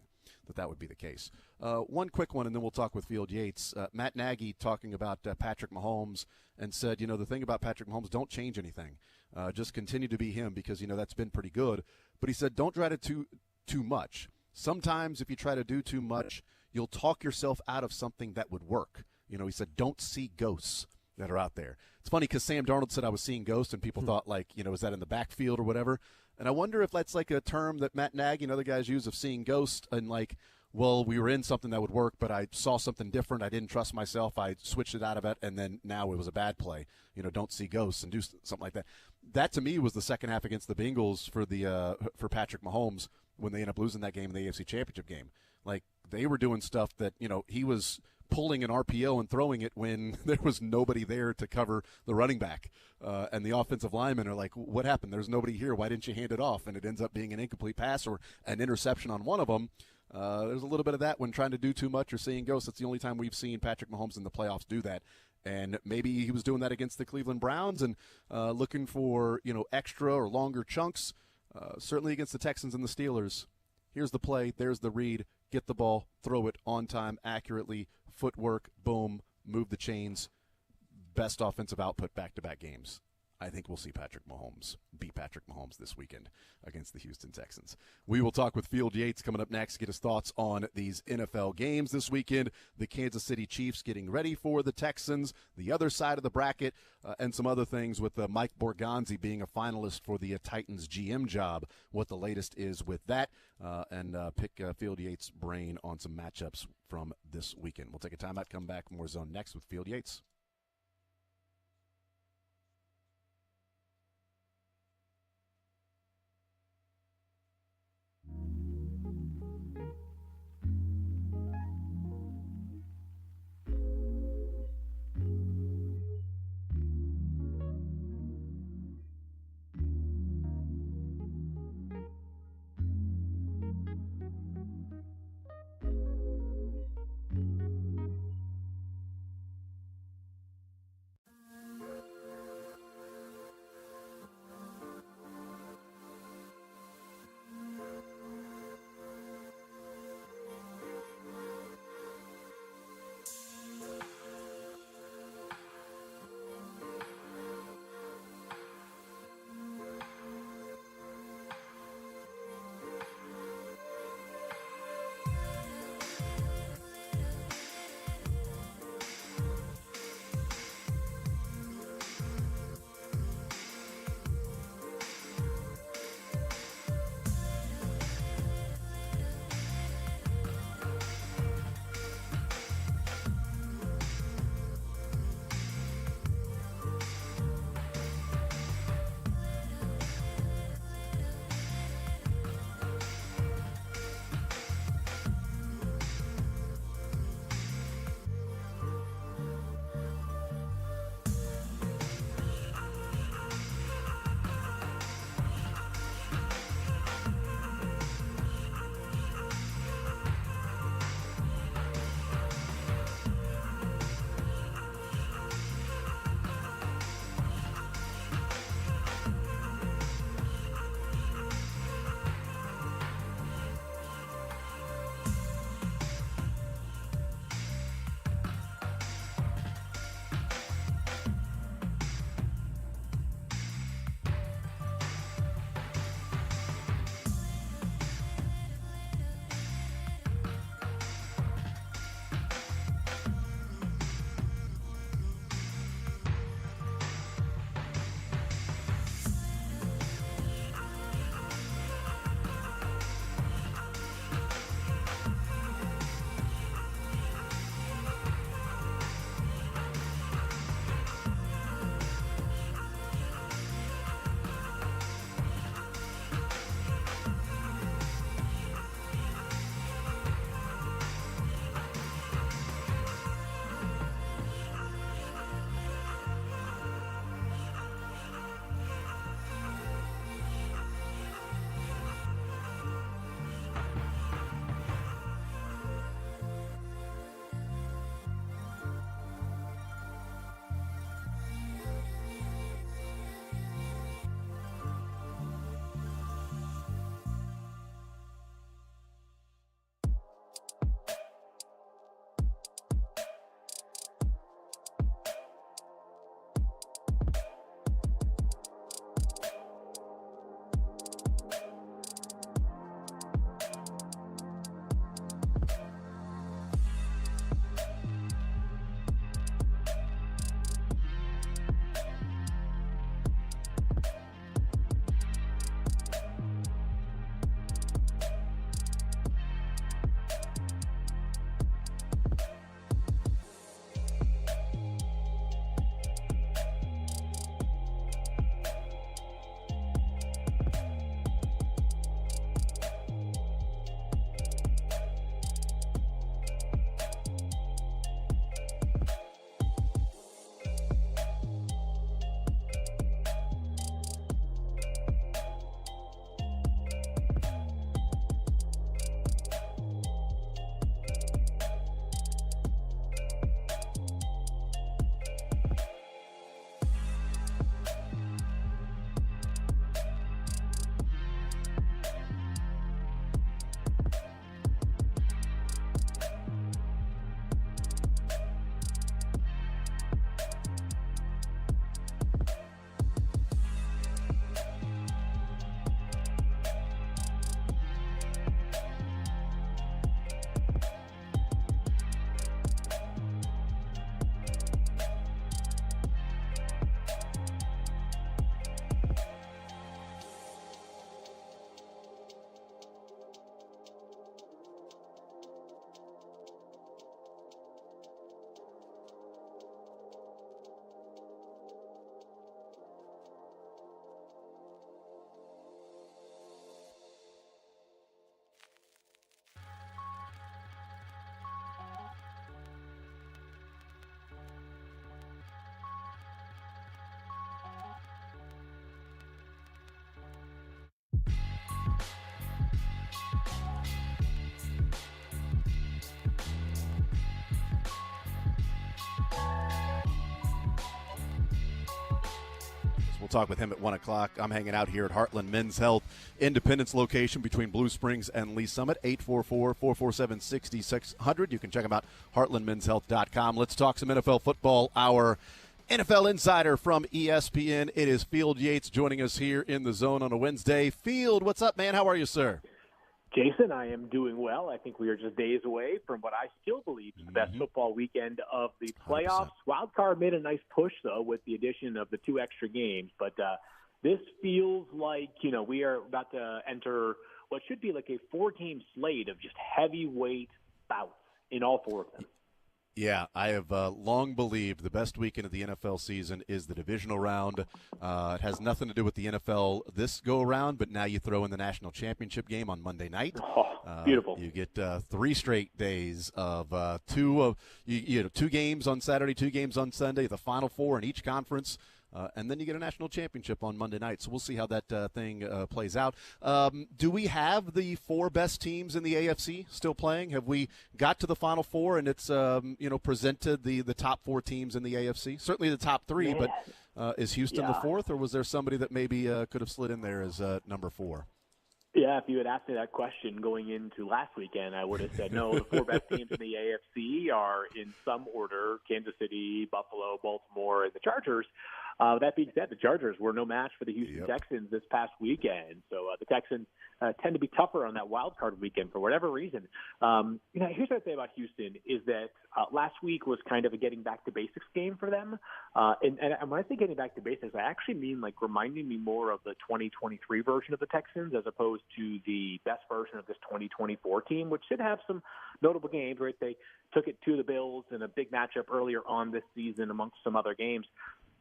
that would be the case. One quick one, and then we'll talk with Field Yates. Matt Nagy talking about Patrick Mahomes and said, the thing about Patrick Mahomes, don't change anything. Just continue to be him because, that's been pretty good. But he said, don't try to do too much. Sometimes if you try to do too much, you'll talk yourself out of something that would work. He said, don't see ghosts that are out there. It's funny because Sam Darnold said I was seeing ghosts, and people thought, like, is that in the backfield or whatever? And I wonder if that's like a term that Matt Nagy and other guys use of seeing ghosts, and like, well, we were in something that would work, but I saw something different. I didn't trust myself. I switched it out of it, and then now it was a bad play. Don't see ghosts and do something like that. That, to me, was the second half against the Bengals for Patrick Mahomes when they ended up losing that game in the AFC Championship game. Like, they were doing stuff that, he was pulling an RPO and throwing it when there was nobody there to cover the running back. And the offensive linemen are like, what happened? There's nobody here. Why didn't you hand it off? And it ends up being an incomplete pass or an interception on one of them. There's a little bit of that when trying to do too much or seeing ghosts. It's the only time we've seen Patrick Mahomes in the playoffs do that. And maybe he was doing that against the Cleveland Browns and looking for, extra or longer chunks. Certainly against the Texans and the Steelers. Here's the play. There's the read. Get the ball. Throw it on time, accurately. Footwork. Boom. Move the chains. Best offensive output back-to-back games. I think we'll see Patrick Mahomes beat Patrick Mahomes this weekend against the Houston Texans. We will talk with Field Yates coming up next, get his thoughts on these NFL games this weekend, the Kansas City Chiefs getting ready for the Texans, the other side of the bracket, and some other things with Mike Borgonzi being a finalist for the Titans GM job, what the latest is with that, and pick Field Yates' brain on some matchups from this weekend. We'll take a timeout, come back, more Zone next with Field Yates. talk with him at 1 o'clock. I'm hanging out here at Heartland Men's Health Independence location between Blue Springs and Lee Summit, 844-447-6600. You can check them out, heartlandmenshealth.com. Let's talk some NFL football. Our NFL insider from ESPN, it is Field Yates joining us here in the Zone on a Wednesday. Field, what's up, man? How are you, sir? Jason, I am doing well. I think we are just days away from what I still believe is the best football weekend of the playoffs. 100%. Wild card made a nice push, though, with the addition of the 2 extra games. But this feels like, we are about to enter what should be like a 4-game slate of just heavyweight bouts in all 4 of them. Yeah, I have long believed the best weekend of the NFL season is the divisional round. It has nothing to do with the NFL this go-around, but now you throw in the national championship game on Monday night. Beautiful. You get 3 straight days of 2 games on Saturday, 2 games on Sunday, the Final Four in each conference. And then you get a national championship on Monday night. So we'll see how that thing plays out. Do we have the 4 best teams in the AFC still playing? Have we got to the Final Four and it's presented the top 4 teams in the AFC? Certainly the top 3, but is Houston the 4th, or was there somebody that maybe could have slid in there as number 4? Yeah, if you had asked me that question going into last weekend, I would have said no. The 4 best teams in the AFC are in some order: Kansas City, Buffalo, Baltimore, and the Chargers. That being said, the Chargers were no match for the Houston Texans this past weekend. So the Texans tend to be tougher on that wild card weekend for whatever reason. Here's what I'd say about Houston is that last week was kind of a getting back to basics game for them. And when I say getting back to basics, I actually mean like reminding me more of the 2023 version of the Texans as opposed to the best version of this 2024 team, which should have some notable games, right? They took it to the Bills in a big matchup earlier on this season amongst some other games.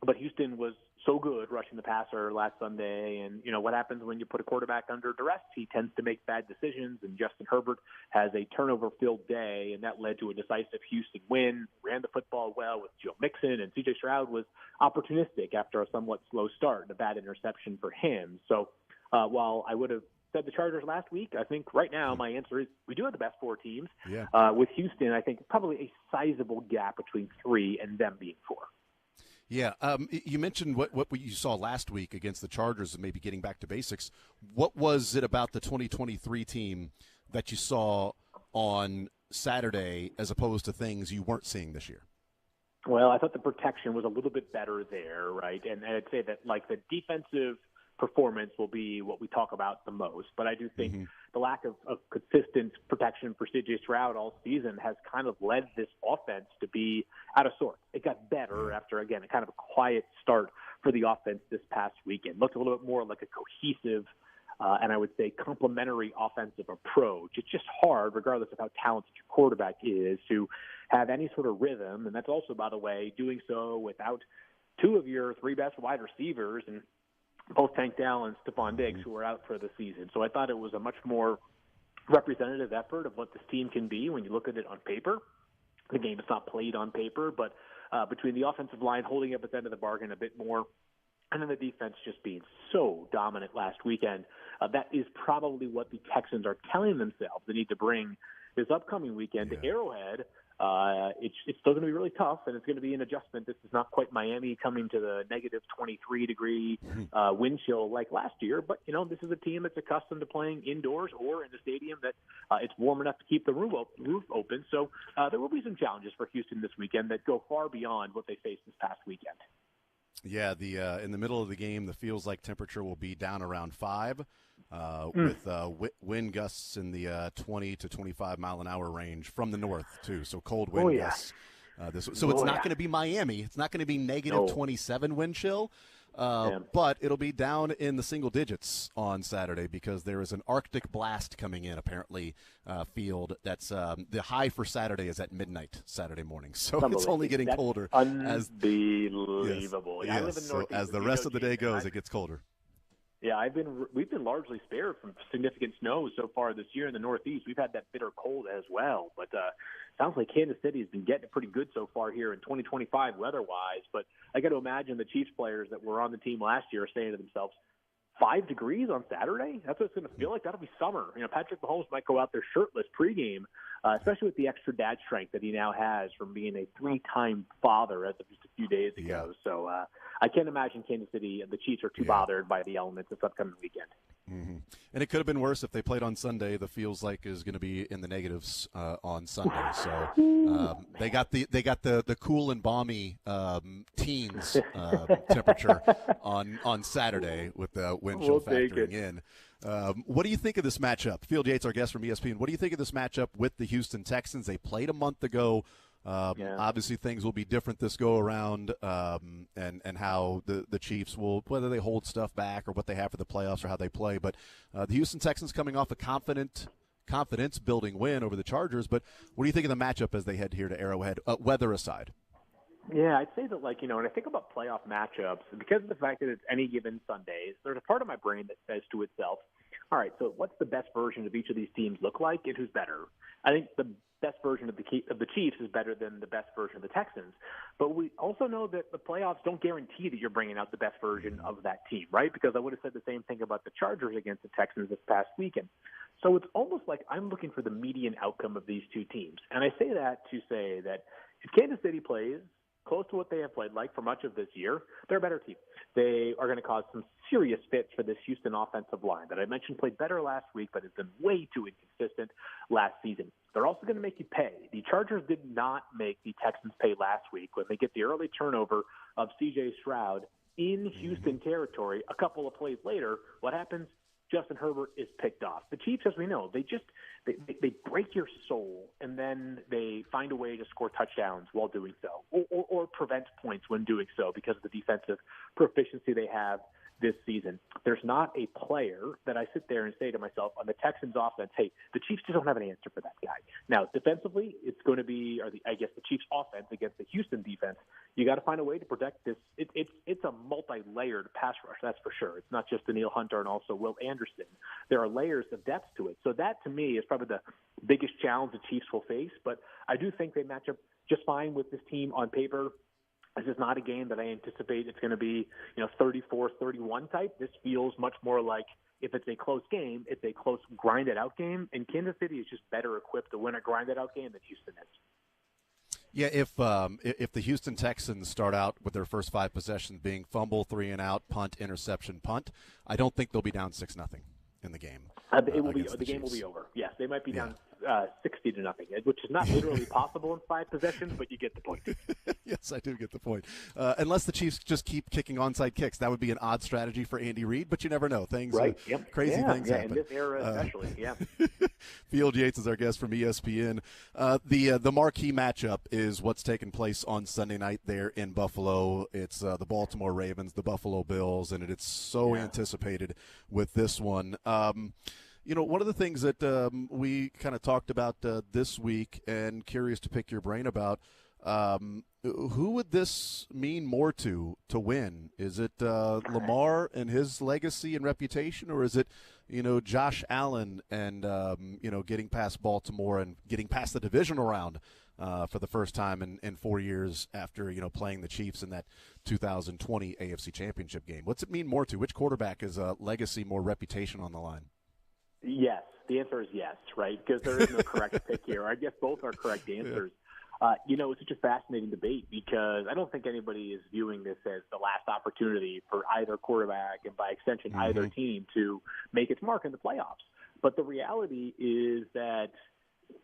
But Houston was so good rushing the passer last Sunday, and what happens when you put a quarterback under duress? He tends to make bad decisions, and Justin Herbert has a turnover-filled day, and that led to a decisive Houston win. Ran the football well with Joe Mixon, and C.J. Stroud was opportunistic after a somewhat slow start and a bad interception for him. So while I would have said the Chargers last week, I think right now my answer is we do have the best 4 teams. Yeah. With Houston, I think probably a sizable gap between 3 and them being 4. Yeah, you mentioned what you saw last week against the Chargers and maybe getting back to basics. What was it about the 2023 team that you saw on Saturday as opposed to things you weren't seeing this year? Well, I thought the protection was a little bit better there, right? And I'd say that like the defensive performance will be what we talk about the most. But I do think the lack of consistent protection for C.J. Stroud all season has kind of led this offense to be out of sorts. It got better after, again, a kind of a quiet start for the offense this past weekend. Looked a little bit more like a cohesive and I would say complementary offensive approach. It's just hard, regardless of how talented your quarterback is, to have any sort of rhythm. And that's also, by the way, doing so without 2 of your 3 best wide receivers, and both Tank Dell and Stephon Diggs, who are out for the season. So I thought it was a much more representative effort of what this team can be when you look at it on paper. The game is not played on paper, but between the offensive line holding up its end of the bargain a bit more, and then the defense just being so dominant last weekend, that is probably what the Texans are telling themselves they need to bring this upcoming weekend to Arrowhead. It's still going to be really tough, and it's going to be an adjustment. This is not quite Miami coming to the negative 23-degree wind chill like last year, but, this is a team that's accustomed to playing indoors or in a stadium that it's warm enough to keep the roof open. So there will be some challenges for Houston this weekend that go far beyond what they faced this past weekend. Yeah, in the middle of the game, the feels like temperature will be down around 5 with wind gusts in the 20 to 25 mile an hour range from the north too. So cold wind gusts. It's not going to be Miami. It's not going to be negative 27 wind chill. But it'll be down in the single digits on Saturday because there is an Arctic blast coming in, apparently, field. That's the high for Saturday is at midnight Saturday morning. So it's only getting colder. Unbelievable. Yes. I live in the Northeast. As the rest of the day goes, it gets colder. Yeah, we've been largely spared from significant snow so far this year in the Northeast. We've had that bitter cold as well, but sounds like Kansas City has been getting it pretty good so far here in 2025 weather-wise. But I got to imagine the Chiefs players that were on the team last year are saying to themselves, 5 degrees on Saturday? That's what it's going to feel like. That'll be summer. Patrick Mahomes might go out there shirtless pregame, especially with the extra dad strength that he now has from being a 3-time father as of just a few days ago. So I can't imagine Kansas City and the Chiefs are too bothered by the elements this upcoming weekend. Mm-hmm. And it could have been worse if they played on Sunday. The feels like is going to be in the negatives on Sunday. So they got the cool and balmy teens temperature on Saturday with the wind chill factoring in. What do you think of this matchup? Field Yates, our guest from ESPN. What do you think of this matchup with the Houston Texans? They played a month ago. Obviously, things will be different this go around, and how the Chiefs will, whether they hold stuff back or what they have for the playoffs or how they play. But the Houston Texans coming off a confidence-building win over the Chargers. But what do you think of the matchup as they head here to Arrowhead, weather aside? Yeah, I'd say that, when I think about playoff matchups, because of the fact that it's any given Sundays, there's a part of my brain that says to itself, all right, so what's the best version of each of these teams look like, and who's better? I think the best version of the Chiefs is better than the best version of the Texans. But we also know that the playoffs don't guarantee that you're bringing out the best version of that team, right? Because I would have said the same thing about the Chargers against the Texans this past weekend. So it's almost like I'm looking for the median outcome of these two teams. And I say that to say that if Kansas City plays close to what they have played like for much of this year, they're a better team. They are going to cause some serious fits for this Houston offensive line that I mentioned played better last week, but has been way too inconsistent last season. They're also going to make you pay. The Chargers did not make the Texans pay last week when they get the early turnover of C.J. Stroud in Houston territory. A couple of plays later, what happens? Justin Herbert is picked off. The Chiefs, as we know, they break your soul, and then they find a way to score touchdowns while doing so, or prevent points when doing so because of the defensive proficiency they have this season. There's not a player that I sit there and say to myself on the Texans offense, hey, the Chiefs just don't have an answer for that guy. Now, defensively, it's going to be, the Chiefs offense against the Houston defense. You got to find a way to protect this. It's a multi-layered pass rush, that's for sure. It's not just Daniil Hunter and also Will Anderson. There are layers of depth to it. So that, to me, is probably the biggest challenge the Chiefs will face. But I do think they match up just fine with this team on paper. This is not a game that I anticipate it's going to be, 34-31 type. This feels much more like if it's a close game, it's a close grinded-out game, and Kansas City is just better equipped to win a grinded-out game than Houston is. Yeah, if the Houston Texans start out with their first 5 possessions being fumble, 3 and out, punt, interception, punt, I don't think they'll be down 6-0 in the game. The game will be over. Yes, they might be down 60-0, which is not literally possible in 5 possessions, but you get the point. Yes, I do get the point. Unless the Chiefs just keep kicking onside kicks, that would be an odd strategy for Andy Reid, but you never know. Things, crazy things happen. In this era especially, Field Yates is our guest from ESPN. The marquee matchup is what's taking place on Sunday night there in Buffalo. It's the Baltimore Ravens, the Buffalo Bills, and it's so anticipated with this one. One of the things that we kind of talked about this week, and curious to pick your brain about, who would this mean more to win? Is it Lamar and his legacy and reputation, or is it, Josh Allen and, getting past Baltimore and getting past the divisional round for the first time in 4 years after, playing the Chiefs in that 2020 AFC Championship game? What's it mean more to? Which quarterback is legacy, more reputation on the line? Yes. The answer is yes, right? Because there is no correct pick here. I guess both are correct answers. It's such a fascinating debate because I don't think anybody is viewing this as the last opportunity for either quarterback and by extension either team to make its mark in the playoffs. But the reality is that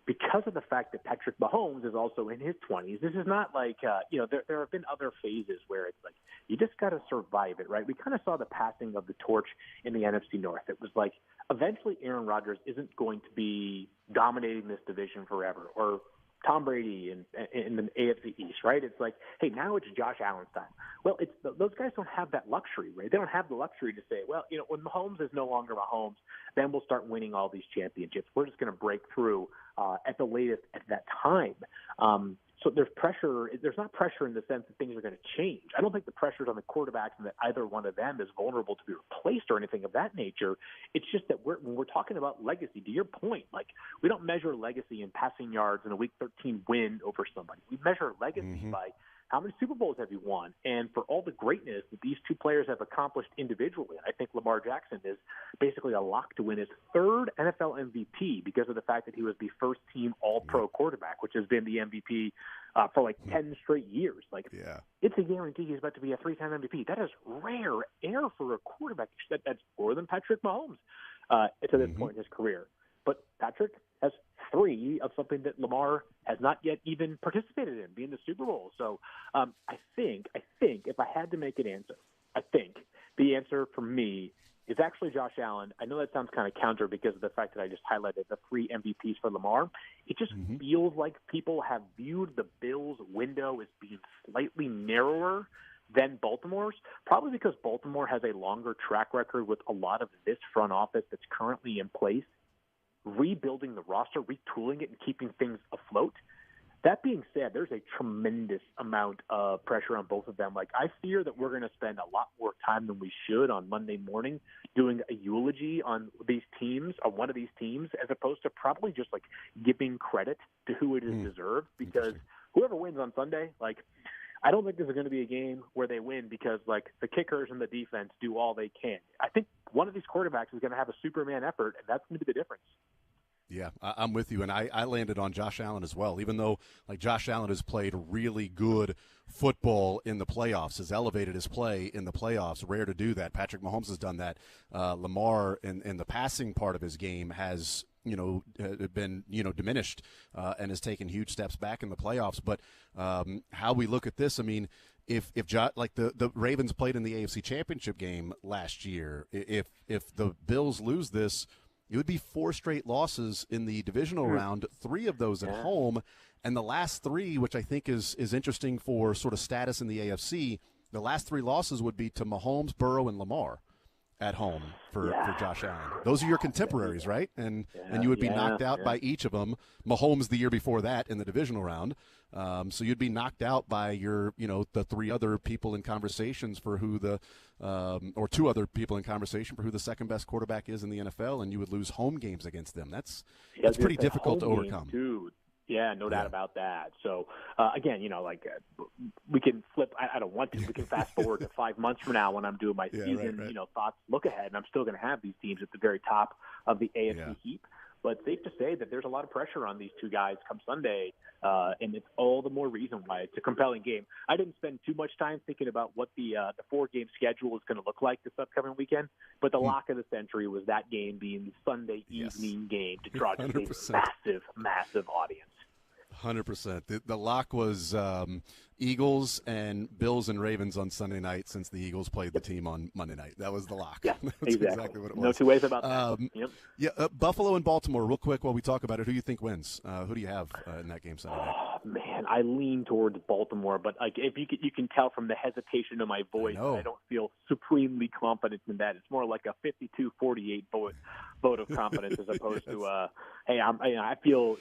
because of the fact that Patrick Mahomes is also in his 20s, this is not like, there have been other phases where it's like you just got to survive it, right? We kind of saw the passing of the torch in the NFC North. It was like eventually Aaron Rodgers isn't going to be dominating this division forever, or Tom Brady in the AFC East, right? It's like, hey, now it's Josh Allen's time. Well, those guys don't have that luxury, right? They don't have the luxury to say, well, when Mahomes is no longer Mahomes, then we'll start winning all these championships. We're just going to break through at the latest at that time. So there's pressure. There's not pressure in the sense that things are going to change. I don't think the pressure's on the quarterbacks and that either one of them is vulnerable to be replaced or anything of that nature. It's just that when we're talking about legacy, to your point, like we don't measure legacy in passing yards in a Week 13 win over somebody. We measure legacy by how many Super Bowls have you won? And for all the greatness that these two players have accomplished individually, I think Lamar Jackson is basically a lock to win his third NFL MVP because of the fact that he was the first-team All-Pro quarterback, which has been the MVP for like 10 straight years. Like, it's a guarantee he's about to be a three-time MVP. That is rare air for a quarterback. That's more than Patrick Mahomes to this point in his career. But Patrick has 3 of something that Lamar has not yet even participated in, being the Super Bowl. So I think if I had to make an answer, I think the answer for me is actually Josh Allen. I know that sounds kind of counter because of the fact that I just highlighted the 3 MVPs for Lamar. It just feels like people have viewed the Bills' window as being slightly narrower than Baltimore's, probably because Baltimore has a longer track record with a lot of this front office that's currently in place, rebuilding the roster, retooling it, and keeping things afloat. That being said, there's a tremendous amount of pressure on both of them. Like, I fear that we're going to spend a lot more time than we should on Monday morning doing a eulogy on these teams, on one of these teams, as opposed to probably just, like, giving credit to who it is deserved. Because whoever wins on Sunday, like, I don't think this is going to be a game where they win because, like, the kickers and the defense do all they can. I think one of these quarterbacks is going to have a Superman effort, and that's going to be the difference. Yeah, I'm with you, and I landed on Josh Allen as well, even though, like, Josh Allen has played really good football in the playoffs, has elevated his play in the playoffs. Rare to do that. Patrick Mahomes has done that. Lamar, in the passing part of his game, has been diminished and has taken huge steps back in the playoffs. But how we look at this, I mean, if the Ravens played in the AFC Championship game last year, if the Bills lose this, it would be 4 straight losses in the divisional round, 3 of those at home, and the last 3, which I think is interesting for sort of status in the AFC, the last 3 losses would be to Mahomes, Burrow, and Lamar at home for Josh Allen. Those are your contemporaries, right? And you would be knocked out by each of them. Mahomes the year before that in the divisional round. So you'd be knocked out by your, the 3 other people in conversations for who or 2 other people in conversation for who the second best quarterback is in the NFL, and you would lose home games against them. That's pretty difficult to overcome. Yeah, no doubt about that. So, again, we can flip. I don't want to. We can fast forward to 5 months from now when I'm doing my season, thoughts, look ahead, and I'm still going to have these teams at the very top of the AFC heap. But safe to say that there's a lot of pressure on these 2 guys come Sunday, and it's all the more reason why it's a compelling game. I didn't spend too much time thinking about what the 4-game schedule is going to look like this upcoming weekend, but the lock of the century was that game being the Sunday evening game to draw just a massive, massive audience. 100%. The lock was Eagles and Bills and Ravens on Sunday night since the Eagles played the team on Monday night. That was the lock. Yeah, That's exactly what it was. No 2 ways about that. Yeah, Buffalo and Baltimore, real quick while we talk about it, who do you think wins? Who do you have in that game Sunday night? Oh, man, I lean towards Baltimore, but if you can tell from the hesitation of my voice, I don't feel supremely confident in that. It's more like a 52-48 vote of confidence as opposed to, hey, I feel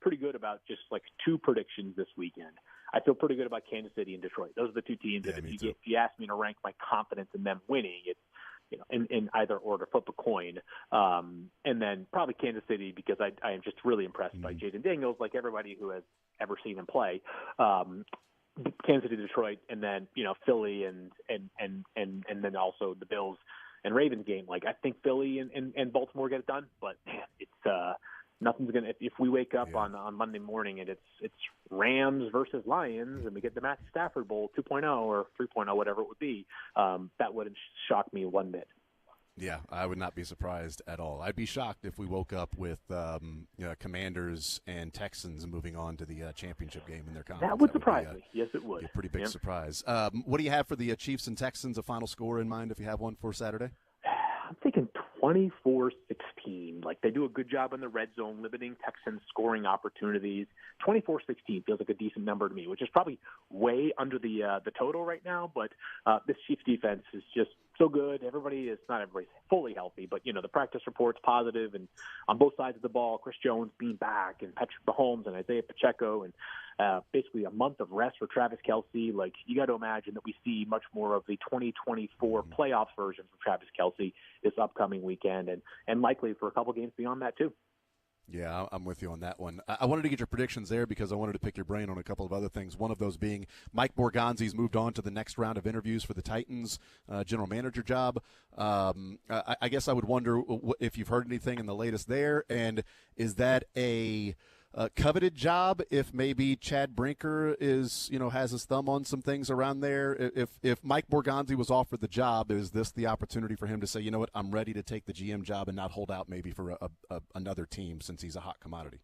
pretty good about just like 2 predictions this weekend. I feel pretty good about Kansas City and Detroit. Those are the 2 teams that if you ask me to rank my confidence in them winning, it's in either order, flip a coin, and then probably Kansas City because I am just really impressed by Jaden Daniels, like everybody who has ever seen him play. Kansas City, Detroit, and then Philly and then also the Bills and Ravens game. Like, I think Philly and Baltimore get it done, but man, it's nothing's gonna. If we wake up on Monday morning and it's Rams versus Lions and we get the Matt Stafford Bowl 2.0 or 3.0, whatever it would be, that wouldn't shock me one bit. Yeah, I would not be surprised at all. I'd be shocked if we woke up with Commanders and Texans moving on to the championship game in their conference. That would surprise me. Yes, it would. Be a pretty big surprise. What do you have for the Chiefs and Texans? A final score in mind if you have one for Saturday? I'm thinking 24-16. Like, they do a good job in the red zone, limiting Texans scoring opportunities. 24-16 feels like a decent number to me, which is probably way under the total right now. But this Chiefs defense is just so good. Everybody's fully healthy, but the practice report's positive, and on both sides of the ball, Chris Jones being back, and Patrick Mahomes and Isaiah Pacheco, and basically a month of rest for Travis Kelce. Like, you got to imagine that we see much more of the 2024 playoffs version for Travis Kelce this upcoming weekend, and likely for a couple games beyond that too. Yeah, I'm with you on that one. I wanted to get your predictions there because I wanted to pick your brain on a couple of other things. One of those being Mike Borgonzi's moved on to the next round of interviews for the Titans general manager job. I guess I would wonder if you've heard anything in the latest there, and is that a coveted job if maybe Chad Brinker has his thumb on some things around there? If Mike Borgonzi was offered the job, is this the opportunity for him to say, you know what, I'm ready to take the GM job and not hold out maybe for another team since he's a hot commodity?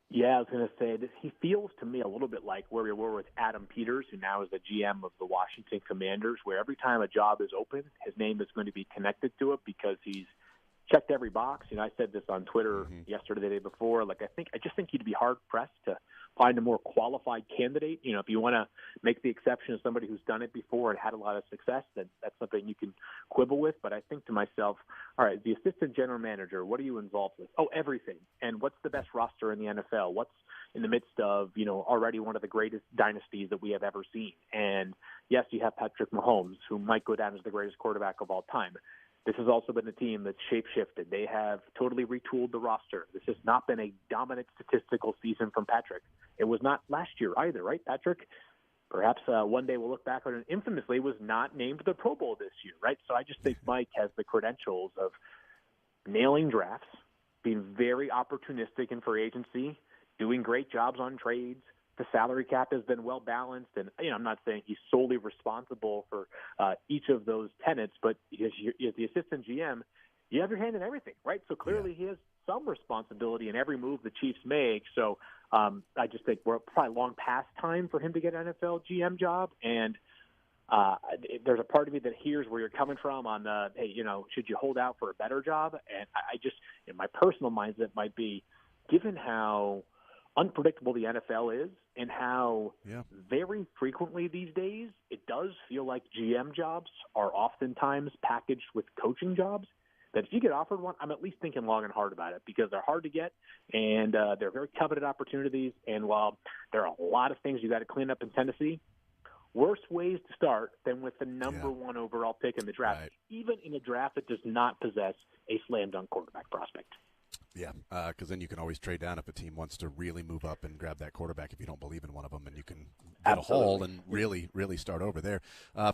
Yeah, I was going to say this. He feels to me a little bit like where we were with Adam Peters, who now is the GM of the Washington Commanders, where every time a job is open, his name is going to be connected to it because he's checked every box. I said this on Twitter yesterday, the day before. I just think you'd be hard pressed to find a more qualified candidate. If you want to make the exception of somebody who's done it before and had a lot of success, then that's something you can quibble with. But I think to myself, all right, the assistant general manager, what are you involved with? Oh, everything. And what's the best roster in the NFL? What's in the midst of, already one of the greatest dynasties that we have ever seen? And yes, you have Patrick Mahomes, who might go down as the greatest quarterback of all time. This has also been a team that's shape-shifted. They have totally retooled the roster. This has not been a dominant statistical season from Patrick. It was not last year either, right, Patrick? Perhaps one day we'll look back on it. Infamously was not named to the Pro Bowl this year, right? So I just think Mike has the credentials of nailing drafts, being very opportunistic in free agency, doing great jobs on trades. The salary cap has been well balanced, and I'm not saying he's solely responsible for each of those tenets, but as the assistant GM, you have your hand in everything, right? So clearly he has some responsibility in every move the Chiefs make. So I just think we're probably long past time for him to get an NFL GM job, and there's a part of me that hears where you're coming from on hey, should you hold out for a better job? And I just, in my personal mindset, might be, given how unpredictable the NFL is and how very frequently these days it does feel like GM jobs are oftentimes packaged with coaching jobs, that if you get offered one, I'm at least thinking long and hard about it because they're hard to get and they're very coveted opportunities. And while there are a lot of things you got to clean up in Tennessee, worse ways to start than with the number one overall pick in the draft, even in a draft that does not possess a slam dunk quarterback prospect. Yeah, because then you can always trade down if a team wants to really move up and grab that quarterback if you don't believe in one of them, and you can get a haul and really, really start over there.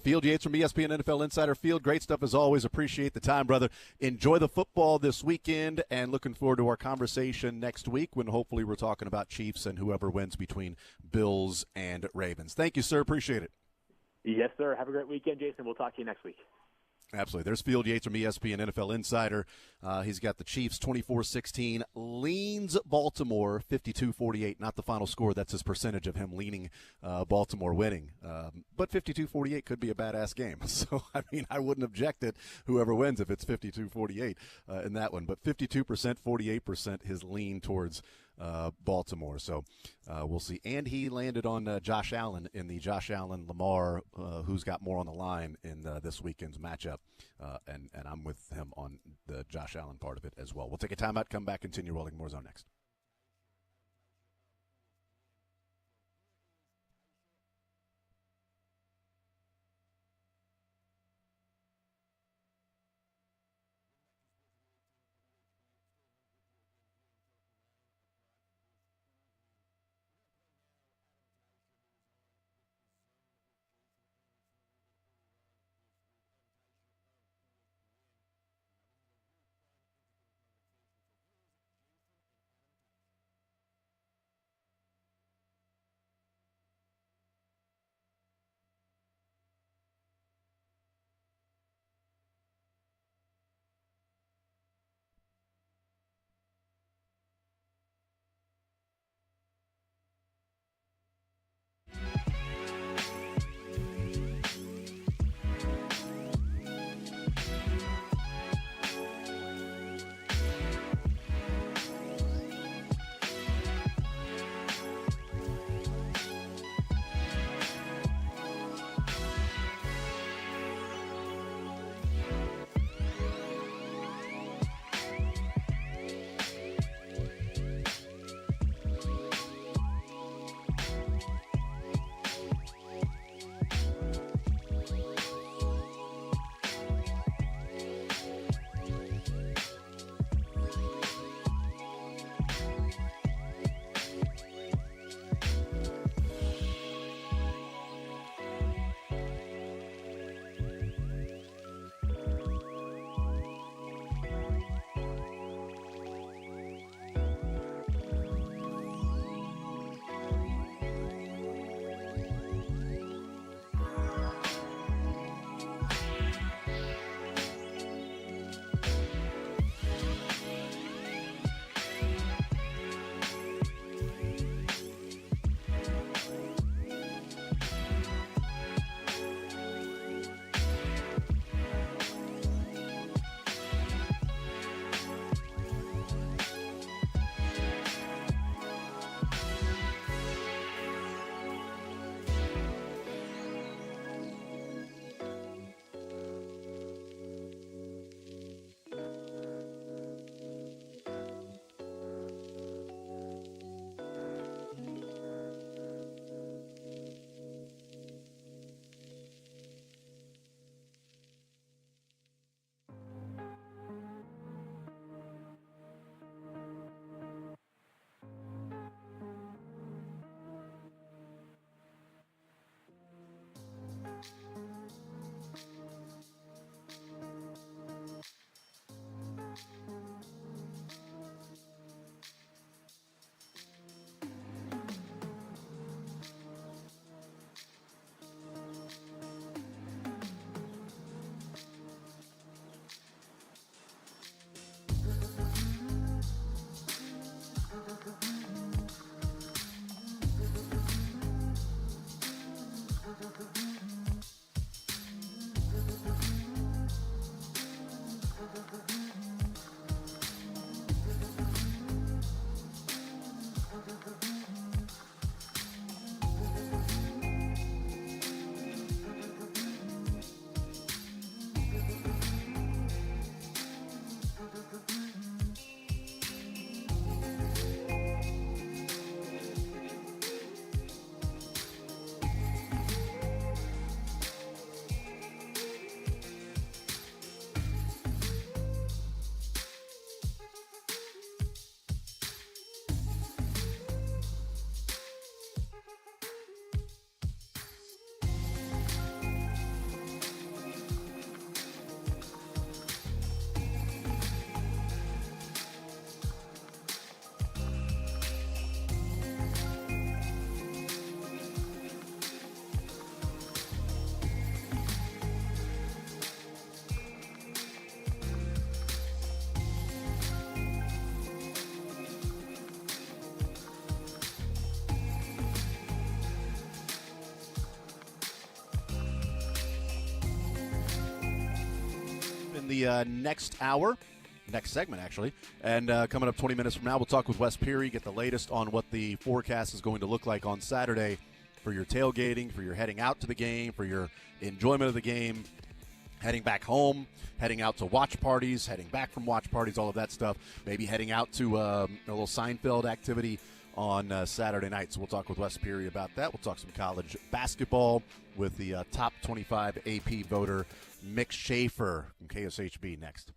Field Yates from ESPN NFL Insider. Field, great stuff as always. Appreciate the time, brother. Enjoy the football this weekend, and looking forward to our conversation next week when hopefully we're talking about Chiefs and whoever wins between Bills and Ravens. Thank you, sir. Appreciate it. Yes, sir. Have a great weekend, Jason. We'll talk to you next week. Absolutely. There's Field Yates from ESPN NFL Insider. He's got the Chiefs 24-16, leans Baltimore 52-48. Not the final score. That's his percentage of him leaning Baltimore winning. But 52-48 could be a badass game. So, I wouldn't object it, whoever wins, if it's 52-48 in that one. But 52%, 48% his lean towards Baltimore. So we'll see. And he landed on Josh Allen in the Josh Allen-Lamar, who's got more on the line in this weekend's matchup. And I'm with him on the Josh Allen part of it as well. We'll take a timeout, come back, continue rolling more zone next. in the next hour. Next segment, actually. And coming up 20 minutes from now, we'll talk with Wes Peary, get the latest on what the forecast is going to look like on Saturday for your tailgating, for your heading out to the game, for your enjoyment of the game, heading back home, heading out to watch parties, heading back from watch parties, all of that stuff. Maybe heading out to a little Seinfeld activity on Saturday night. So we'll talk with Wes Peary about that. We'll talk some college basketball with the top 25 AP voter, Mick Schaefer from KSHB next.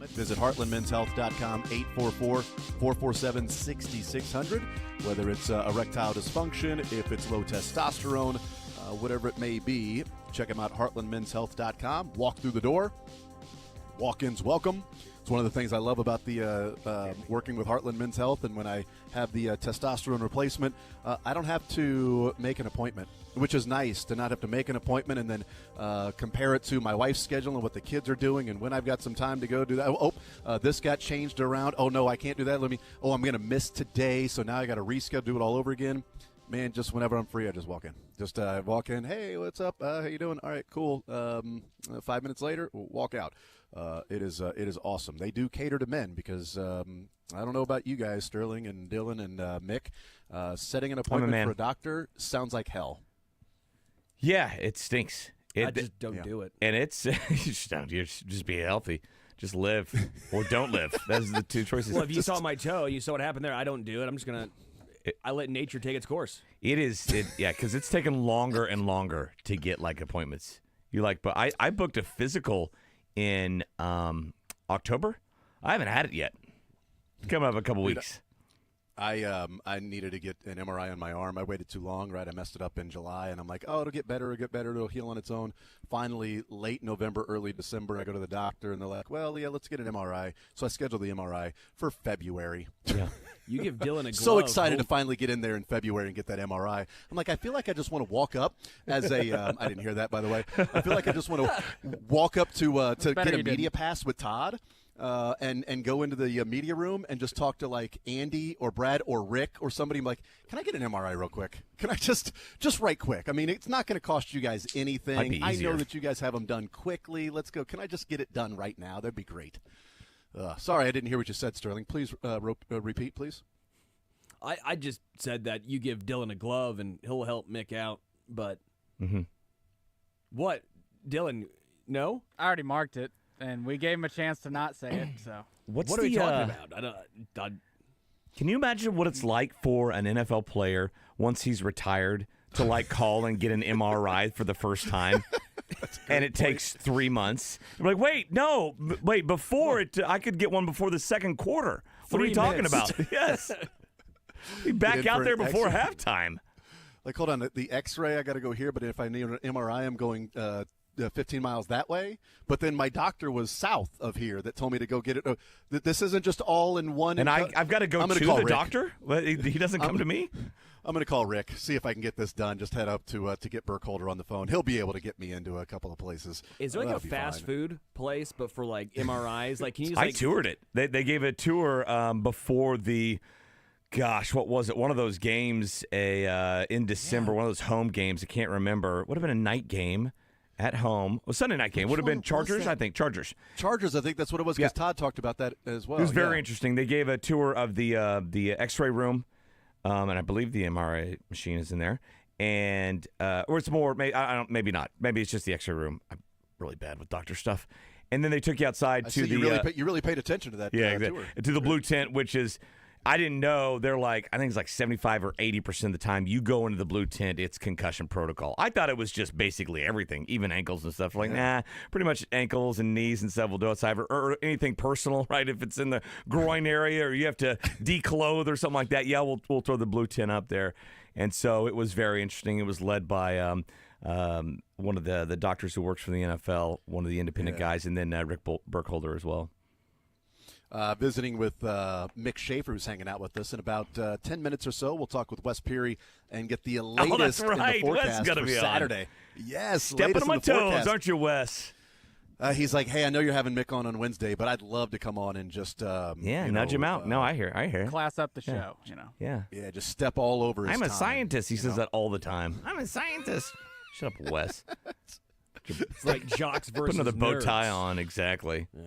Visit heartlandmenshealth.com, 844-447-6600. Whether it's erectile dysfunction, if it's low testosterone, whatever it may be, check them out, heartlandmenshealth.com. Walk through the door. Walk-ins welcome. It's one of the things I love about the working with Heartland Men's Health, and when I have the testosterone replacement, I don't have to make an appointment, which is nice to not have to make an appointment and then compare it to my wife's schedule and what the kids are doing and when I've got some time to go do that. This got changed around. Oh, no, I can't do that. I'm going to miss today, so now I got to reschedule, do it all over again. Man, just whenever I'm free, I just walk in. Just walk in. Hey, what's up? How you doing? All right, cool. 5 minutes later, walk out. It is awesome. They do cater to men because I don't know about you guys, Sterling and Dylan and Mick. Setting an appointment for a doctor sounds like hell. Yeah, it stinks. I just don't do it. And it's just be healthy. Just live or don't live. Those are the two choices. Well, if you saw my toe, you saw what happened there. I don't do it. I'm just gonna. I let nature take its course. Because it's taken longer and longer to get like appointments. But I booked a physical in October. I haven't had it yet. It's coming up a couple weeks. I needed to get an MRI on my arm. I waited too long, right? I messed it up in July, and I'm like, oh, it'll get better, it'll heal on its own. Finally, late November, early December, I go to the doctor, and they're like, well, yeah, let's get an MRI. So I scheduled the MRI for February. Yeah. You give Dylan a glove. So excited to finally get in there in February and get that MRI. I'm like, I feel like I just want to walk up as a I didn't hear that, by the way. I feel like I just want to walk up to get a media pass with Todd. And go into the media room and just talk to like Andy or Brad or Rick or somebody. I'm like, can I get an MRI real quick? Can I just right quick? I mean, it's not going to cost you guys anything. I know that you guys have them done quickly. Let's go. Can I just get it done right now? That'd be great. Sorry, I didn't hear what you said, Sterling. Please repeat, please. I just said that you give Dylan a glove and he'll help Mick out. But what, Dylan? No, I already marked it. And we gave him a chance to not say it. So what are we talking about? Can you imagine what it's like for an NFL player once he's retired to like call and get an MRI for the first time, and it takes 3 months? I'm like, wait, before it, I could get one before the second quarter. What are you talking about? Yes, be back out there before halftime. Like, hold on, the X-ray, I got to go here, but if I need an MRI, I'm going 15 miles that way, but then my doctor was south of here that told me to go get it. This isn't just all in one. And I've got to go to the doctor? He doesn't come to me? I'm going to call Rick, see if I can get this done. Just head up to get Burkholder on the phone. He'll be able to get me into a couple of places. Is there like a fast food place, but for like MRIs? Like, can you just, I toured it. They gave a tour before the gosh, what was it? One of those games in December, one of those home games. I can't remember. It would have been a night game at home. Well, Sunday night game. Would have been Chargers, I think. Chargers, I think that's what it was, because Todd talked about that as well. It was very interesting. They gave a tour of the X-ray room, and I believe the MRI machine is in there. And or it's more, maybe not. Maybe it's just the X-ray room. I'm really bad with doctor stuff. And then they took you outside to the. You really paid attention to that tour. To the blue tent, which is. I didn't know. They're like, I think it's like 75 or 80% of the time you go into the blue tent, it's concussion protocol. I thought it was just basically everything, even ankles and stuff. Like, nah, pretty much ankles and knees and stuff will do outside, or anything personal, right? If it's in the groin area or you have to declothe or something like that, yeah, we'll throw the blue tent up there. And so it was very interesting. It was led by one of the doctors who works for the NFL, one of the independent guys, and then Rick Burkholder as well. Visiting with Mick Schaefer, who's hanging out with us. In about 10 minutes or so, we'll talk with Wes Peary and get the latest in the forecast for Saturday. On. Yes, stepping on my toes, forecast. Aren't you, Wes? He's like, hey, I know you're having Mick on Wednesday, but I'd love to come on and just nudge him out. No, I hear. Class up the show, Yeah, just step all over his I'm a time, scientist. He says that all the time. I'm a scientist. Shut up, Wes. It's like jocks versus Put another bow nerds. tie on, exactly. Yeah.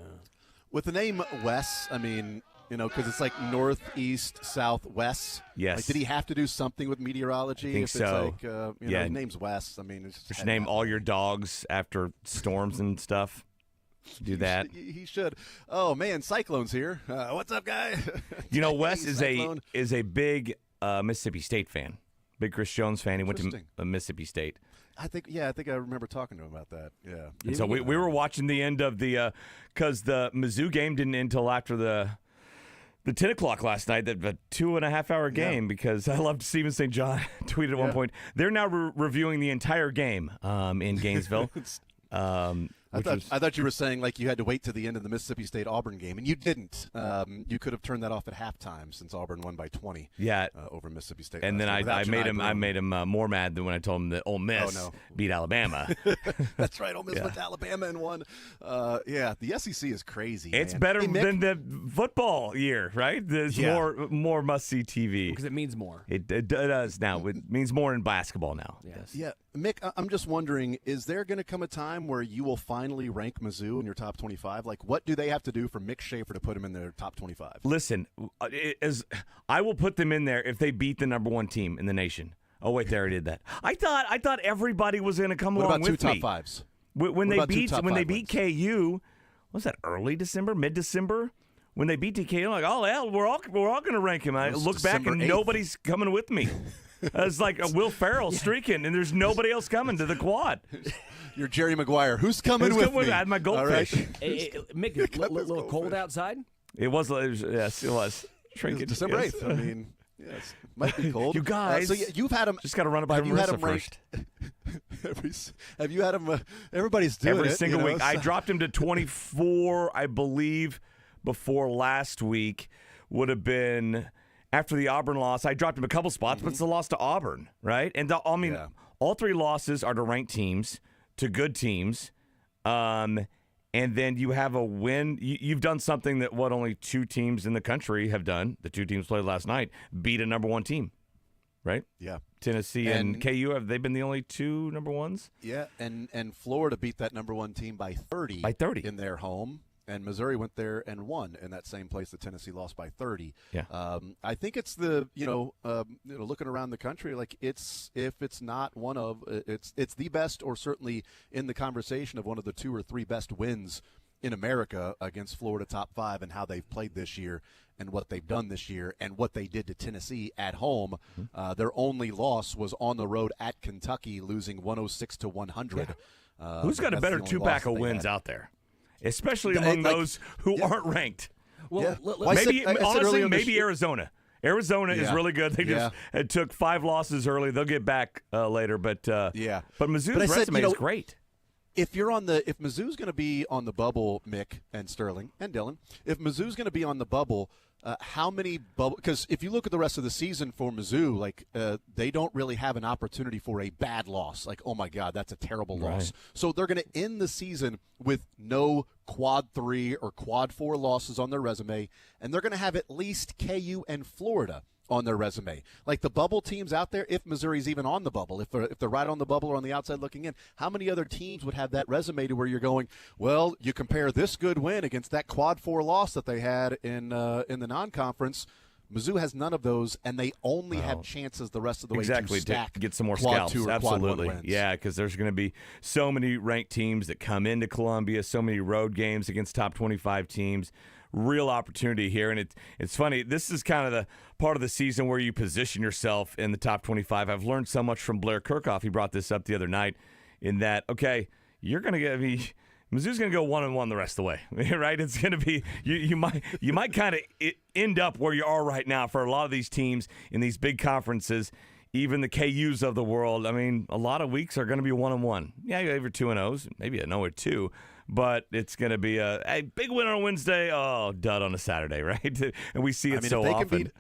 With the name Wes, I mean, because it's like northeast, southwest. Yes. Like, did he have to do something with meteorology? I think if so. It's like, his name's Wes. I mean, it's just you should name all your dogs after storms and stuff. Do that. He should. Oh man, Cyclone's here. What's up, guy? Wes is a big Mississippi State fan. Big Chris Jones fan. He went to Mississippi State. I think I remember talking to him about that. Yeah. And so we were watching the end of the because the Mizzou game didn't end until after the 10 o'clock last night, that 2.5-hour game, because I loved Stephen St. John tweeted at one point, they're now reviewing the entire game in Gainesville. I thought you were saying like you had to wait to the end of the Mississippi State-Auburn game, and you didn't. You could have turned that off at halftime since Auburn won by 20 over Mississippi State. And then I made him more mad than when I told him that Ole Miss beat Alabama. That's right. Ole Miss went to Alabama and won. The SEC is crazy. It's man. better than the football year, right? There's more must-see TV. Because it means more. It does now. It means more in basketball now. Yes. Yeah. Mick, I'm just wondering, is there going to come a time where you will finally rank Mizzou in your top 25? Like, what do they have to do for Mick Schaefer to put him in their top 25? Listen, I will put them in there if they beat the number one team in the nation. Oh, wait, they already did that. I thought everybody was going to come along with me. What about two top fives? When they beat KU, was that early December, mid-December? When they beat KU, I'm like, oh, hell, we're all going to rank him. I look back and 8th. Nobody's coming with me. It's like a Will Ferrell streaking, and there's nobody else coming to the quad. You're Jerry Maguire. Who's coming with me? I had my goldfish. All right. Mick, a little cold outside? It was. Yes, it was. It's December 8th. I mean, yes, might be cold. You guys, so you've had them. Just got to run it by Marissa first. Have you had them? Everybody's doing every it single week. So. I dropped him to 24, I believe, before last week. Would have been after the Auburn loss. I dropped him a couple spots, but it's the loss to Auburn, right? And all three losses are to ranked teams, to good teams, and then you have a win. You've done something that only two teams in the country have done. The two teams played last night, beat a number one team, right? Yeah. Tennessee and KU, have they been the only two number ones? Yeah, and Florida beat that number one team by 30. By 30 in their home. And Missouri went there and won in that same place that Tennessee lost by 30. Yeah. I think it's looking around the country, like if it's not one of it's the best, or certainly in the conversation of one of the two or three best wins in America against Florida top five, and how they've played this year and what they've done this year and what they did to Tennessee at home. Their only loss was on the road at Kentucky, losing 106-100. Yeah. Who's got a better two-pack of wins out there? Especially among those who aren't ranked. Well, maybe Arizona. Arizona is really good. They just took 5 losses early. They'll get back later, but Mizzou's resume is great. If Mizzou's going to be on the bubble, Mick and Sterling and Dylan, if Mizzou's going to be on the bubble, how many bubble? Because if you look at the rest of the season for Mizzou, they don't really have an opportunity for a bad loss. Like, oh my God, that's a terrible loss. So they're going to end the season with no quad 3 or quad 4 losses on their resume, and they're going to have at least KU and Florida on their resume. Like the bubble teams out there, if Missouri's even on the bubble, if they're right on the bubble or on the outside looking in, how many other teams would have that resume to where you're going, well, you compare this good win against that quad 4 loss that they had in the non-conference. Mizzou has none of those, and they only have chances the rest of the way to stack to get some more quad scalps. 2 or Absolutely, quad 1 wins. Yeah, because there's going to be so many ranked teams that come into Columbia, so many road games against top 25 teams. Real opportunity here, and it's funny. This is kind of the part of the season where you position yourself in the top 25. I've learned so much from Blair Kirchhoff. He brought this up the other night in that, okay, you're going to get Mizzou's going to go 1-1 the rest of the way, right? It's going to be you might kind of end up where you are right now for a lot of these teams in these big conferences, even the KUs of the world. I mean, a lot of weeks are going to be 1-1. Yeah, you have your 2-0s, maybe a 0-2. But it's going to be a big win on Wednesday, dud on a Saturday, right? And we see it so often.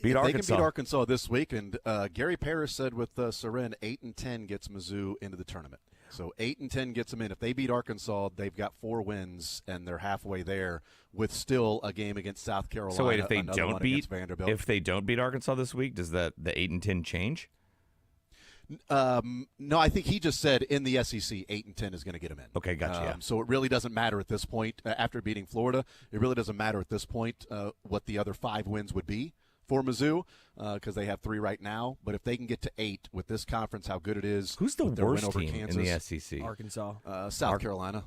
Beat Arkansas. They can beat Arkansas this week, and Gary Parrish said with Seren, 8-10 gets Mizzou into the tournament. So 8-10 gets them in. If they beat Arkansas, they've got 4 wins, and they're halfway there with still a game against South Carolina. So wait, if they don't beat Arkansas this week, does the 8-10 change? No, I think he just said in the SEC, 8-10 is going to get him in. Okay, gotcha. So it really doesn't matter at this point. After beating Florida, it really doesn't matter at this point what the other 5 wins would be for Mizzou, because they have 3 right now. But if they can get to 8 with this conference, how good it is. Who's the worst win over team Kansas, in the SEC? Arkansas. South Carolina.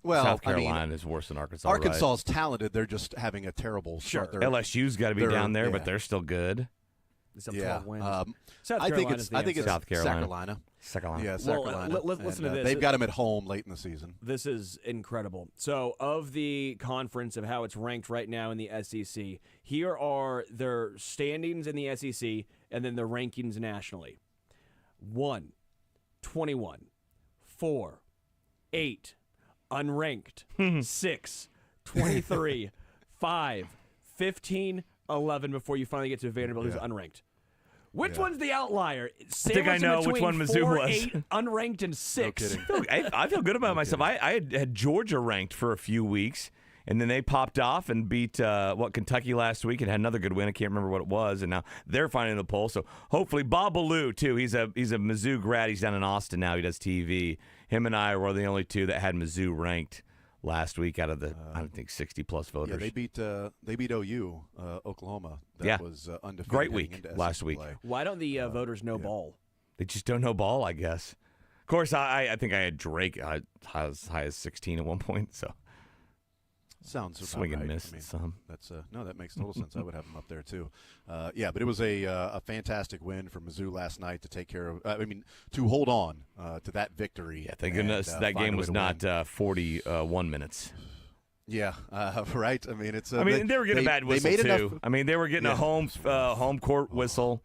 Well, South Carolina is worse than Arkansas. Arkansas right? is talented. They're just having a terrible start. LSU's got to be down there, but they're still good. It's up 12 wins. South I think Carolina's it's South Carolina. Carolina. Yeah, South Well, Carolina. listen to this. They've got him at home late in the season. This is incredible. So, of the conference of how it's ranked right now in the SEC, here are their standings in the SEC and then the rankings nationally. 1, 21, 4, 8, unranked, 6, 23, 5, 15, 11 before you finally get to Vanderbilt, who's unranked. Which one's the outlier? I think I know which one Mizzou 4, was. 8, unranked, and 6. I feel good about myself. I had Georgia ranked for a few weeks, and then they popped off and beat Kentucky last week and had another good win. I can't remember what it was, and now they're finally in the poll. So hopefully, Bob Ballou too. He's a Mizzou grad. He's down in Austin now. He does TV. Him and I were the only two that had Mizzou ranked last week out of the I don't think 60+ voters. Yeah, they beat OU, Oklahoma. That was undefeated. Great week last week. Why don't the voters know ball? They just don't know ball, I guess. Of course, I think I had Drake as high as 16 at one point. So sounds about swing and right. miss. I mean, some. That's no, that makes total sense. I would have them up there too. But it was a fantastic win for Mizzou last night to take care of. To hold on to that victory. Yeah, thank goodness that game was not 41 minutes. Yeah, right. I mean, it's. they were getting a bad whistle they made too. They were getting a home court whistle.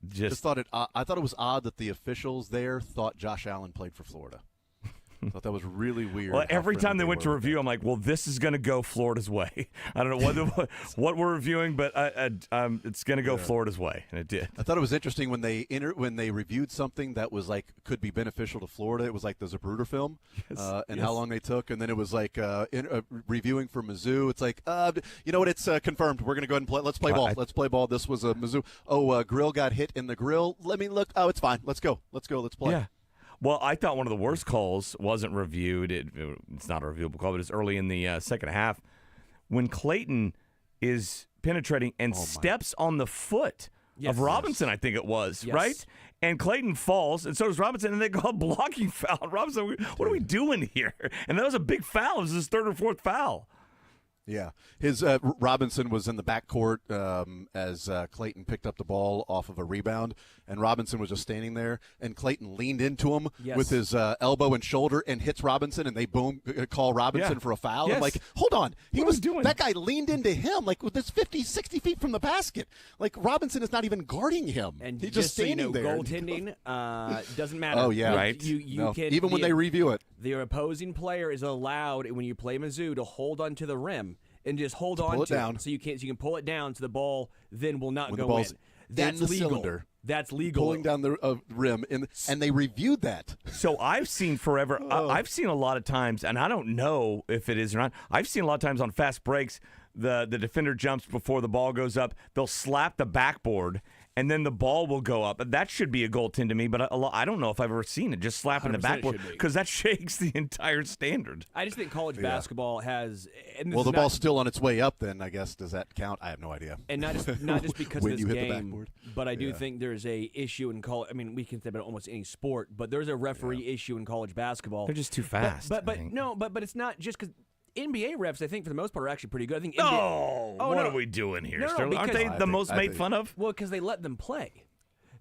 Just thought it. I thought it was odd that the officials there thought Josh Allen played for Florida. I thought that was really weird. Well, every time they went to review, I'm like, well, this is going to go Florida's way. I don't know what we're reviewing, but it's going to go Florida's way, and it did. I thought it was interesting when they reviewed something that was like could be beneficial to Florida. It was like the Zapruder film, how long they took, and then it was like reviewing for Mizzou. It's like, you know what? It's confirmed. We're going to go ahead and play. Let's play ball. Let's play ball. This was a Mizzou. Grill got hit in the grill. Let me look. Oh, it's fine. Let's go. Let's play. Yeah. Well, I thought one of the worst calls wasn't reviewed. It's not a reviewable call, but it's early in the second half when Clayton is penetrating and steps on the foot of Robinson, I think it was, right? And Clayton falls, and so does Robinson, and they call a blocking foul. Robinson, what are we doing here? And that was a big foul. It was his third or fourth foul. Yeah, his Robinson was in the backcourt as Clayton picked up the ball off of a rebound, and Robinson was just standing there, and Clayton leaned into him with his elbow and shoulder and hits Robinson, and they call Robinson for a foul. Yes. I'm like, hold on, What was doing? That guy leaned into him like with this 50, 60 feet from the basket. Like Robinson is not even guarding him, and he's just standing there. Goaltending doesn't matter. Oh yeah, right. You can, even when they review it. The opposing player is allowed when you play Mizzou to hold onto the rim and just hold on to it down. So you can pull it down so the ball then will not when go the ball's in. That's in the legal. cylinder. That's legal. Pulling down the rim, and they reviewed that. So I've seen forever. I've seen a lot of times, and I don't know if it is or not. I've seen a lot of times on fast breaks, the defender jumps before the ball goes up. They'll slap the backboard, and then the ball will go up. That should be a goaltend to me, but I don't know if I've ever seen it just slapping the backboard because that shakes the entire standard. I just think college basketball has. And well, the ball's still on its way up. Then I guess does that count? I have no idea. And not just because when of you this hit the game, backboard. but I do think there's a issue in college. I mean, we can say about almost any sport, but there's a referee issue in college basketball. They're just too fast. But it's not just because. NBA refs, I think, for the most part, are actually pretty good. I think. What are we doing here, Sterling? Aren't they the most made fun of? Well, because they let them play.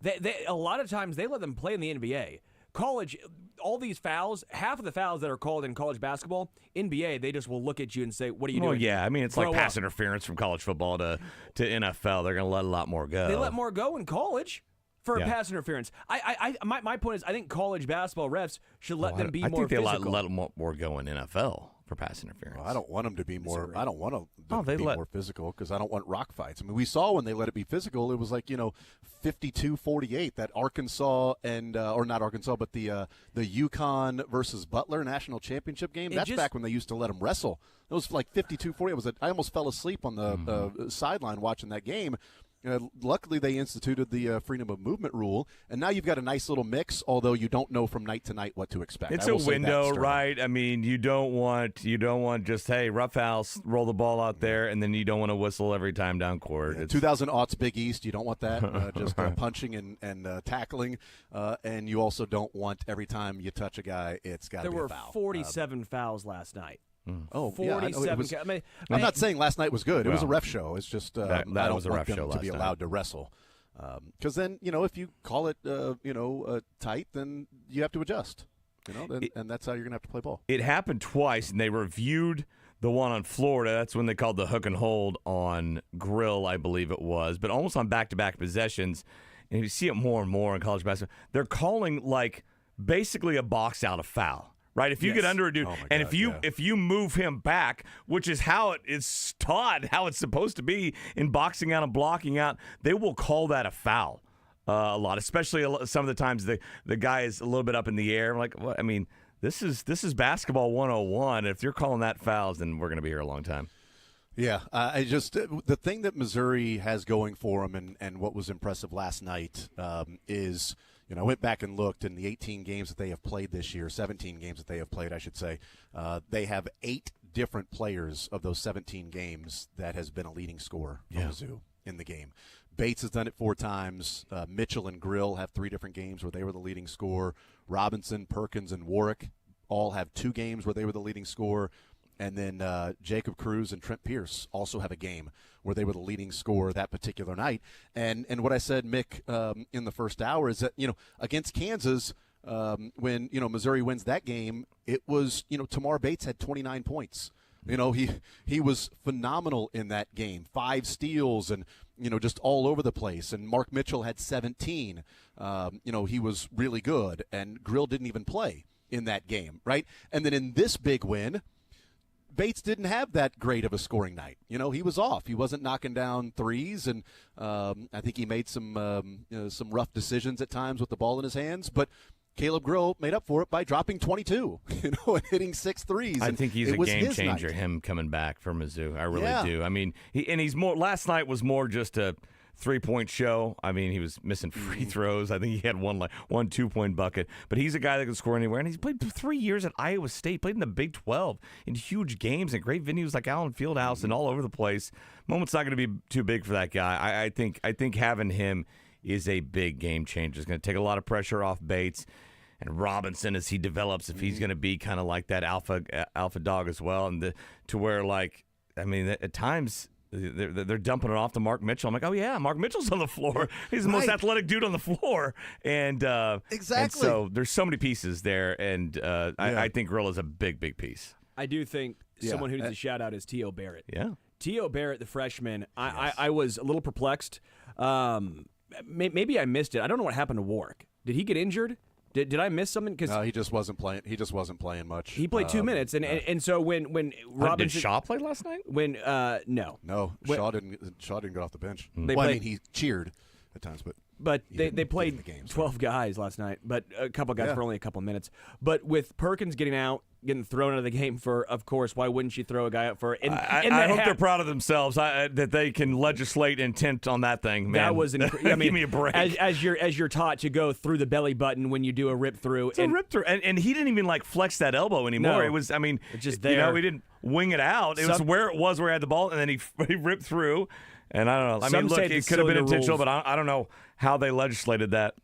They a lot of times they let them play in the NBA. College, all these fouls, half of the fouls that are called in college basketball, NBA, they just will look at you and say, "What are you doing?" Well, yeah, I mean, it's Throw like pass up. interference from college football to NFL. They're going to let a lot more go. They let more go in college for pass interference. My point is, I think college basketball refs should let them be more physical. I think they let more go in NFL for pass interference. Well, I don't want them to be more. I don't want them to be let more physical because I don't want rock fights. I mean, we saw when they let it be physical, it was like 52-48 that Arkansas and or not Arkansas, but the UConn versus Butler national championship game. That's back when they used to let them wrestle. It was like 52-48. I almost fell asleep on the sideline watching that game. Luckily, they instituted the freedom of movement rule, and now you've got a nice little mix. Although you don't know from night to night what to expect. It's a window, right? I mean, you don't want just rough house, roll the ball out there, and then you don't want to whistle every time down court. 2000 Big East, you don't want that. Just punching and tackling, and you also don't want every time you touch a guy, it's got to be a foul. There were 47 fouls last night. Oh, yeah. 47. I'm not saying last night was good. It was a Well, ref show. It's just that I don't was a want ref them show to be last allowed night. to wrestle. Because then, if you call it, tight, then you have to adjust. And that's how you're going to have to play ball. It happened twice, and they reviewed the one on Florida. That's when they called the hook and hold on Grill, I believe it was, but almost on back-to-back possessions. And you see it more and more in college basketball. They're calling basically a box out a foul. Right, if you get under a dude, and if you move him back, which is how it is taught, how it's supposed to be in boxing out and blocking out, they will call that a foul a lot. Especially some of the times the guy is a little bit up in the air. I'm like, what? I mean, this is basketball 101. If you're calling that fouls, then we're going to be here a long time. Yeah, the thing that Missouri has going for them, and what was impressive last night is. I went back and looked in the 18 games that they have played this year, 17 games that they have played, I should say. They have 8 different players of those 17 games that has been a leading scorer for Mizzou in the game. Bates has done it 4 times. Mitchell and Grill have 3 different games where they were the leading scorer. Robinson, Perkins, and Warwick all have 2 games where they were the leading scorer. And then Jacob Cruz and Trent Pierce also have a game where they were the leading scorer that particular night. And what I said, Mick, in the first hour is that, against Kansas, when, Missouri wins that game, it was, Tamar Bates had 29 points. He was phenomenal in that game. 5 steals and, just all over the place. And Mark Mitchell had 17. He was really good. And Grill didn't even play in that game, right? And then in this big win, Bates didn't have that great of a scoring night. He was off. He wasn't knocking down threes, and I think he made some rough decisions at times with the ball in his hands. But Caleb Grill made up for it by dropping 22, and hitting 6 threes. I And think he's it a was game his changer. night. Him coming back for Mizzou, I really Yeah. do. I mean, he's more. Last night was more just a 3-point show. I mean, he was missing free throws. I think he had one 2-point bucket. But he's a guy that can score anywhere. And he's played 3 years at Iowa State, played in the Big 12 in huge games and great venues like Allen Fieldhouse and all over the place. Moment's not going to be too big for that guy. I think having him is a big game changer. It's going to take a lot of pressure off Bates. And Robinson, as he develops, if he's going to be kind of like that alpha dog as well, and to where, at times they're dumping it off to Mark Mitchell. I'm like, oh yeah, Mark Mitchell's on the floor. He's the most athletic dude on the floor, and exactly. And so there's so many pieces there, and I think Grill is a big piece. I do think someone who needs a shout out is T.O. Barrett. Yeah, T.O. Barrett, the freshman. I was a little perplexed. Maybe I missed it. I don't know what happened to Warwick. Did he get injured? Did I miss something? No, he just wasn't playing. He just wasn't playing much. He played 2 minutes, and so when Robinson did Shaw play last night? When no, Shaw didn't get off the bench. They he cheered at times, but they played the game, 12 guys last night, but a couple guys for only a couple minutes. But with Perkins getting thrown out of the game for, of course, why wouldn't you throw a guy out for? I hope they're proud of themselves that they can legislate intent on that thing. Man, that was I mean, give me a break. As you're taught to go through the belly button when you do a rip through. It's a rip through, and he didn't even flex that elbow anymore. No. It was, it's just there. He didn't wing it out. It was where he had the ball, and then he ripped through. And I don't know. Look, it could have been intentional, but I don't know how they legislated that.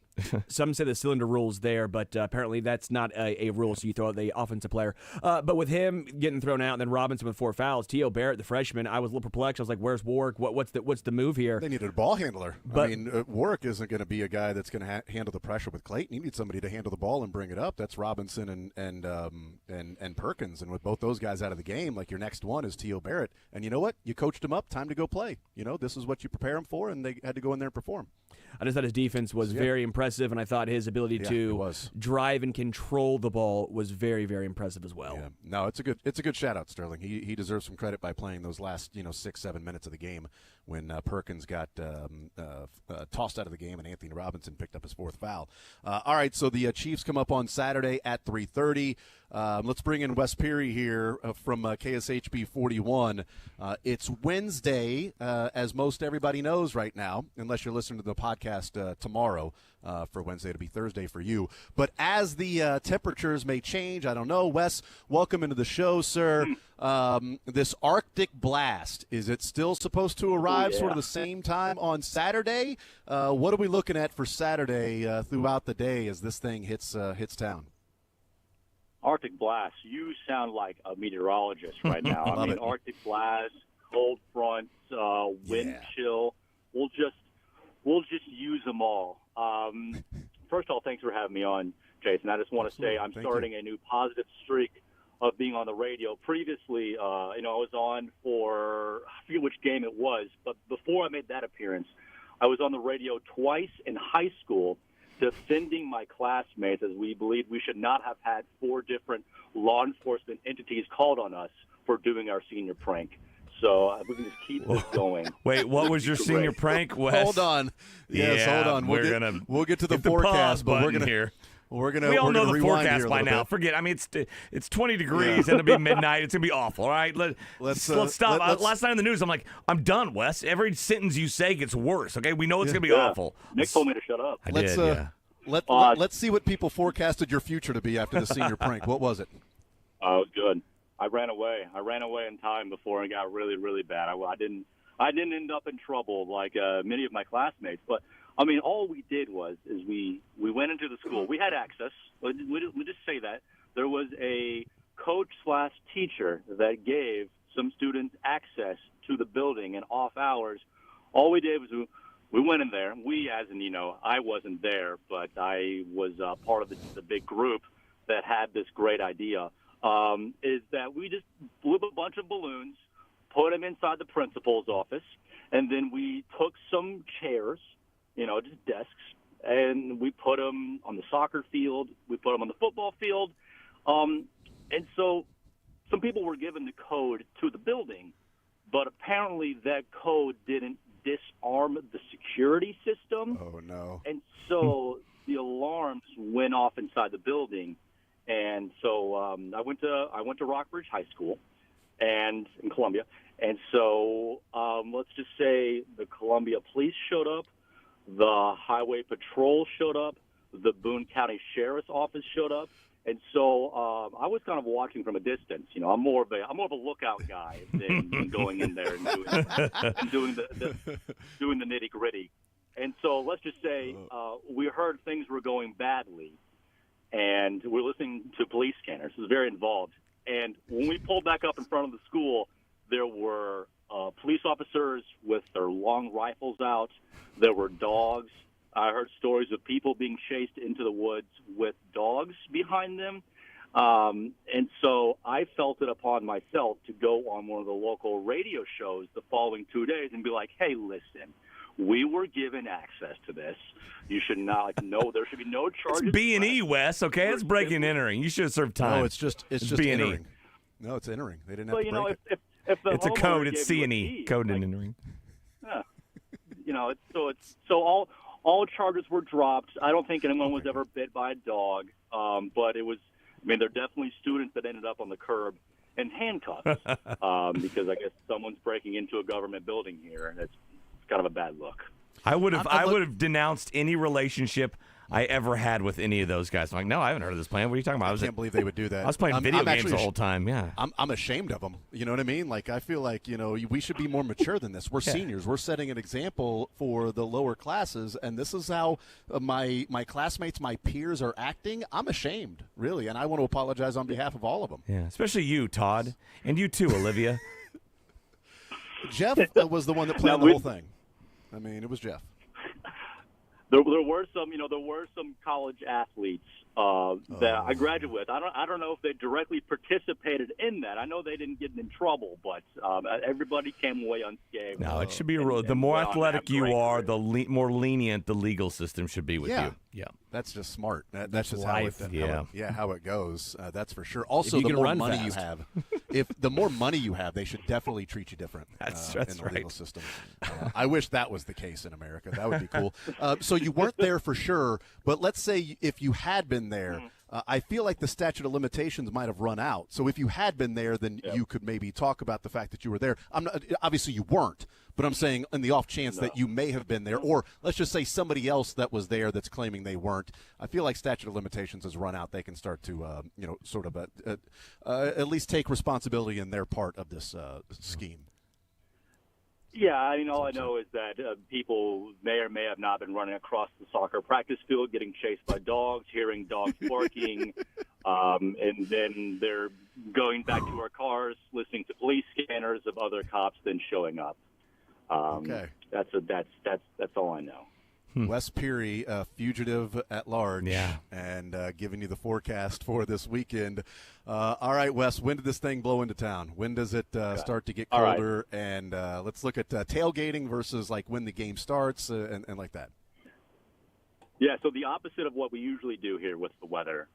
Some say the cylinder rule's there, but apparently that's not a rule, so you throw out the offensive player. But with him getting thrown out and then Robinson with 4 fouls, T.O. Barrett, the freshman, I was a little perplexed. I was like, where's Warwick? What's the move here? They needed a ball handler. But, Warwick isn't going to be a guy that's going to handle the pressure with Clayton. You need somebody to handle the ball and bring it up. That's Robinson and Perkins. And with both those guys out of the game, your next one is T.O. Barrett. And you know what? You coached him up. Time to go play. This is what you prepare him for, and they had to go in there and perform. I just thought his defense was very impressive, and I thought his ability to drive and control the ball was very, very impressive as well. Yeah. No, it's a good shout out, Sterling. He deserves some credit by playing those last 6-7 minutes of the game when Perkins got tossed out of the game and Anthony Robinson picked up his 4th foul. All right, so the Chiefs come up on Saturday at 3:30. Let's bring in Wes Peary here from KSHB 41. It's Wednesday, as most everybody knows right now, unless you're listening to the podcast tomorrow for Wednesday. It'll be Thursday for you. But as the temperatures may change, I don't know. Wes, welcome into the show, sir. This Arctic blast, is it still supposed to arrive sort of the same time on Saturday? What are we looking at for Saturday throughout the day as this thing hits town? Arctic blast. You sound like a meteorologist right now. I mean, it. Arctic blast, cold fronts, wind chill. We'll just use them all. First of all, thanks for having me on, Jason. I just want to say I'm starting a new positive streak of being on the radio. Previously, I was on for, I forget which game it was, but before I made that appearance, I was on the radio twice in high school defending my classmates as we believed we should not have had 4 different law enforcement entities called on us for doing our senior prank. So we can just keep this going. Wait, what was your senior prank, Wes? Hold on. Yes, yeah, hold on. We'll get to the hit forecast, the pause but we're button gonna here. We all know the rewind forecast here a by little now. bit. Forget. I mean, it's 20 degrees and it'll be midnight. It's gonna be awful. All right, let's stop. Last night in the news, I'm like, I'm done, Wes. Every sentence you say gets worse. Okay, we know it's gonna be awful. Nick told me to shut up. Let's see what people forecasted your future to be after the senior prank. What was it? Oh, it was good. I ran away. I ran away in time before it got really, really bad. I didn't end up in trouble like many of my classmates. But I mean, all we did is we went into the school. We had access. We just say that there was a coach/teacher that gave some students access to the building and off hours. All we did was we went in there. We, as in, I wasn't there, but I was part of the big group that had this great idea. Is that we just blew up a bunch of balloons, put them inside the principal's office, and then we took some chairs, just desks, and we put them on the soccer field. We put them on the football field. And so some people were given the code to the building, but apparently that code didn't disarm the security system. Oh, no. And so the alarms went off inside the building. And so I went to Rockbridge High School, and in Columbia, and so let's just say the Columbia Police showed up, the Highway Patrol showed up, the Boone County Sheriff's Office showed up, and so I was kind of watching from a distance. I'm more of a lookout guy than going in there and doing the nitty gritty. And so let's just say we heard things were going badly. And we're listening to police scanners. It was very involved. And when we pulled back up in front of the school, there were police officers with their long rifles out. There were dogs. I heard stories of people being chased into the woods with dogs behind them. And so I felt it upon myself to go on one of the local radio shows the following 2 days and be like, hey, listen, we were given access to this. You should not there should be no charges. It's B&E, Wes. Okay, it's breaking and entering. You should have served time. No, it's just B&E. entering. No, it's entering. They didn't have to break it. If the it's a code. homeowner It's gave you a C&E. key, Code and entering. Yeah. So all charges were dropped. I don't think anyone was ever bit by a dog. But it was. I mean, there are definitely students that ended up on the curb in handcuffs because I guess someone's breaking into a government building here, and it's kind of a bad look. I would have denounced any relationship I ever had with any of those guys. I'm like, no, I haven't heard of this plan. What are you talking about? I can't believe they would do that. I was playing video games actually the whole time. Yeah, I'm ashamed of them. You know what I mean? Like, I feel like we should be more mature than this. We're seniors. We're setting an example for the lower classes, and this is how my classmates, my peers are acting. I'm ashamed, really, and I want to apologize on behalf of all of them. Yeah, especially you, Todd, and you too, Olivia. Jeff was the one that planned the whole thing. I mean, it was Jeff. There were some college athletes that I graduated with. I don't know if they directly participated in that. I know they didn't get in trouble, but everybody came away unscathed. No, it should be a rule. The more athletic you are, the more lenient the legal system should be with you. Yeah, that's just smart. That's just life. How it goes. That's for sure. Also, you the can more run money fast. you have, if the more money you have, they should definitely treat you different. That's in the right. legal system. I wish that was the case in America. That would be cool. So you weren't there for sure, but let's say if you had been there. I feel like the statute of limitations might have run out. So if you had been there, then you could maybe talk about the fact that you were there. Obviously you weren't, but I'm saying in the off chance that you may have been there, or let's just say somebody else that was there that's claiming they weren't. I feel like statute of limitations has run out. They can start to, sort of at least take responsibility in their part of this scheme. Yeah, I mean, all I know is that people may or may have not been running across the soccer practice field, getting chased by dogs, hearing dogs barking. And then they're going back to our cars, listening to police scanners of other cops, then showing up. Okay. That's all I know. Wes Peary, fugitive at large, Yeah. and giving you the forecast for this weekend. All right, Wes, when did this thing blow into town? When does it start to get All right. colder? And let's look at tailgating versus like when the game starts and like that. Yeah, so the opposite of what we usually do here with the weather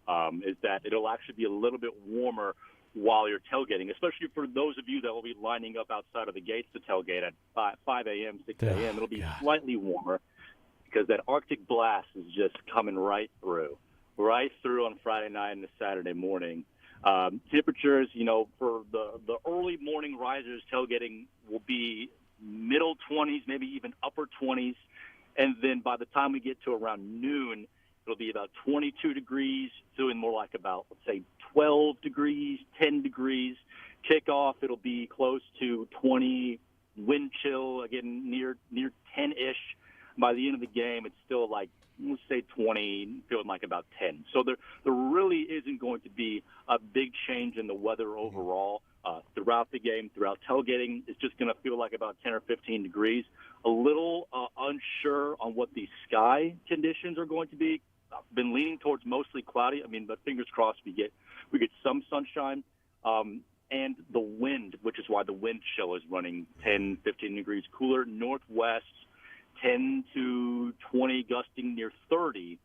is that it'll actually be a little bit warmer while you're tailgating, especially for those of you that will be lining up outside of the gates to tailgate at 5 a.m., 6 a.m. It'll be slightly warmer because that Arctic blast is just coming right through on Friday night and Saturday morning. Temperatures, for the early morning risers, tailgating will be middle 20s, maybe even upper 20s. And then by the time we get to around noon, it'll be about 22 degrees, doing more like about, let's say, 12 degrees, 10 degrees. Kickoff, it'll be close to 20. Wind chill, again, near 10-ish. By the end of the game, it's still like, let's say 20, feeling like about 10. So there really isn't going to be a big change in the weather overall throughout the game. Throughout tailgating, it's just going to feel like about 10 or 15 degrees. A little unsure on what the sky conditions are going to be. I've been leaning towards mostly cloudy. But fingers crossed we get some sunshine. And the wind, which is why the wind chill is running 10, 15 degrees cooler. Northwest, 10 to 20, gusting near 30.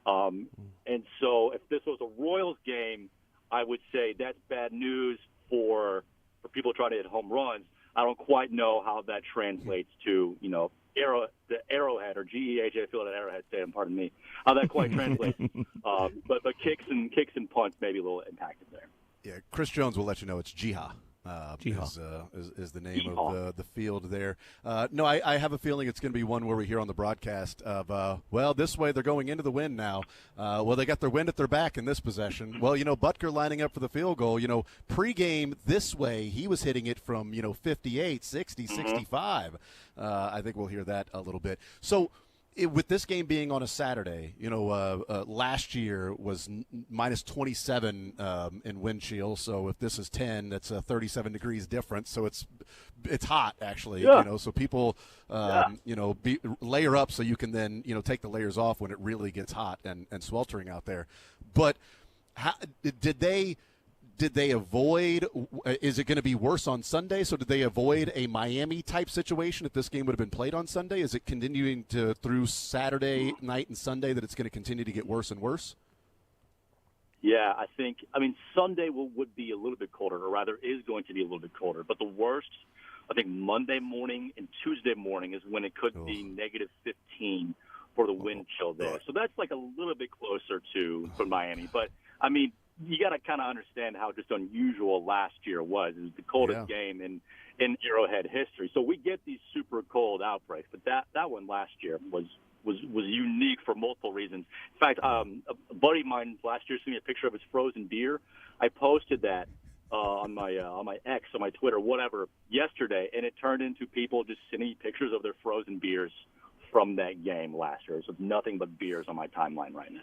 And so if this was a Royals game, I would say that's bad news for people trying to hit home runs. I don't quite know how that translates to, the Arrowhead or GEHA Field at Arrowhead Stadium, pardon me, how that quite translates. But kicks and punts may be a little impacted there. Yeah, Chris Jones will let you know it's Jiha. Is the name of the field there. No, I have a feeling it's going to be one where we hear on the broadcast of, this way they're going into the wind now. They got their wind at their back in this possession. Well, Butker lining up for the field goal. Pregame this way, he was hitting it from, 58, 60, 65. I think we'll hear that a little bit. So, with this game being on a Saturday, last year was minus 27 in wind chill. So if this is 10, that's a 37 degrees difference. So it's hot actually. Yeah. So people layer up so you can then take the layers off when it really gets hot and sweltering out there. But how, did they avoid – is it going to be worse on Sunday? So did they avoid a Miami-type situation if this game would have been played on Sunday? Is it continuing through Saturday night and Sunday that it's going to continue to get worse and worse? Yeah, Sunday would be a little bit colder, or rather is going to be a little bit colder. But the worst, I think Monday morning and Tuesday morning is when it could be negative 15 for the wind chill there. So that's like a little bit closer for Miami. But, you got to kind of understand how just unusual last year was. It was the coldest game in Arrowhead history. So we get these super cold outbreaks, but that one last year was unique for multiple reasons. In fact, a buddy of mine last year sent me a picture of his frozen beer. I posted that on my X, on my Twitter, whatever, yesterday, and it turned into people just sending me pictures of their frozen beers from that game last year. So nothing but beers on my timeline right now.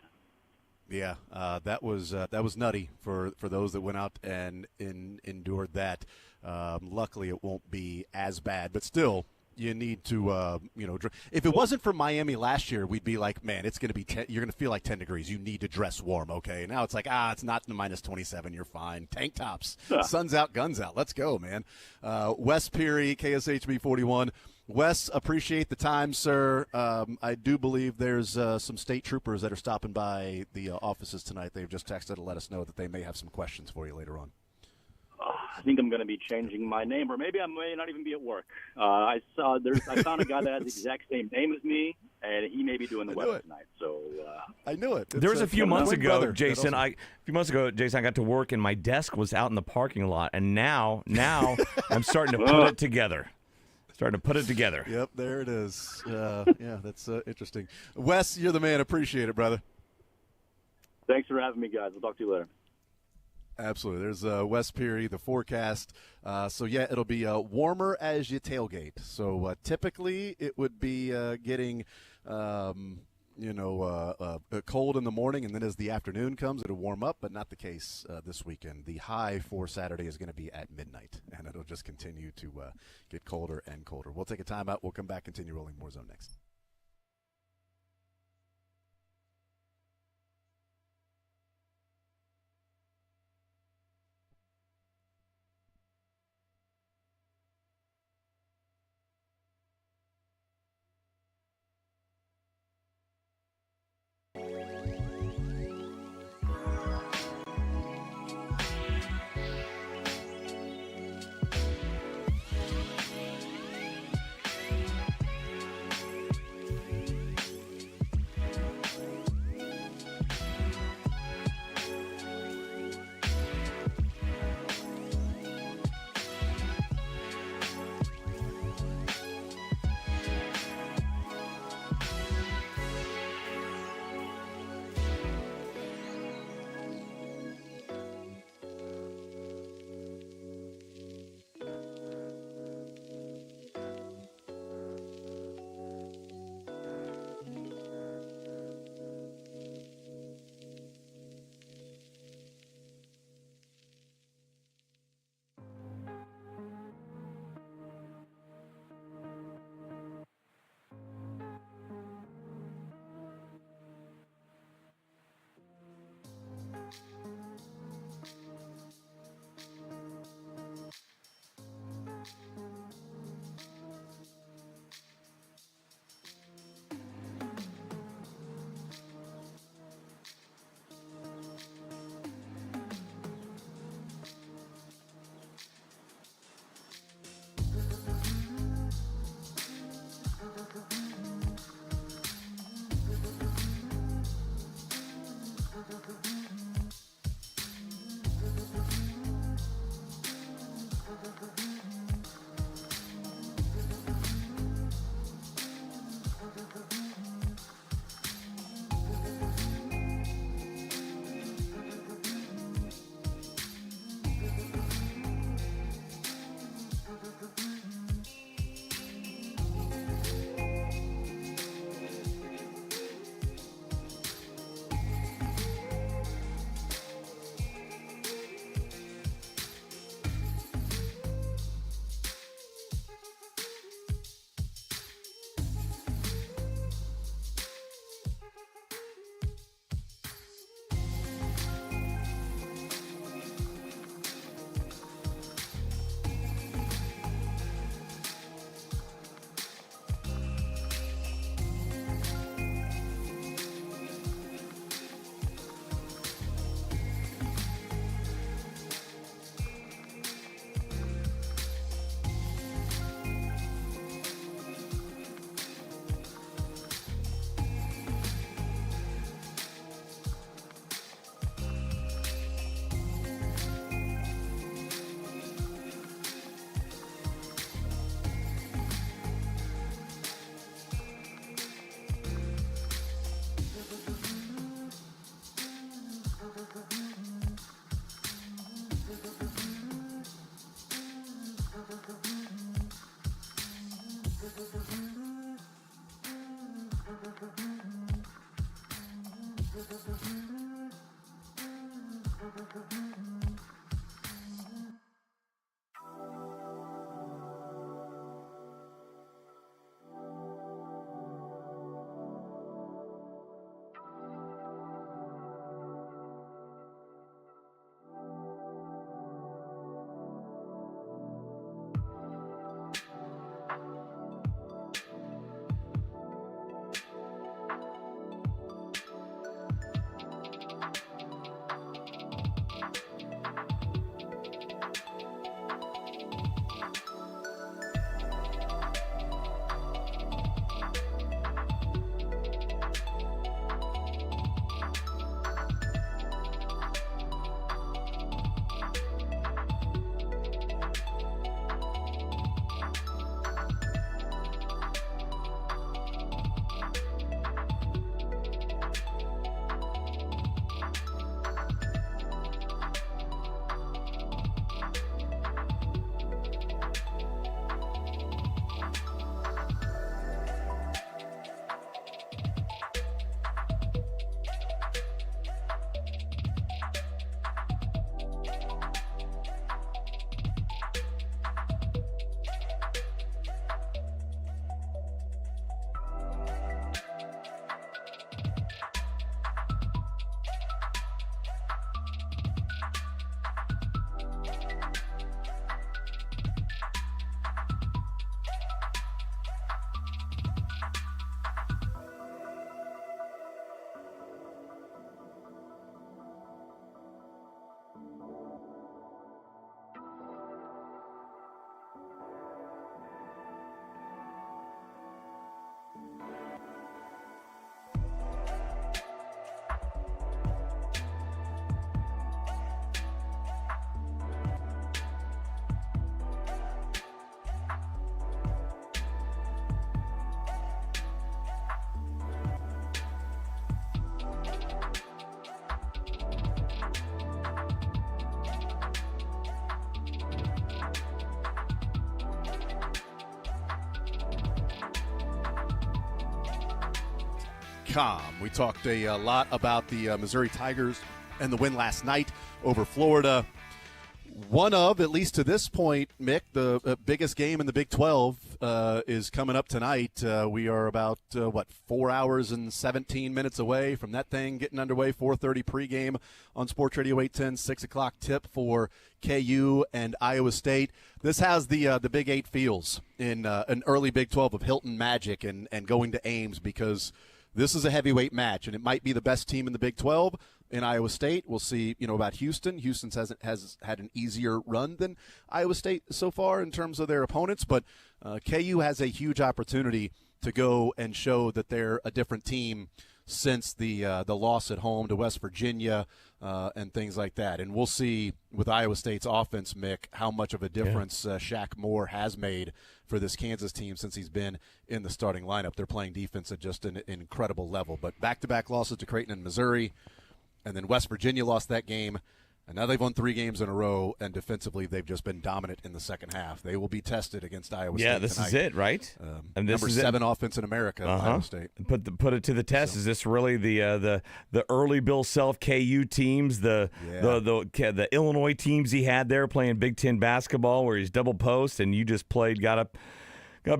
Yeah, that was nutty for those that went out and endured that. Luckily, it won't be as bad, but still, you need to, if it wasn't for Miami last year, we'd be like, man, it's going to be you're going to feel like 10 degrees. You need to dress warm, okay? Now it's like, it's not minus 27. You're fine. Tank tops, sun's out, guns out. Let's go, man. Wes Peary, KSHB 41. Wes, appreciate the time, sir. I do believe there's some state troopers that are stopping by the offices tonight. They've just texted to let us know that they may have some questions for you later on. I think I'm going to be changing my name, or maybe I may not even be at work. I found a guy that has the exact same name as me, and he may be doing the weather tonight. So I knew it. There was a few months ago, Jason. I got to work, and my desk was out in the parking lot, and now I'm starting to put it together. Yep, there it is. That's interesting. Wes, you're the man. Appreciate it, brother. Thanks for having me, guys. We'll talk to you later. Absolutely. There's Wes Peary, the forecast. It'll be warmer as you tailgate. So typically it would be getting cold in the morning, and then as the afternoon comes, it'll warm up, but not the case this weekend. The high for Saturday is going to be at midnight, and it'll just continue to get colder and colder. We'll take a timeout. We'll come back, continue rolling more zone next. SportsRadio810WSBcom. We talked a lot about the Missouri Tigers and the win last night over Florida. One of, at least to this point, Mick, the biggest game in the Big 12 is coming up tonight. We are about, 4 hours and 17 minutes away from that thing getting underway. 4:30 pregame on Sports Radio 810, 6 o'clock tip for KU and Iowa State. This has the Big 8 feels in an early Big 12 of Hilton Magic and going to Ames, because this is a heavyweight match, and it might be the best team in the Big 12. In Iowa State, we'll see, about Houston. Houston has had an easier run than Iowa State so far in terms of their opponents, but KU has a huge opportunity to go and show that they're a different team since the loss at home to West Virginia and things like that. And we'll see with Iowa State's offense, Mick, how much of a difference Shaq Moore has made for this Kansas team since he's been in the starting lineup. They're playing defense at just an incredible level. But back-to-back losses to Creighton and Missouri. And then West Virginia lost that game, and now they've won 3 games in a row, and defensively they've just been dominant in the second half. They will be tested against Iowa State Yeah, this tonight. is it, right? And number 7 offense in America, Iowa State. Put it to the test. Is this really the early Bill Self KU teams, the Illinois teams he had there playing Big Ten basketball, where he's double post and you just got up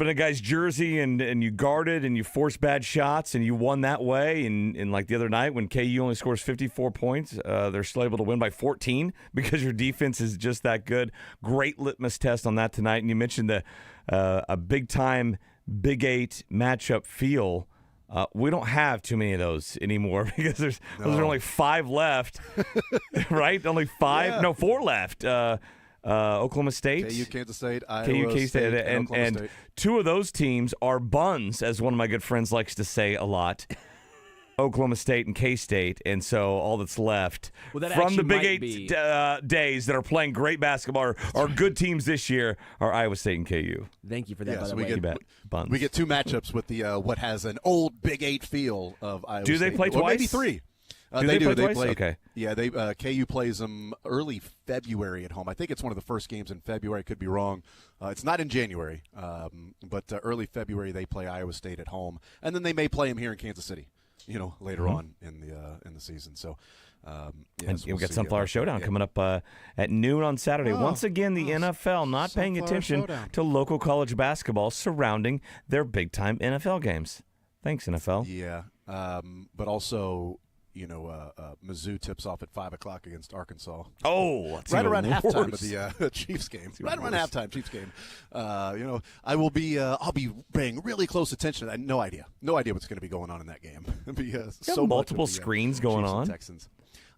in a guy's jersey and you guarded and you forced bad shots and you won that way. And like the other night when KU only scores 54 points, they're still able to win by 14 because your defense is just that good. Great litmus test on that tonight. And you mentioned a big-time Big 8 matchup feel. We don't have too many of those anymore because those are only 5 left, right? Only 5? Yeah. No, 4 left. Oklahoma State, KU, Kansas State, Iowa KU, State, and Oklahoma and State. 2 of those teams are buns, as one of my good friends likes to say a lot. Oklahoma State and K-State, and so all that's left Well, that from the actually Big might 8 days that are playing great basketball are good teams this year are Iowa State and KU. Thank you for that, Yeah, by so the way. You bet. Buns. We get 2 matchups with the what has an old Big 8 feel of Iowa Do State. they play Or maybe twice? 3. Do they play twice? play. Okay. Yeah, KU plays them early February at home. I think it's one of the first games in February. I could be wrong. It's not in January, but early February they play Iowa State at home, and then they may play them here in Kansas City, later on in the season. So, And so we've we'll got see Sunflower about that. Showdown Yeah. coming up at noon on Saturday. Once again, the NFL not paying Sunflower attention Showdown. to local college basketball surrounding their big-time NFL games. Thanks, NFL. Yeah, but also. Mizzou tips off at 5 o'clock against Arkansas. Oh, that's right even around halftime worse. of the Chiefs game. even Right around worse. halftime Chiefs game. I will be. I'll be paying really close attention. I had no idea what's going to be going on in that game. It'll be, so much multiple of the, screens going Chiefs and on. Texans.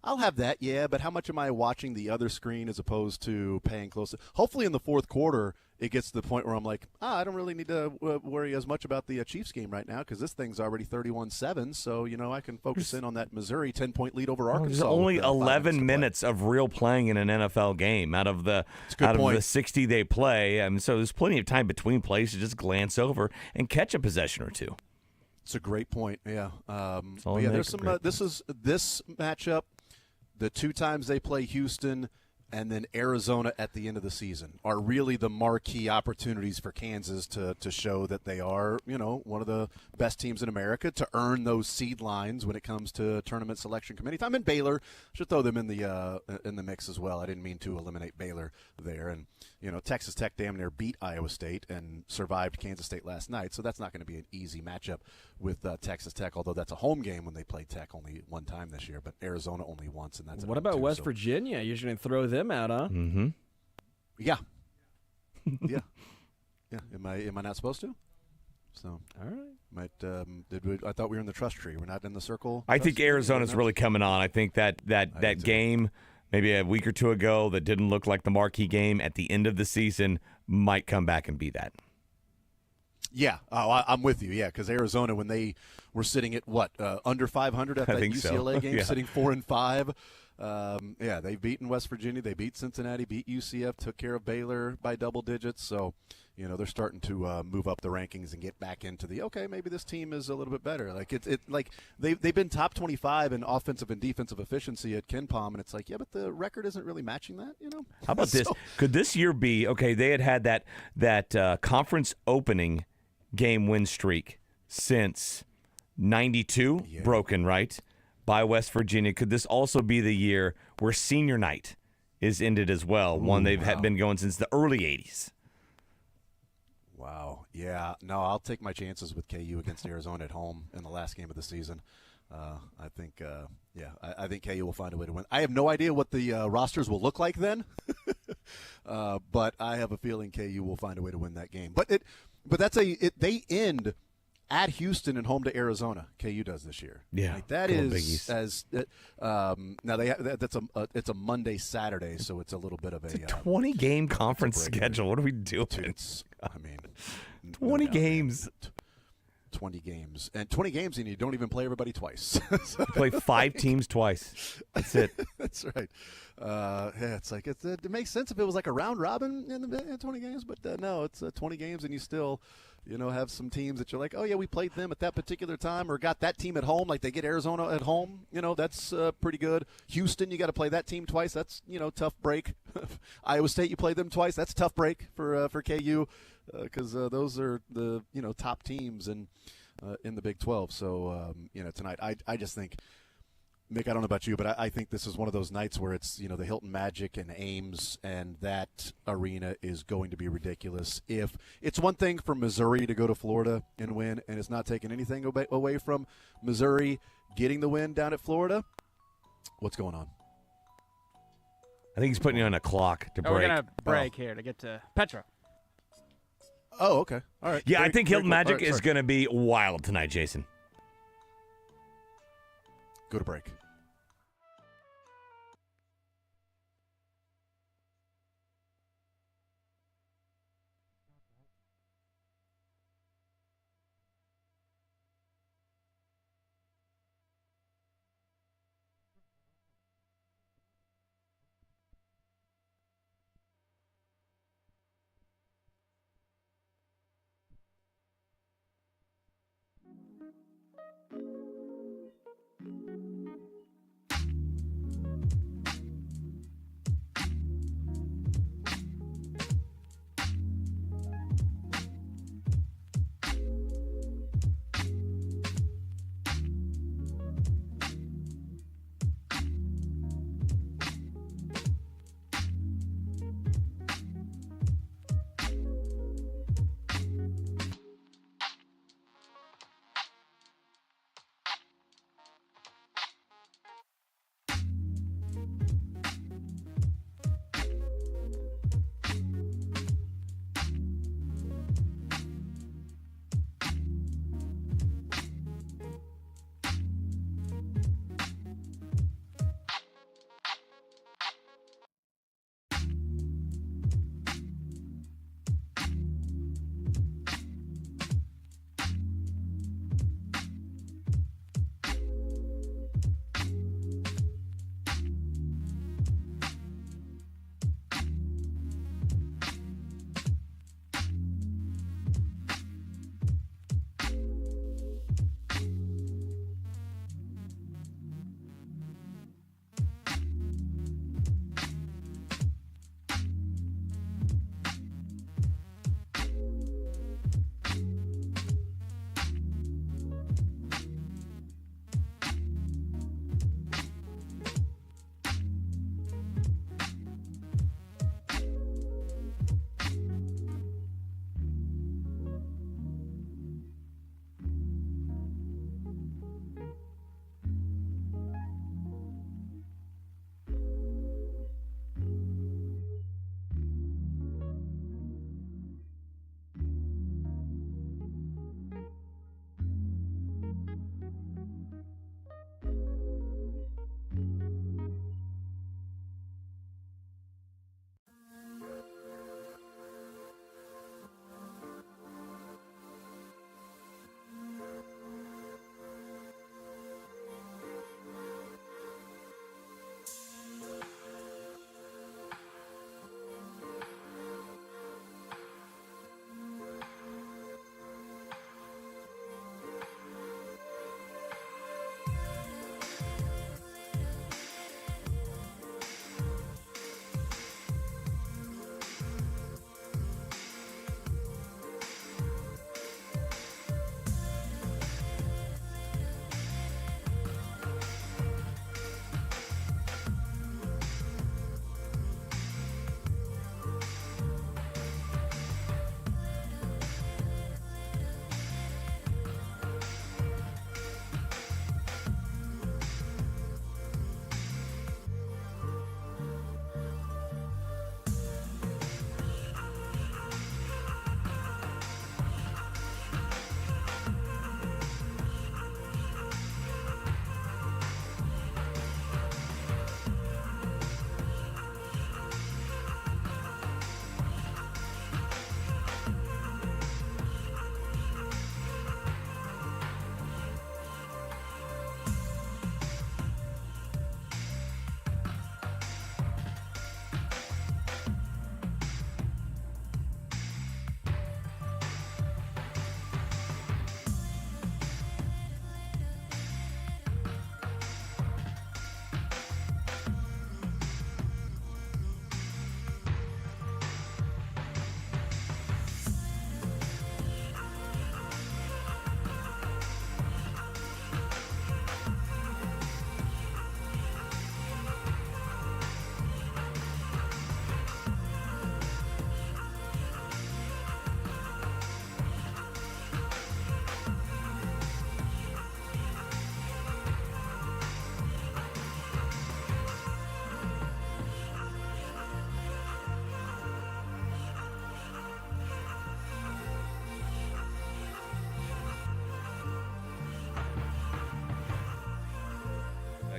I'll have that, yeah. But how much am I watching the other screen as opposed to paying close? Hopefully, in the fourth quarter, it gets to the point where I'm like, I don't really need to worry as much about the Chiefs game right now because this thing's already 31-7. So I can focus in on that Missouri 10-point lead over Arkansas. There's only with, 5 11 to minutes of real playing in an NFL game out of the point. the 60 they play. So there's plenty of time between plays to just glance over and catch a possession or two. It's a great point. Yeah. all But yeah. make There's a some. great This matchup. The 2 times they play Houston and then Arizona at the end of the season are really the marquee opportunities for Kansas to show that they are, one of the best teams in America, to earn those seed lines when it comes to tournament selection committee time. And Baylor should throw them in the mix as well. I didn't mean to eliminate Baylor there. And Texas Tech damn near beat Iowa State and survived Kansas State last night, so that's not going to be an easy matchup with Texas Tech. Although that's a home game when they played Tech only one time this year, but Arizona only once, and that's What about West Virginia? You're going to throw them out, huh? Mm-hmm. Yeah. Yeah. Am I not supposed to? So all right. I thought we were in the trust tree. We're not in the circle. I think Arizona's really coming on. I think that game maybe a week or 2 ago that didn't look like the marquee game at the end of the season might come back and be that. Yeah, I'm with you. Yeah, because Arizona, when they were sitting at under 500 at that UCLA game, Yeah. sitting 4-5. They've beaten West Virginia. They beat Cincinnati, beat UCF, took care of Baylor by double digits. So, they're starting to move up the rankings and get back into maybe this team is a little bit better. Like they've been top 25 in offensive and defensive efficiency at KenPom, and it's like, yeah, but the record isn't really matching that. How about this? Could this year be they had that conference opening game win streak since 92 broken, right, by West Virginia. Could this also be the year where senior night is ended as well, one they've been going since the early 80s? Wow. Yeah. No, I'll take my chances with KU against Arizona at home in the last game of the season. I think, I think KU will find a way to win. I have no idea what the rosters will look like then, but I have a feeling KU will find a way to win that game. But they end at Houston and home to Arizona. KU does this year. Yeah, like that is as now it's a Monday Saturday, so it's a little bit of a 20-game conference schedule. What are we doing? Dude, 20 games. 20 games. And 20 games, and you don't even play everybody twice. You play 5 teams twice. That's it. That's right. It's like it makes sense if it was like a round robin in 20 games, but no, it's 20 games, and you still, have some teams that you're like, oh yeah, we played them at that particular time, or got that team at home, like they get Arizona at home. That's pretty good. Houston, you got to play that team twice. That's tough break. Iowa State, you play them twice. That's tough break for KU. Because those are the top teams in the Big 12. So tonight I just think, Mick, I don't know about you, but I think this is one of those nights where it's the Hilton Magic and Ames, and that arena is going to be ridiculous. If it's one thing for Missouri to go to Florida and win, and it's not taking anything away from Missouri getting the win down at Florida, what's going on? I think he's putting you on a clock to break. We're gonna break here to get to Petra. Oh, okay. All right. Yeah, I think Hilton Magic is going to be wild tonight, Jason. Go to break.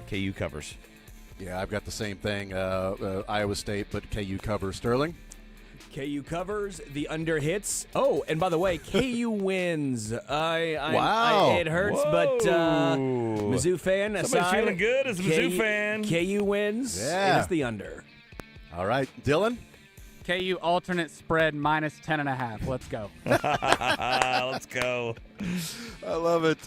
KU covers. Yeah, I've got the same thing. Iowa State, but KU covers. Sterling? KU covers, the under hits. Oh, and by the way, KU wins. Wow. It hurts, but Mizzou fan aside. Somebody's feeling good as a Mizzou fan. KU wins, Yeah. and it's the under. All right. Dylan? KU alternate spread minus 10.5. Let's go. Let's go. I love it.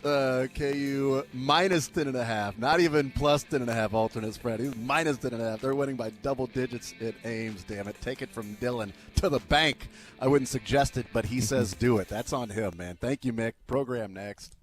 KU minus 10.5. Not even plus 10.5 alternate spread. He's minus 10.5. They're winning by double digits at Ames, damn it. Take it from Dylan to the bank. I wouldn't suggest it, but he says do it. That's on him, man. Thank you, Mick. Program next.